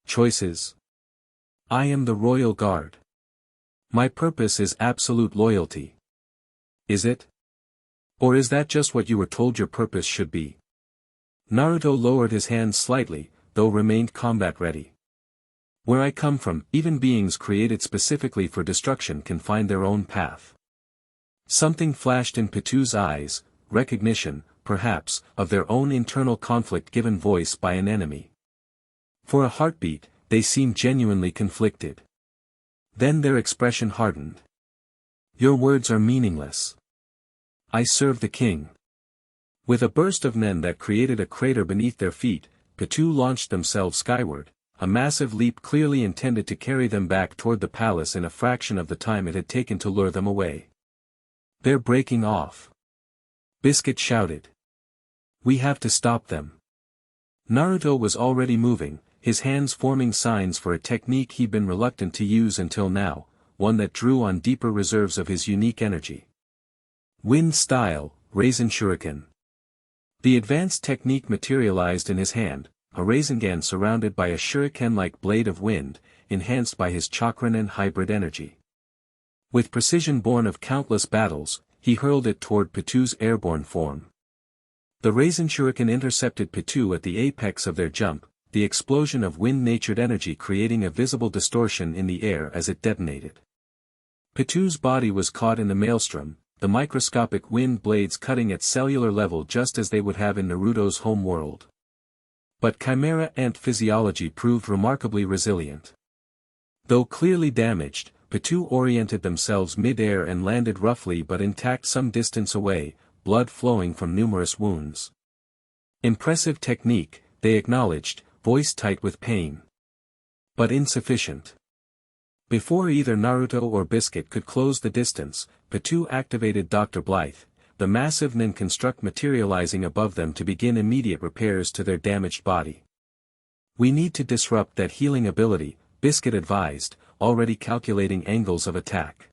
"Choices? I am the royal guard. My purpose is absolute loyalty." "Is it? Or is that just what you were told your purpose should be?" Naruto lowered his hands slightly, though remained combat-ready. "Where I come from, even beings created specifically for destruction can find their own path." Something flashed in Pitou's eyes, recognition, perhaps, of their own internal conflict given voice by an enemy. For a heartbeat, they seemed genuinely conflicted. Then their expression hardened. "Your words are meaningless. I serve the king." With a burst of nen that created a crater beneath their feet, Pitou launched themselves skyward, a massive leap clearly intended to carry them back toward the palace in a fraction of the time it had taken to lure them away. "They're breaking off," Biscuit shouted. "We have to stop them." Naruto was already moving, his hands forming signs for a technique he'd been reluctant to use until now, one that drew on deeper reserves of his unique energy. Wind style, Raisin Shuriken. The advanced technique materialized in his hand, a Rasengan surrounded by a shuriken-like blade of wind, enhanced by his chakran and hybrid energy. With precision born of countless battles, he hurled it toward Pitou's airborne form. The Raisin Shuriken intercepted Pitou at the apex of their jump, the explosion of wind-natured energy creating a visible distortion in the air as it detonated. Pitou's body was caught in the maelstrom, the microscopic wind blades cutting at cellular level just as they would have in Naruto's home world. But Chimera Ant physiology proved remarkably resilient. Though clearly damaged, Pitou oriented themselves mid-air and landed roughly but intact some distance away, blood flowing from numerous wounds. Impressive technique, they acknowledged, voice tight with pain. But insufficient. Before either Naruto or Biscuit could close the distance, Pitou activated Dr. Blythe, the massive nin construct materializing above them to begin immediate repairs to their damaged body. "We need to disrupt that healing ability," Biscuit advised, already calculating angles of attack.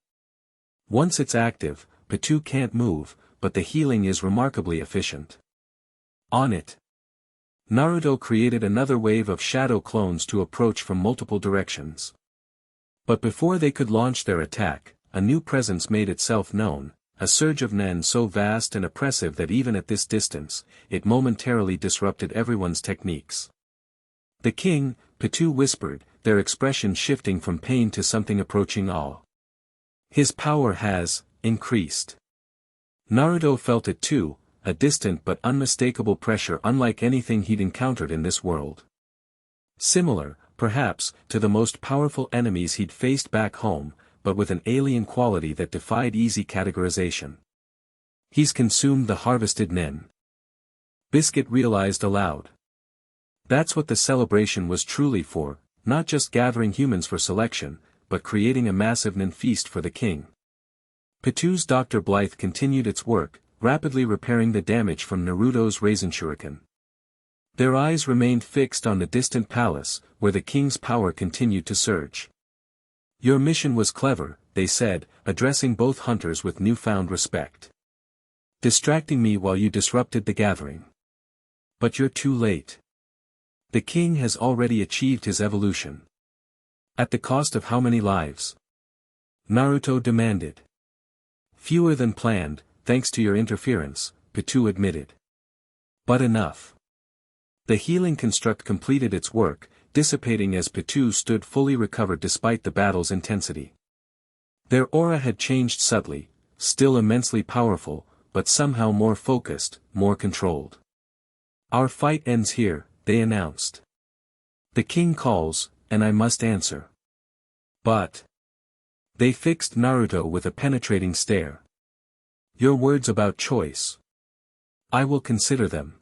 "Once it's active, Pitou can't move, but the healing is remarkably efficient." "On it." Naruto created another wave of shadow clones to approach from multiple directions. But before they could launch their attack, a new presence made itself known, a surge of nen so vast and oppressive that even at this distance, it momentarily disrupted everyone's techniques. "The king," Pitou whispered, their expression shifting from pain to something approaching awe. "His power has increased." Naruto felt it too, a distant but unmistakable pressure unlike anything he'd encountered in this world. Similar, perhaps, to the most powerful enemies he'd faced back home, but with an alien quality that defied easy categorization. "He's consumed the harvested nen." Biscuit realized aloud. That's what the celebration was truly for, not just gathering humans for selection, but creating a massive nen feast for the king. Pitou's Dr. Blythe continued its work, rapidly repairing the damage from Naruto's Raisin Shuriken. Their eyes remained fixed on the distant palace, where the king's power continued to surge. "Your mission was clever," they said, addressing both hunters with newfound respect. "Distracting me while you disrupted the gathering. But you're too late. The king has already achieved his evolution." "At the cost of how many lives?" Naruto demanded. "Fewer than planned, thanks to your interference," Pitou admitted. "But enough." The healing construct completed its work, dissipating as Pitou stood fully recovered despite the battle's intensity. Their aura had changed subtly, still immensely powerful, but somehow more focused, more controlled. "Our fight ends here," they announced. "The king calls, and I must answer." "But..." They fixed Naruto with a penetrating stare. "Your words about choice. I will consider them."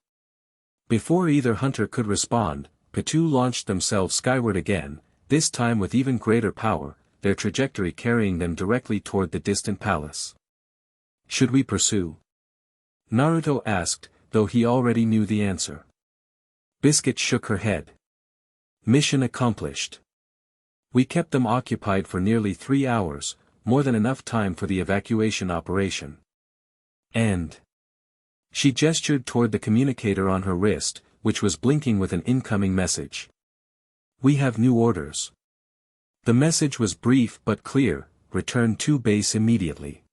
Before either hunter could respond, Pitou launched themselves skyward again, this time with even greater power, their trajectory carrying them directly toward the distant palace. "Should we pursue?" Naruto asked, though he already knew the answer. Biscuit shook her head. "Mission accomplished. We kept them occupied for nearly 3 hours, more than enough time for the evacuation operation. And..." She gestured toward the communicator on her wrist, which was blinking with an incoming message. "We have new orders." The message was brief but clear: "Return to base immediately.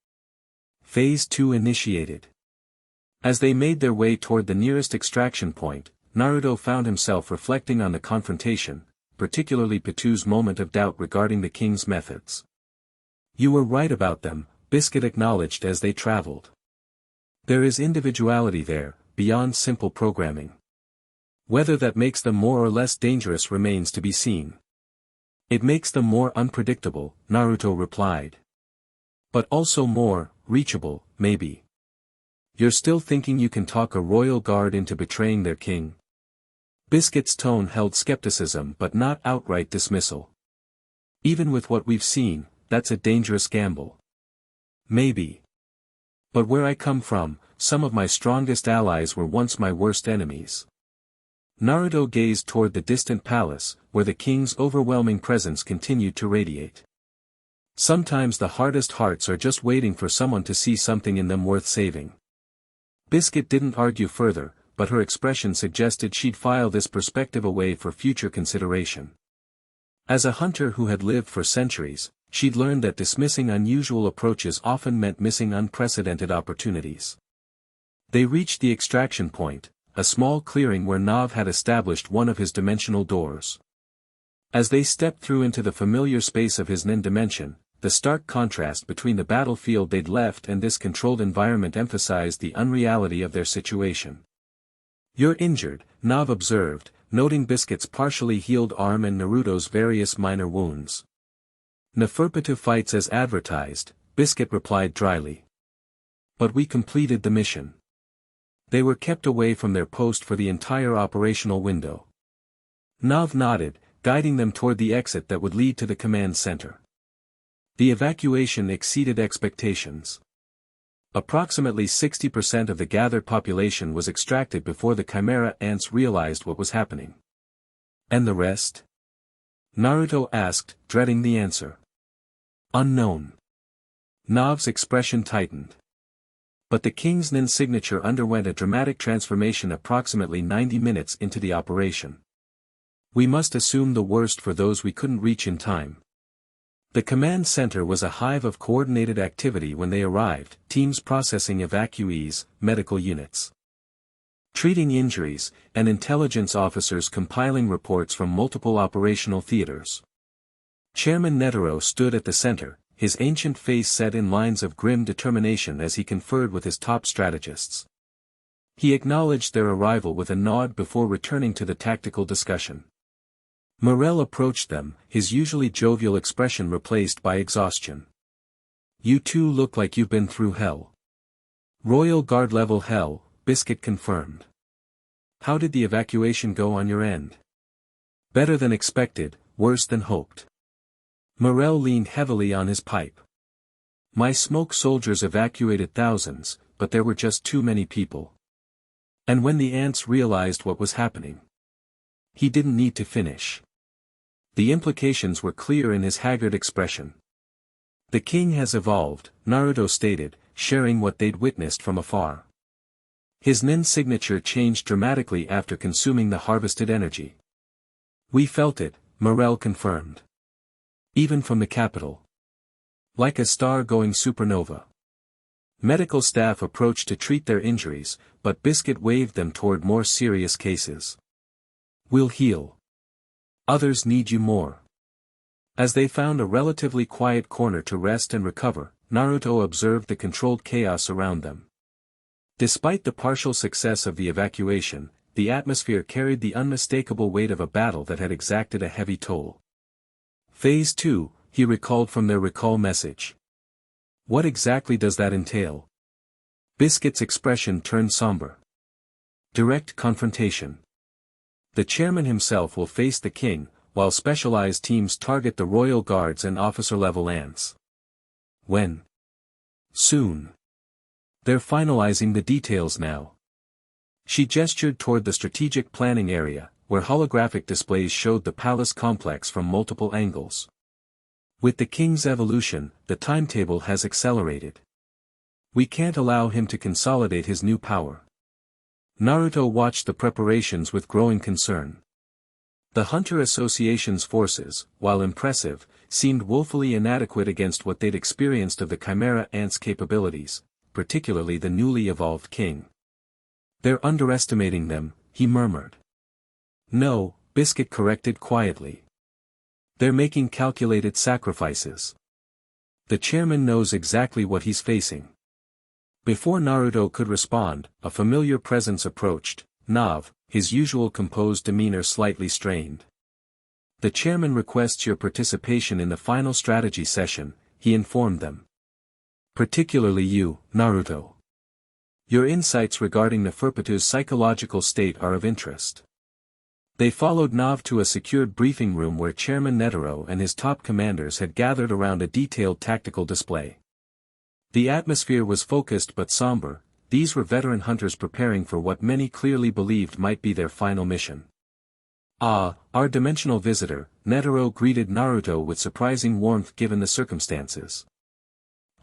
Phase 2 initiated." As they made their way toward the nearest extraction point, Naruto found himself reflecting on the confrontation, particularly Pitou's moment of doubt regarding the king's methods. "You were right about them," Biscuit acknowledged as they traveled. "There is individuality there, beyond simple programming. Whether that makes them more or less dangerous remains to be seen." "It makes them more unpredictable," Naruto replied. "But also more reachable, maybe." "You're still thinking you can talk a royal guard into betraying their king?" Biscuit's tone held skepticism but not outright dismissal. "Even with what we've seen, that's a dangerous gamble." "Maybe. But where I come from, some of my strongest allies were once my worst enemies." Naruto gazed toward the distant palace, where the king's overwhelming presence continued to radiate. "Sometimes the hardest hearts are just waiting for someone to see something in them worth saving." Biscuit didn't argue further, but her expression suggested she'd file this perspective away for future consideration. As a hunter who had lived for centuries, she'd learned that dismissing unusual approaches often meant missing unprecedented opportunities. They reached the extraction point, a small clearing where Nav had established one of his dimensional doors. As they stepped through into the familiar space of his Nen dimension, the stark contrast between the battlefield they'd left and this controlled environment emphasized the unreality of their situation. "You're injured," Nav observed, noting Biscuit's partially healed arm and Naruto's various minor wounds. "Neferpitou fights as advertised," Biscuit replied dryly. "But we completed the mission." They were kept away from their post for the entire operational window. Nav nodded, guiding them toward the exit that would lead to the command center. The evacuation exceeded expectations. Approximately 60% of the gathered population was extracted before the Chimera ants realized what was happening. "And the rest?" Naruto asked, dreading the answer. "Unknown." Nav's expression tightened. But the king's Nen signature underwent a dramatic transformation approximately 90 minutes into the operation. "We must assume the worst for those we couldn't reach in time." The command center was a hive of coordinated activity when they arrived, teams processing evacuees, medical units treating injuries, and intelligence officers compiling reports from multiple operational theaters. Chairman Netero stood at the center, his ancient face set in lines of grim determination as he conferred with his top strategists. He acknowledged their arrival with a nod before returning to the tactical discussion. Morel approached them, his usually jovial expression replaced by exhaustion. "You two look like you've been through hell." "Royal Guard level hell," Biscuit confirmed. "How did the evacuation go on your end?" "Better than expected, worse than hoped." Morel leaned heavily on his pipe. "My smoke soldiers evacuated thousands, but there were just too many people. And when the ants realized what was happening..." He didn't need to finish. The implications were clear in his haggard expression. "The king has evolved," Naruto stated, sharing what they'd witnessed from afar. "His Nen signature changed dramatically after consuming the harvested energy." "We felt it," Morel confirmed. "Even from the capital. Like a star going supernova." Medical staff approached to treat their injuries, but Biscuit waved them toward more serious cases. "We'll heal. Others need you more." As they found a relatively quiet corner to rest and recover, Naruto observed the controlled chaos around them. Despite the partial success of the evacuation, the atmosphere carried the unmistakable weight of a battle that had exacted a heavy toll. Phase 2, he recalled from their recall message. What exactly does that entail? Biscuit's expression turned somber. Direct confrontation. The chairman himself will face the king, while specialized teams target the royal guards and officer-level ants. When? Soon. They're finalizing the details now. She gestured toward the strategic planning area, where holographic displays showed the palace complex from multiple angles. With the king's evolution, the timetable has accelerated. We can't allow him to consolidate his new power. Naruto watched the preparations with growing concern. The Hunter Association's forces, while impressive, seemed woefully inadequate against what they'd experienced of the Chimera Ant's capabilities, particularly the newly evolved king. They're underestimating them, he murmured. No, Biscuit corrected quietly. They're making calculated sacrifices. The chairman knows exactly what he's facing. Before Naruto could respond, a familiar presence approached, Nav, his usual composed demeanor slightly strained. The chairman requests your participation in the final strategy session, he informed them. Particularly you, Naruto. Your insights regarding Neferpitu's psychological state are of interest. They followed Nav to a secured briefing room where Chairman Netero and his top commanders had gathered around a detailed tactical display. The atmosphere was focused but somber. These were veteran hunters preparing for what many clearly believed might be their final mission. Ah, our dimensional visitor, Netero greeted Naruto with surprising warmth given the circumstances.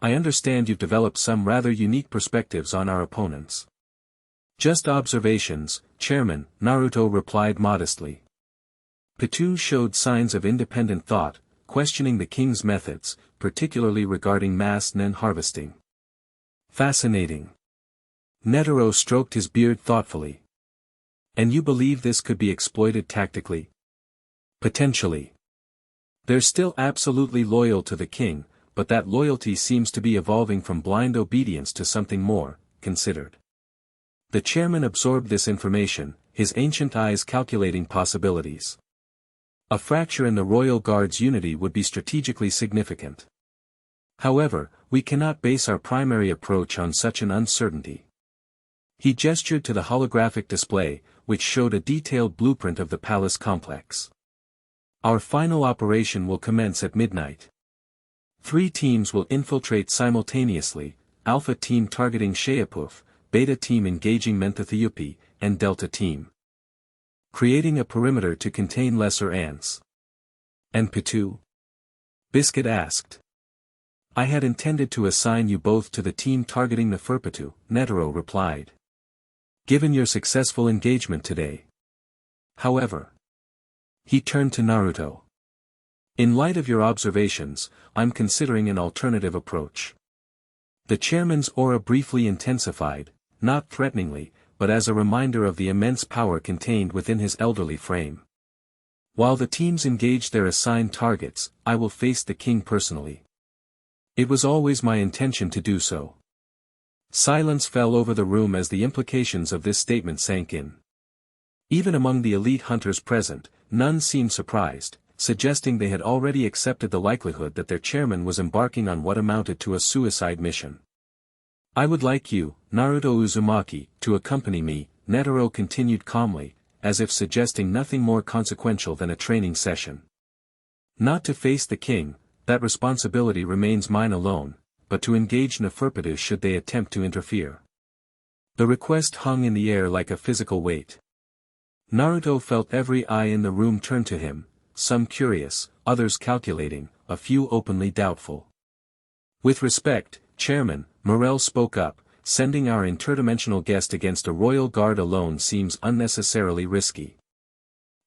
I understand you've developed some rather unique perspectives on our opponents. Just observations, Chairman, Naruto replied modestly. Pitou showed signs of independent thought, questioning the king's methods, particularly regarding mass nen harvesting. Fascinating. Netero stroked his beard thoughtfully. And you believe this could be exploited tactically? Potentially. They're still absolutely loyal to the king, but that loyalty seems to be evolving from blind obedience to something more considered. The chairman absorbed this information, his ancient eyes calculating possibilities. A fracture in the royal guard's unity would be strategically significant. However, we cannot base our primary approach on such an uncertainty. He gestured to the holographic display, which showed a detailed blueprint of the palace complex. Our final operation will commence at midnight. 3 teams will infiltrate simultaneously, Alpha Team targeting Sheapuf, Beta Team engaging Menthetheupi, and Delta Team. Creating a perimeter to contain lesser ants. And Pitou? Biscuit asked. I had intended to assign you both to the team targeting Neferpitou, Netero replied. Given your successful engagement today. However. He turned to Naruto. In light of your observations, I'm considering an alternative approach. The chairman's aura briefly intensified, not threateningly, but as a reminder of the immense power contained within his elderly frame. While the teams engage their assigned targets, I will face the king personally. It was always my intention to do so. Silence fell over the room as the implications of this statement sank in. Even among the elite hunters present, none seemed surprised, suggesting they had already accepted the likelihood that their chairman was embarking on what amounted to a suicide mission. I would like you, Naruto Uzumaki, to accompany me, Netero continued calmly, as if suggesting nothing more consequential than a training session. Not to face the king, that responsibility remains mine alone, but to engage Neferpitou should they attempt to interfere. The request hung in the air like a physical weight. Naruto felt every eye in the room turn to him, some curious, others calculating, a few openly doubtful. With respect, Chairman, Morel spoke up, sending our interdimensional guest against a royal guard alone seems unnecessarily risky.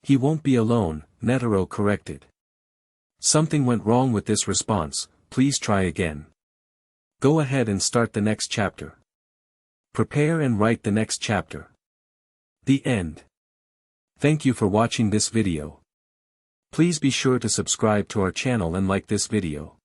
He won't be alone, Netero corrected. Something went wrong with this response, please try again. Go ahead and start the next chapter. Prepare and write the next chapter. The end. Thank you for watching this video. Please be sure to subscribe to our channel and like this video.